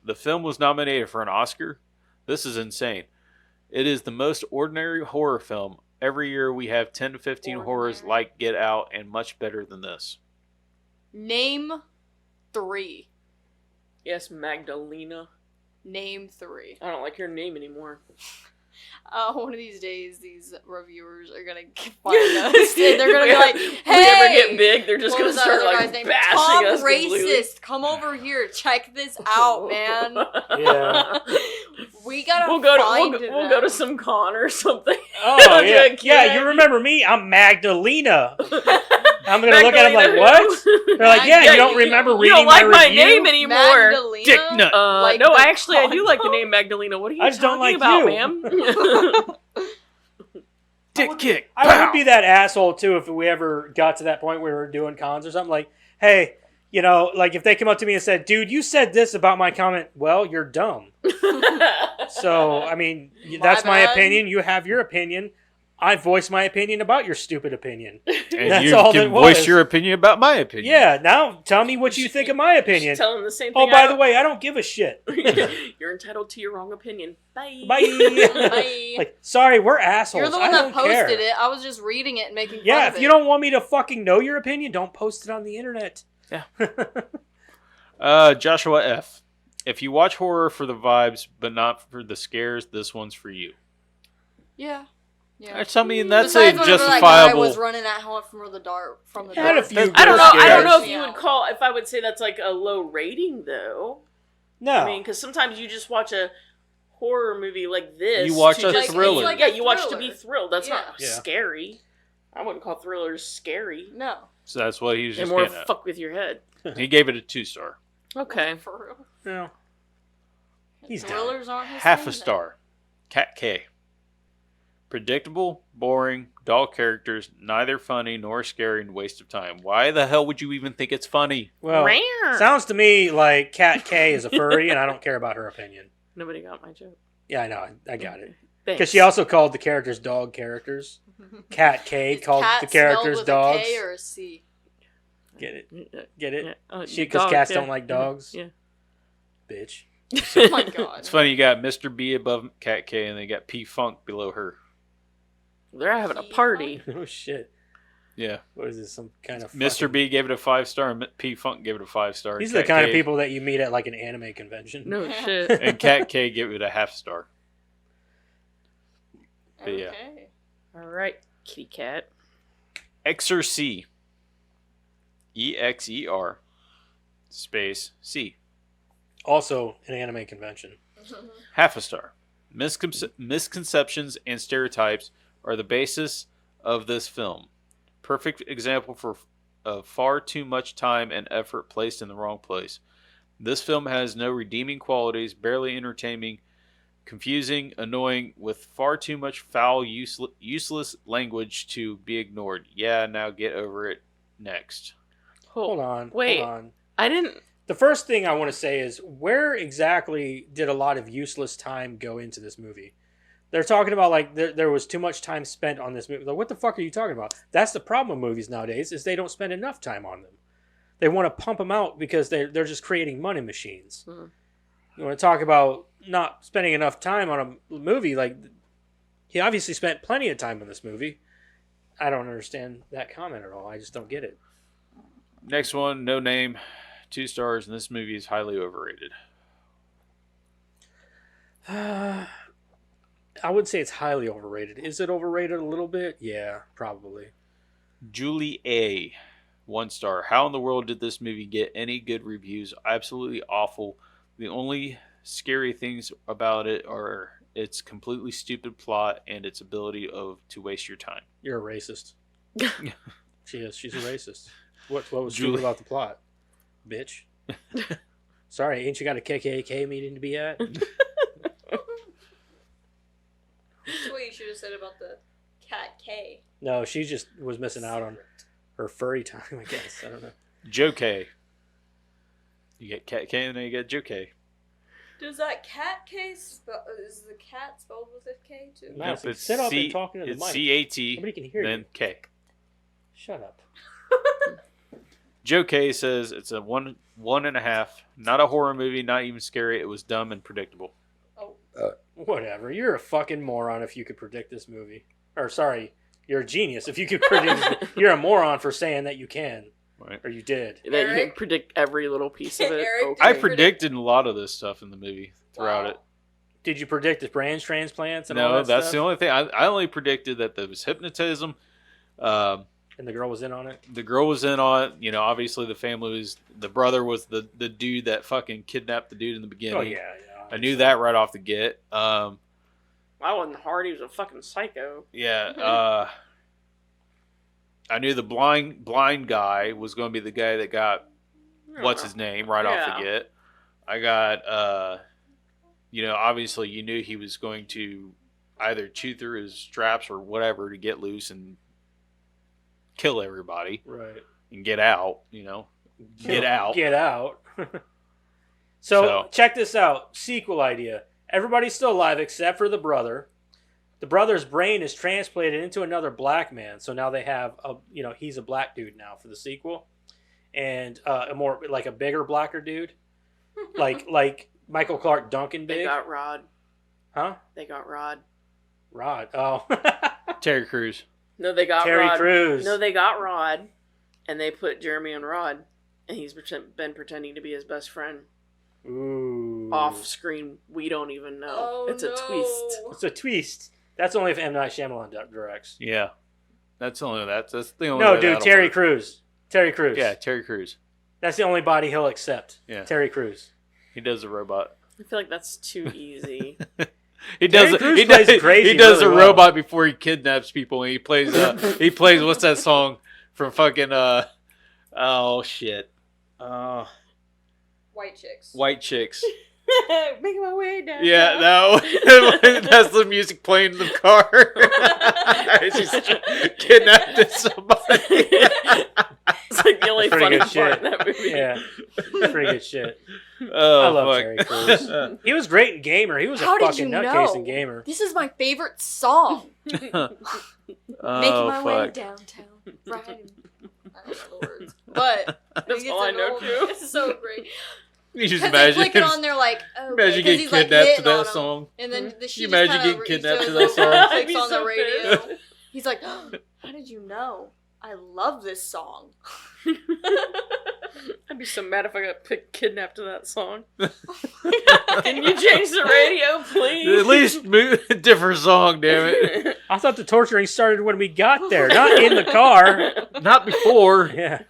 The film was nominated for an Oscar. This is insane. It is the most ordinary horror film. Every year we have 10 to 15 horrors like Get Out and much better than this. Name 3. Yes, Magdalena. Name 3. I don't like your name anymore. One of these days, these reviewers are gonna find us, and they're gonna be like, "Hey, we ever get big, they're just what gonna was that start other like guy's name? bashing Tom us Racist, completely. come over here, check this out, man." Yeah. We gotta We'll go find to them. we'll go to some con or something. Oh Do yeah, a yeah. Q&A. You remember me? I'm Magdalena. I'm gonna look at him like, Magdalena what? who? They're like, yeah, you don't remember You reading don't like my review? name anymore. Magdalena? Dick nut. Like No, the actually, I do like the condom? name Magdalena. What are you I just don't talking like about, you. ma'am? Dick kick. I would be that asshole too if we ever got to that point where we were doing cons or something. Like, hey, you know, like if they come up to me and said, "Dude, you said this about my comment." Well, you're dumb. So, I mean, that's my bad. opinion. You have your opinion. I voiced my opinion about your stupid opinion. And That's you all can that voice was. your opinion about my opinion. Yeah, now tell me what you think of my opinion. Tell him the same thing. Oh, by the way, I don't give a shit. You're entitled to your wrong opinion. Bye. Bye. Bye. Like, sorry, we're assholes. You're the I one that don't posted care. it. I was just reading it and making fun Yeah, of if it. you don't want me to fucking know your opinion, don't post it on the internet. Yeah. Joshua F. If you watch horror for the vibes but not for the scares, this one's for you. Yeah. Yeah. I mean, that's Besides a whenever that guy justifiable. was running at home from the dark. Had a few I don't know. good I don't know scares. if you would call if I would say that's like a low rating though. No. I mean, because sometimes you just watch a horror movie like this. You watch to a just, thriller. It's like yeah, a you watch to thriller. be thrilled. That's not Yeah. scary. I wouldn't call thrillers scary. No. So that's what he was They just more getting at. fuck with your head. He gave it a 2-star. Okay. For real. No. He's down. Thrillers aren't his Half thing, a then. star. Cat K. Predictable, boring, dull characters, neither funny nor scary and waste of time. Why the hell would you even think it's funny? Well, Rare. sounds to me like Cat K is a furry, and I don't care about her opinion. Nobody got my joke. Yeah, I know. I got it. Thanks. Because she also called the characters dog characters. Cat K Is called cat the characters spelled with dogs. a K or a C? Get it? Get it? Yeah. Because Dog, cats yeah. don't like dogs? Yeah. Bitch. Oh my god. It's funny, you got Mr. B above Cat K, and then you got P Funk below her. They're having a party. Oh, shit. Yeah. What is this? Some kind of Mr. fucking... B gave it a 5-star, and P Funk gave it a 5-star. These are the kind of people that you meet at like an anime convention. No shit. And Cat K gave it a half-star. But yeah. Okay. All right, kitty cat. Exer-C. EXER space C. Also an anime convention. Half a star. Misconceptions and stereotypes are the basis of this film. Perfect example of far too much time and effort placed in the wrong place. This film has no redeeming qualities, barely entertaining, confusing, annoying, with far too much foul, useless language to be ignored. Yeah, now get over it. Next. Hold on. Wait. Hold on. I didn't. The first thing I want to say is, where exactly did a lot of useless time go into this movie? They're talking about like there was too much time spent on this movie. Like, what the fuck are you talking about? That's the problem with movies nowadays, is they don't spend enough time on them. They want to pump them out because they're just creating money machines. You want to talk about not spending enough time on a movie? Like, he obviously spent plenty of time on this movie. I don't understand that comment at all. I just don't get it. Next one, No Name. 2 stars, and this movie is highly overrated. I would say it's highly overrated. Is it overrated a little bit? Yeah, probably. Julie A. 1 star. How in the world did this movie get any good reviews? Absolutely awful. The only scary things about it are its completely stupid plot and its ability to waste your time. You're a racist. She is. She's a racist. What was Julie. stupid about the plot? Bitch. Sorry, ain't you got a KKK meeting to be at? That's what you should have said about the cat K. No, she just was missing out on her furry time, I guess. I don't know. Joe K. You get Cat K and then you get Joe K. Does that cat K is the cat spelled with a K too? No, Nope, so it's sit up C- and talk into the It's mic. C-A-T, Nobody can hear then you. K. Shut up. Joe K says it's a 1.5. Not a horror movie, not even scary. It was dumb and predictable. Whatever. You're a fucking moron if you could predict this movie. Or, sorry, you're a genius if you could predict this. You're a moron for saying that you can. Right. Or you did. That you can Eric? predict every little piece of it. Eric, Okay. I Predict- predicted a lot of this stuff in the movie throughout Wow. it. Did you predict the brain transplants and all No, that that's stuff? the only thing. I only predicted that there was hypnotism. And the girl was in on it? The girl was in on it. You know, obviously the family was... The brother was the dude that fucking kidnapped the dude in the beginning. Oh, yeah. I knew that right off the get. I wasn't hard. He was a fucking psycho. Yeah. I knew the blind guy was going to be the guy that got what's his name right off the get. I got obviously you knew he was going to either chew through his straps or whatever to get loose and kill everybody Right. and get out. Get out. Get out. So, check this out. Sequel idea. Everybody's still alive except for the brother. The brother's brain is transplanted into another black man. So now they have he's a black dude now for the sequel. And a more like a bigger blacker dude. like Michael Clark Duncan big. They got Rod. Huh? They got Rod. Rod. Oh. Terry Crews. No, they got Terry Rod. Crews. No, they got Rod, and they put Jeremy on Rod, and he's been pretending to be his best friend. Ooh. Off screen, we don't even know. Oh, It's a twist. It's a twist. That's only if M. Night Shyamalan directs. Yeah. That's the only way No, dude, that'll Terry work. Crews. Terry Crews. Yeah, Terry Crews. That's the only body he'll accept. Yeah. Terry Crews. He does a robot. I feel like that's too easy. He Terry does. Crews He plays does. crazy He does really a well. robot before he kidnaps people, and he plays. He plays. What's that song from fucking? Oh shit. White chicks. White Chicks. Making my way down. Yeah, no. That's the music playing in the car. She's kidnapping somebody. It's like the only Pretty funny good part shit. in that movie. Yeah. Pretty good shit. Oh, I love fuck. Terry Crews. He was great in Gamer. He was How a did fucking you nutcase know? in Gamer. This is my favorite song. Oh, Making my way fuck. downtown. Riding. I don't know the words, but That's all I know too. It's so great. You just Because they imagine. click it on there like, okay, Imagine 'cause getting he's, like, kidnapped to hitting on that him. song. And then the she You just imagine kinda getting kidnapped to goes that over song? and I'd clicks be on so the radio. pissed. He's like, how did you know? I love this song. I'd be so mad if I got kidnapped to that song. Can you change the radio, please? At least move a different song, damn it. I thought the torturing started when we got there, not in the car. Not before. Yeah.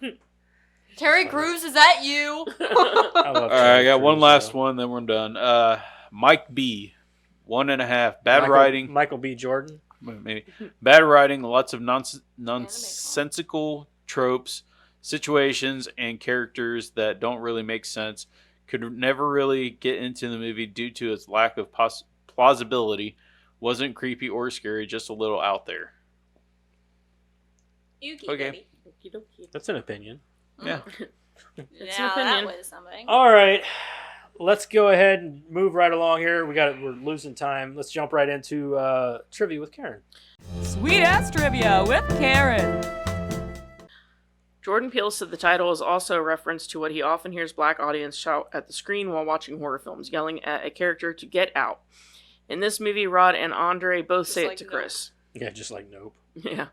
Terry Crews, is that you? I love All right, I got one last one. one, then we're done. Mike B. 1.5. Bad writing. Michael B. Jordan. Maybe. Bad writing. Lots of nonsensical tropes, situations, and characters that don't really make sense. Could never really get into the movie due to its lack of plausibility. Wasn't creepy or scary, just a little out there. Yuki, Okay. baby. Okie dokie. That's an opinion. Yeah. It's Now an that opinion. was something. All right. Let's go ahead and move right along here. We're losing time. Let's jump right into trivia with Karen. Sweet ass trivia with Karen. Jordan Peele said the title is also a reference to what he often hears black audience shout at the screen while watching horror films, yelling at a character to get out. In this movie, Rod and Andre both Just say like it to Nope. Chris. Yeah, just like nope. Yeah.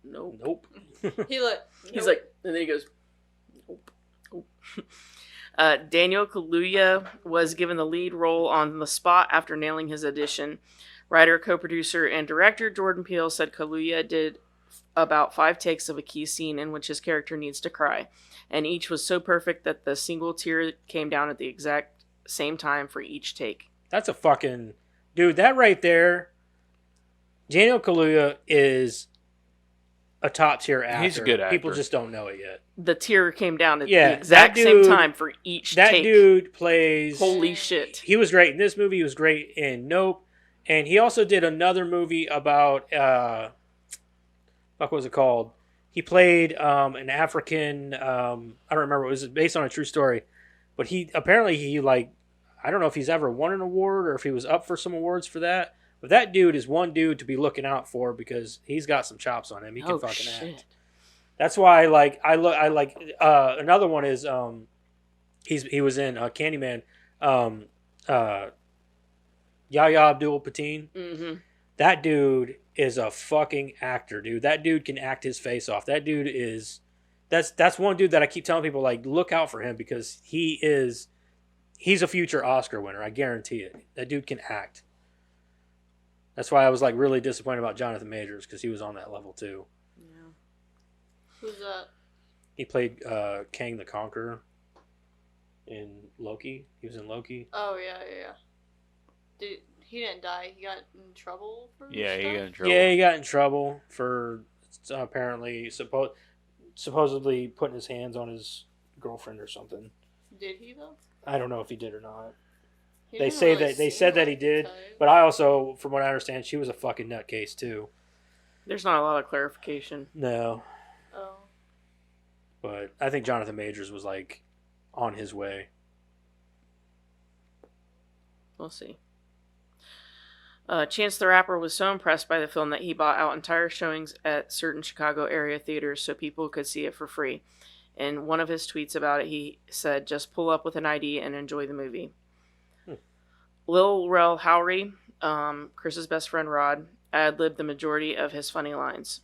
Nope. Nope. He look. He's like, and then he goes, nope. Nope. Daniel Kaluuya was given the lead role on the spot after nailing his audition. Writer, co-producer, and director Jordan Peele said Kaluuya did about 5 takes of a key scene in which his character needs to cry, and each was so perfect that the single tear came down at the exact same time for each take. That's a fucking dude. That right there, Daniel Kaluuya is a top tier actor. He's a good actor. People just don't know it yet. The tear came down at Yeah, the exact that same dude- time for each That take. dude plays. Holy shit. He was great in this movie. He was great in Nope, and he also did another movie about what was it called? He played an African. I don't remember. It was based on a true story, but he like, I don't know if he's ever won an award or if he was up for some awards for that. But that dude is one dude to be looking out for because he's got some chops on him. He can Oh, fucking shit. act. That's why I like another one is he was in Candyman, Yahya Abdul-Mateen. Mm-hmm. That dude is a fucking actor, dude. That dude can act his face off. That dude is that's one dude that I keep telling people, like, look out for him because he's a future Oscar winner. I guarantee it. That dude can act. That's why I was like really disappointed about Jonathan Majors because he was on that level too. Yeah. Who's that? He played Kang the Conqueror in Loki. He was in Loki. Oh yeah. He didn't die. He got in trouble for Yeah, stuff? he got in trouble. Yeah, he got in trouble for apparently supposedly putting his hands on his girlfriend or something. Did he though? I don't know if he did or not. He They didn't say really that they seem said that like he did, the type. but I also, from what I understand, she was a fucking nutcase too. There's not a lot of clarification. No, Oh. but I think Jonathan Majors was like on his way. We'll see. Chance the Rapper was so impressed by the film that he bought out entire showings at certain Chicago area theaters so people could see it for free. In one of his tweets about it, he said, "Just pull up with an ID and enjoy the movie." Lil Rel Howery, Chris's best friend Rod, ad-libbed the majority of his funny lines.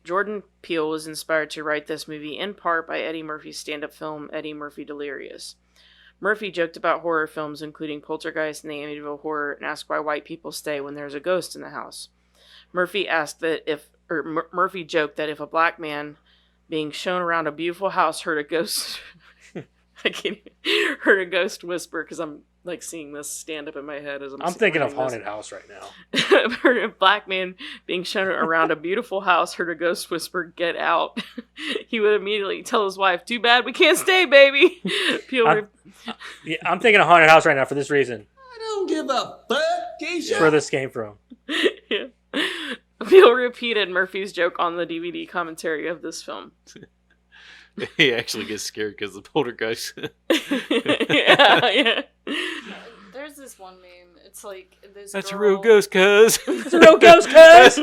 Jordan Peele was inspired to write this movie in part by Eddie Murphy's stand-up film, Eddie Murphy Delirious. Murphy joked about horror films, including Poltergeist and the Amityville Horror, and asked why white people stay when there's a ghost in the house. Murphy joked that if a black man being shown around a beautiful house heard a ghost, heard a ghost whisper, because I'm like seeing this stand up in my head as I'm thinking of reading this. Haunted House right now. A black man being shown around a beautiful house heard a ghost whisper, "Get out." He would immediately tell his wife, "Too bad we can't stay, baby." Peele Yeah, I'm thinking of Haunted House right now for this reason. I don't give a fuck, That's Keisha. where this came from. Yeah. Peele repeated Murphy's joke on the DVD commentary of this film. He actually gets scared because the poltergeist. Yeah. There's this this one meme. It's like this. That's a girl, real ghost, cuz. It's a real ghost, cuz.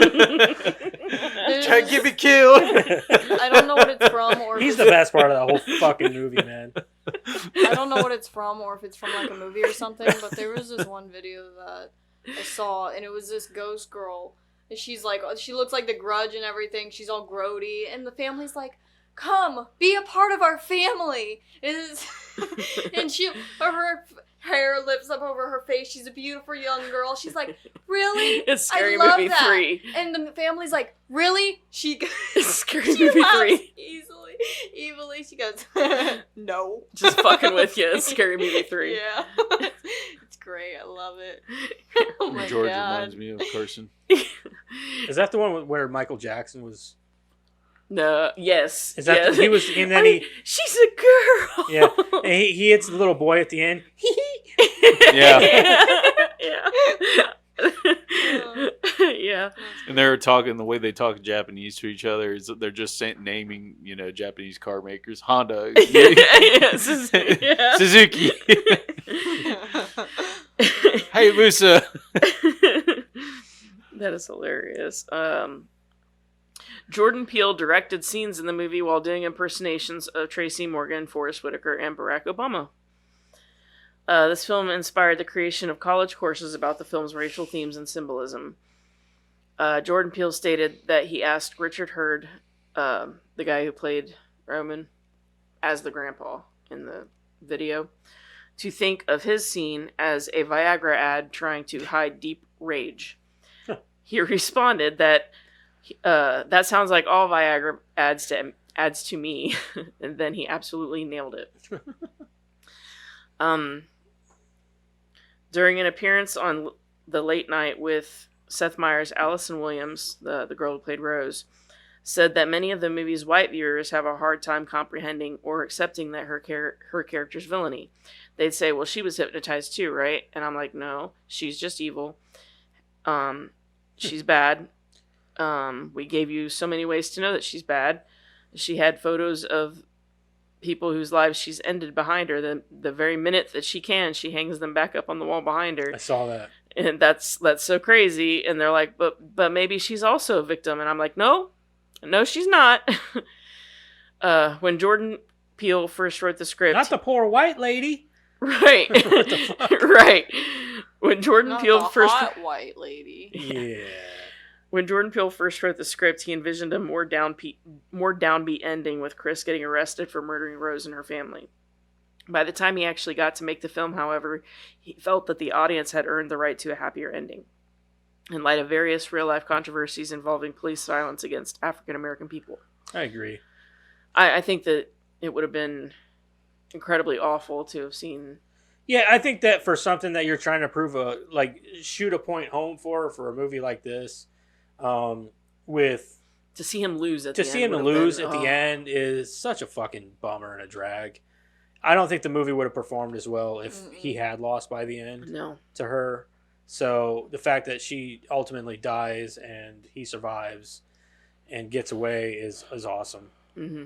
Try to get me killed. I don't know what it's from, or if He's it's, the best part of the whole fucking movie, man. I don't know what it's from, or if it's from like a movie or something. But there was this one video that I saw, and it was this ghost girl. And she's like, she looks like the Grudge and everything. She's all grody, and the family's like, "Come, be a part of our family." And her hair lifts up over her face. She's a beautiful young girl. She's like, "Really? It's Scary I love Movie that." 3. And the family's like, "Really?" It's Scary she Movie laughs 3. evilly. She goes, "No." Just fucking with you. It's Scary Movie 3. Yeah. It's great. I love it. Oh my George god. reminds me of Carson. Is that the one where Michael Jackson was? No, yes. Is that yes. he was? And then he, She's a girl. yeah, and he hits the little boy at the end. Yeah. Yeah. And they were talking, the way they talk Japanese to each other is that they're just naming, Japanese car makers. Honda. Yeah, Suzuki. Hey, Musa. That is hilarious. Jordan Peele directed scenes in the movie while doing impersonations of Tracy Morgan, Forrest Whitaker, and Barack Obama. This film inspired the creation of college courses about the film's racial themes and symbolism. Jordan Peele stated that he asked Richard Hurd, the guy who played Roman as the grandpa in the video, to think of his scene as a Viagra ad trying to hide deep rage. He responded that that sounds like all Viagra ads to me, and then he absolutely nailed it. During an appearance on the Late Night with Seth Meyers, Allison Williams, the girl who played Rose, said that many of the movie's white viewers have a hard time comprehending or accepting that her character's villainy. They'd say, "Well, she was hypnotized too, right?" And I'm like, "No, she's just evil. She's bad. We gave you so many ways to know that she's bad. She had photos of people whose lives she's ended behind her. The very minute that she can, she hangs them back up on the wall behind her. I saw that. And that's so crazy." And they're like, but maybe she's also a victim. And I'm like, no, she's not. When Jordan Peele first wrote the script, Not the poor white lady. right, What the fuck? right. When Jordan Not Peele the first hot white lady. Yeah. When Jordan Peele first wrote the script, he envisioned a more downbeat ending with Chris getting arrested for murdering Rose and her family. By the time he actually got to make the film, however, he felt that the audience had earned the right to a happier ending. In light of various real-life controversies involving police violence against African-American people. I agree. I think that it would have been incredibly awful to have seen. Yeah, I think that for something that you're trying to prove shoot a point home for a movie like this, with To see him lose at to the see end him would have lose been- at the end is such a fucking bummer and a drag. I don't think the movie would have performed as well if he had lost by the end No. to her. So the fact that she ultimately dies and he survives and gets away is awesome. Mm-hmm.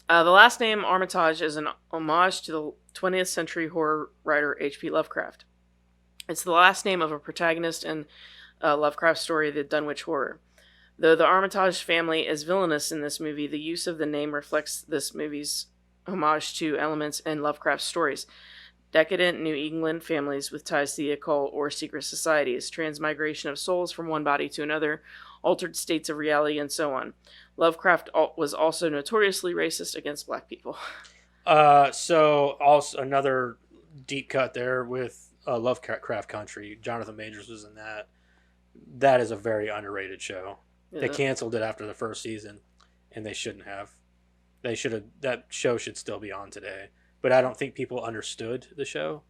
The last name, Armitage, is an homage to the 20th century horror writer H.P. Lovecraft. It's the last name of a protagonist in Lovecraft's story, The Dunwich Horror. Though the Armitage family is villainous in this movie, the use of the name reflects this movie's homage to elements in Lovecraft's stories. Decadent New England families with ties to the occult or secret societies, transmigration of souls from one body to another, altered states of reality, and so on. Lovecraft was also notoriously racist against black people. So also another deep cut there with Lovecraft Country. Jonathan Majors was in that. That is a very underrated show. They canceled it after the first season, and they shouldn't have. They should have. That show should still be on today. But I don't think people understood the show.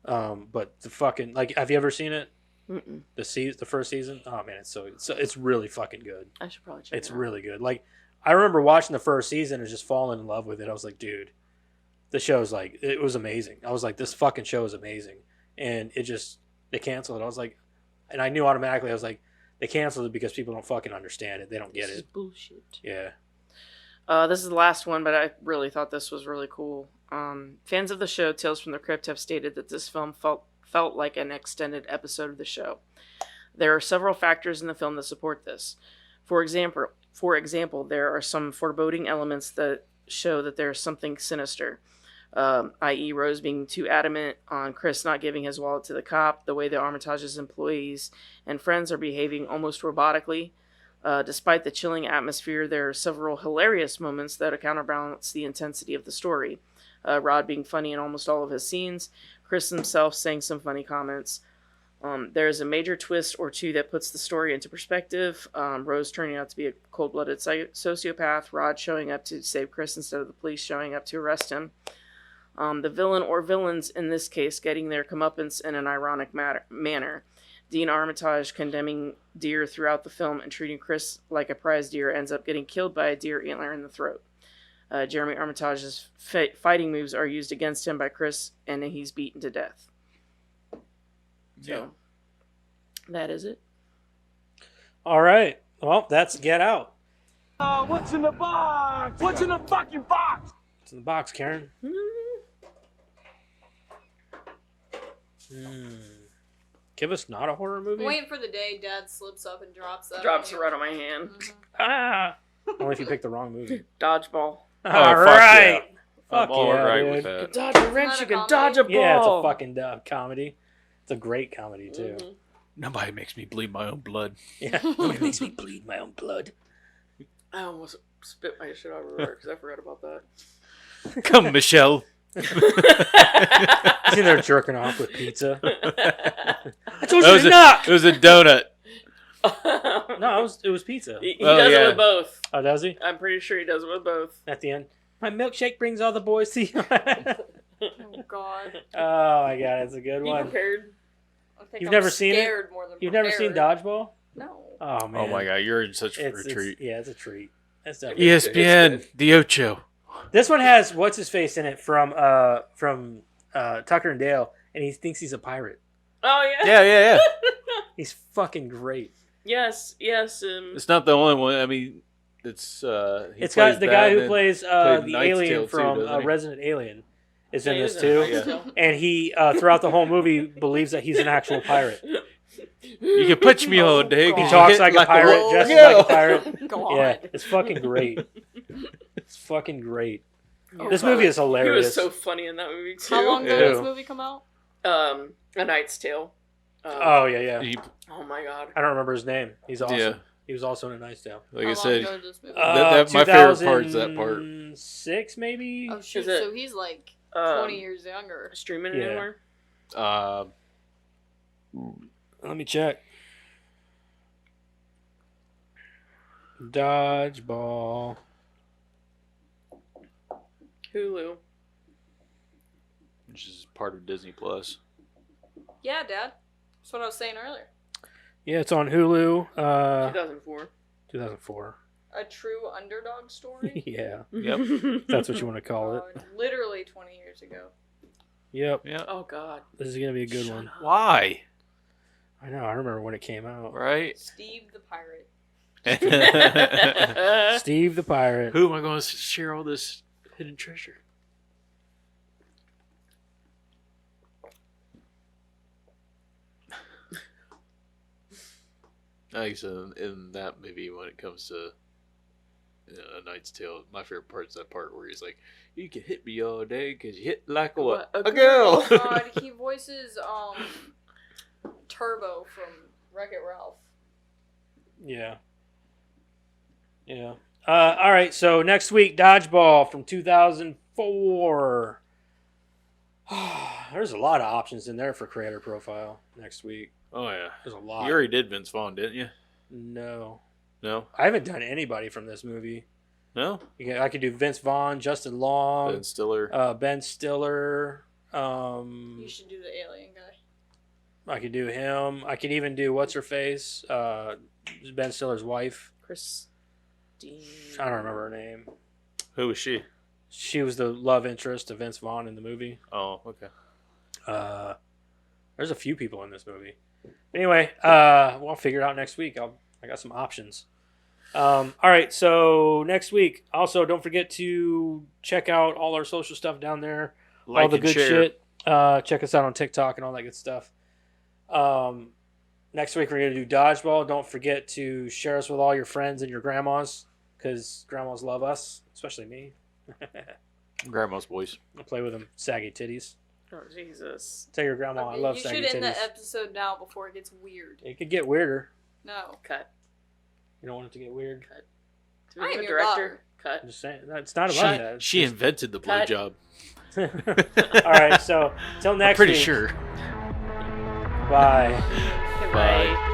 But the fucking have you ever seen it? Mm-mm. The first season. Oh man, it's really fucking good. I should probably check It's it out. really good. I remember watching the first season and just falling in love with it. I was like, dude, the show's it was amazing. I was like, this fucking show is amazing. And they canceled it. I was like, and I knew automatically, I was like, they canceled it because people don't fucking understand it. They don't get This is it. bullshit. Yeah. This is the last one, but I really thought this was really cool. Fans of the show Tales from the Crypt have stated that this film felt like an extended episode of the show. There are several factors in the film that support this. For example, there are some foreboding elements that show that there's something sinister, i.e. Rose being too adamant on Chris not giving his wallet to the cop, the way the Armitage's employees and friends are behaving almost robotically. Despite the chilling atmosphere, there are several hilarious moments that counterbalance the intensity of the story. Rod being funny in almost all of his scenes, Chris himself saying some funny comments. There's a major twist or two that puts the story into perspective. Rose turning out to be a cold-blooded sociopath, Rod showing up to save Chris instead of the police showing up to arrest him. The villain or villains in this case getting their comeuppance in an ironic manner. Dean Armitage condemning deer throughout the film and treating Chris like a prize deer ends up getting killed by a deer antler in the throat. Jeremy Armitage's fighting moves are used against him by Chris, and he's beaten to death. So, that is it. All right. Well, that's Get Out. What's in the box? What's in the fucking box? What's in the box, Karen? Give us not a horror movie? Waiting for the day Dad slips up and drops that. Drops it right on my hand. Ah! Only if you pick the wrong movie. Dodgeball. All fuck right. yeah. Fuck I'm all yeah, right dude. with that. Dodge a wrench, you can dodge a ball. Yeah, it's a fucking comedy. It's a great comedy, too. Mm-hmm. Nobody makes me bleed my own blood. Yeah. It makes me bleed my own blood. I almost spit my shit out everywhere because I forgot about that. Come, Michelle. He's in there jerking off with pizza. I told you to knock! It was a donut. No, it was pizza. He does it with both. Oh, does he? I'm pretty sure he does it with both. At the end. My milkshake brings all the boys to you. Oh God. Oh my God, it's a good You one. prepared? I think You've I'm never seen it? scared more than You've never seen prepared. Dodgeball? No. Oh man. Oh my God, you're in such a It's treat. yeah, it's a treat. That's definitely ESPN, the Ocho. This one has what's his face in it from Tucker and Dale, and he thinks he's a pirate. Oh yeah. Yeah. He's fucking great. Yes. It's not the only one. I mean, it's It's got the guy who and plays played the Knight's alien Tale too, from doesn't he? Resident Alien is in He this is too, in Knight's Tale. and he throughout the whole movie believes that he's an actual pirate. You can punch me all day. He 'cause you talks hit like a pirate, wall. dresses Yeah. like a pirate. Go on. Yeah, it's fucking great. It's fucking great. Oh, This movie is He hilarious. was so funny in that movie too. How long ago Yeah. did this movie come out? A Knight's Tale. Oh yeah. He- Oh my God. I don't remember his name. He's awesome. Yeah. He was also in A Knight's Tale. like How I long said, ago did this movie? my favorite part is that part. 2006 maybe. Oh shoot! Is it- So he's like Um, 20 years younger. Streaming Yeah. anywhere? Let me check. Dodgeball. Hulu. Which is part of Disney Plus. Yeah, Dad. That's what I was saying earlier. Yeah, it's on Hulu. 2004. 2004. A true underdog story. Yeah, Yep. that's what you want to call it. Literally 20 years ago. Yep, Yeah. Oh God. this is gonna be a good one. Why? I know. I remember when it came out. Right? Steve the pirate. Steve the pirate. Who am I going to share all this hidden treasure? Like so in that movie, when it comes to A Knight's Tale, my favorite part is that part where he's like, "You can hit me all day because you hit like a what? A A girl." Oh God, he voices Turbo from Wreck-It Ralph. Yeah. Yeah. All right. So next week, Dodgeball from 2004. There's a lot of options in there for creator profile next week. Oh yeah, There's a lot. you already did Vince Vaughn, didn't you? No. No, I haven't done anybody from this movie. no. I could do Vince Vaughn, Justin Long, Ben Stiller. Ben Stiller. You should do the alien guy. I could do him. I could even do what's her face, Ben Stiller's wife. Christine. I don't remember her name. Who was she? She was the love interest of Vince Vaughn in the movie. Oh, okay. There's a few people in this movie. Anyway, we'll figure it out next week. I got some options. All right, so next week. Also, don't forget to check out all our social stuff down there. Like all the and good share. shit. Check us out on TikTok and all that good stuff. Next week we're going to do dodgeball. Don't forget to share us with all your friends and your grandmas, because grandmas love us, especially me. Grandma's voice. I'll play with them saggy titties. Oh Jesus! Tell your grandma I love you saggy should end titties. the episode now before it gets weird. It could get weirder. No. Cut. You don't want it to get weird. Do I we am have a your director? daughter. Cut. I'm just saying. It's not about that. It's She just- invented the Cut. blowjob. all right, so till next Pretty week. sure. Bye. Goodbye.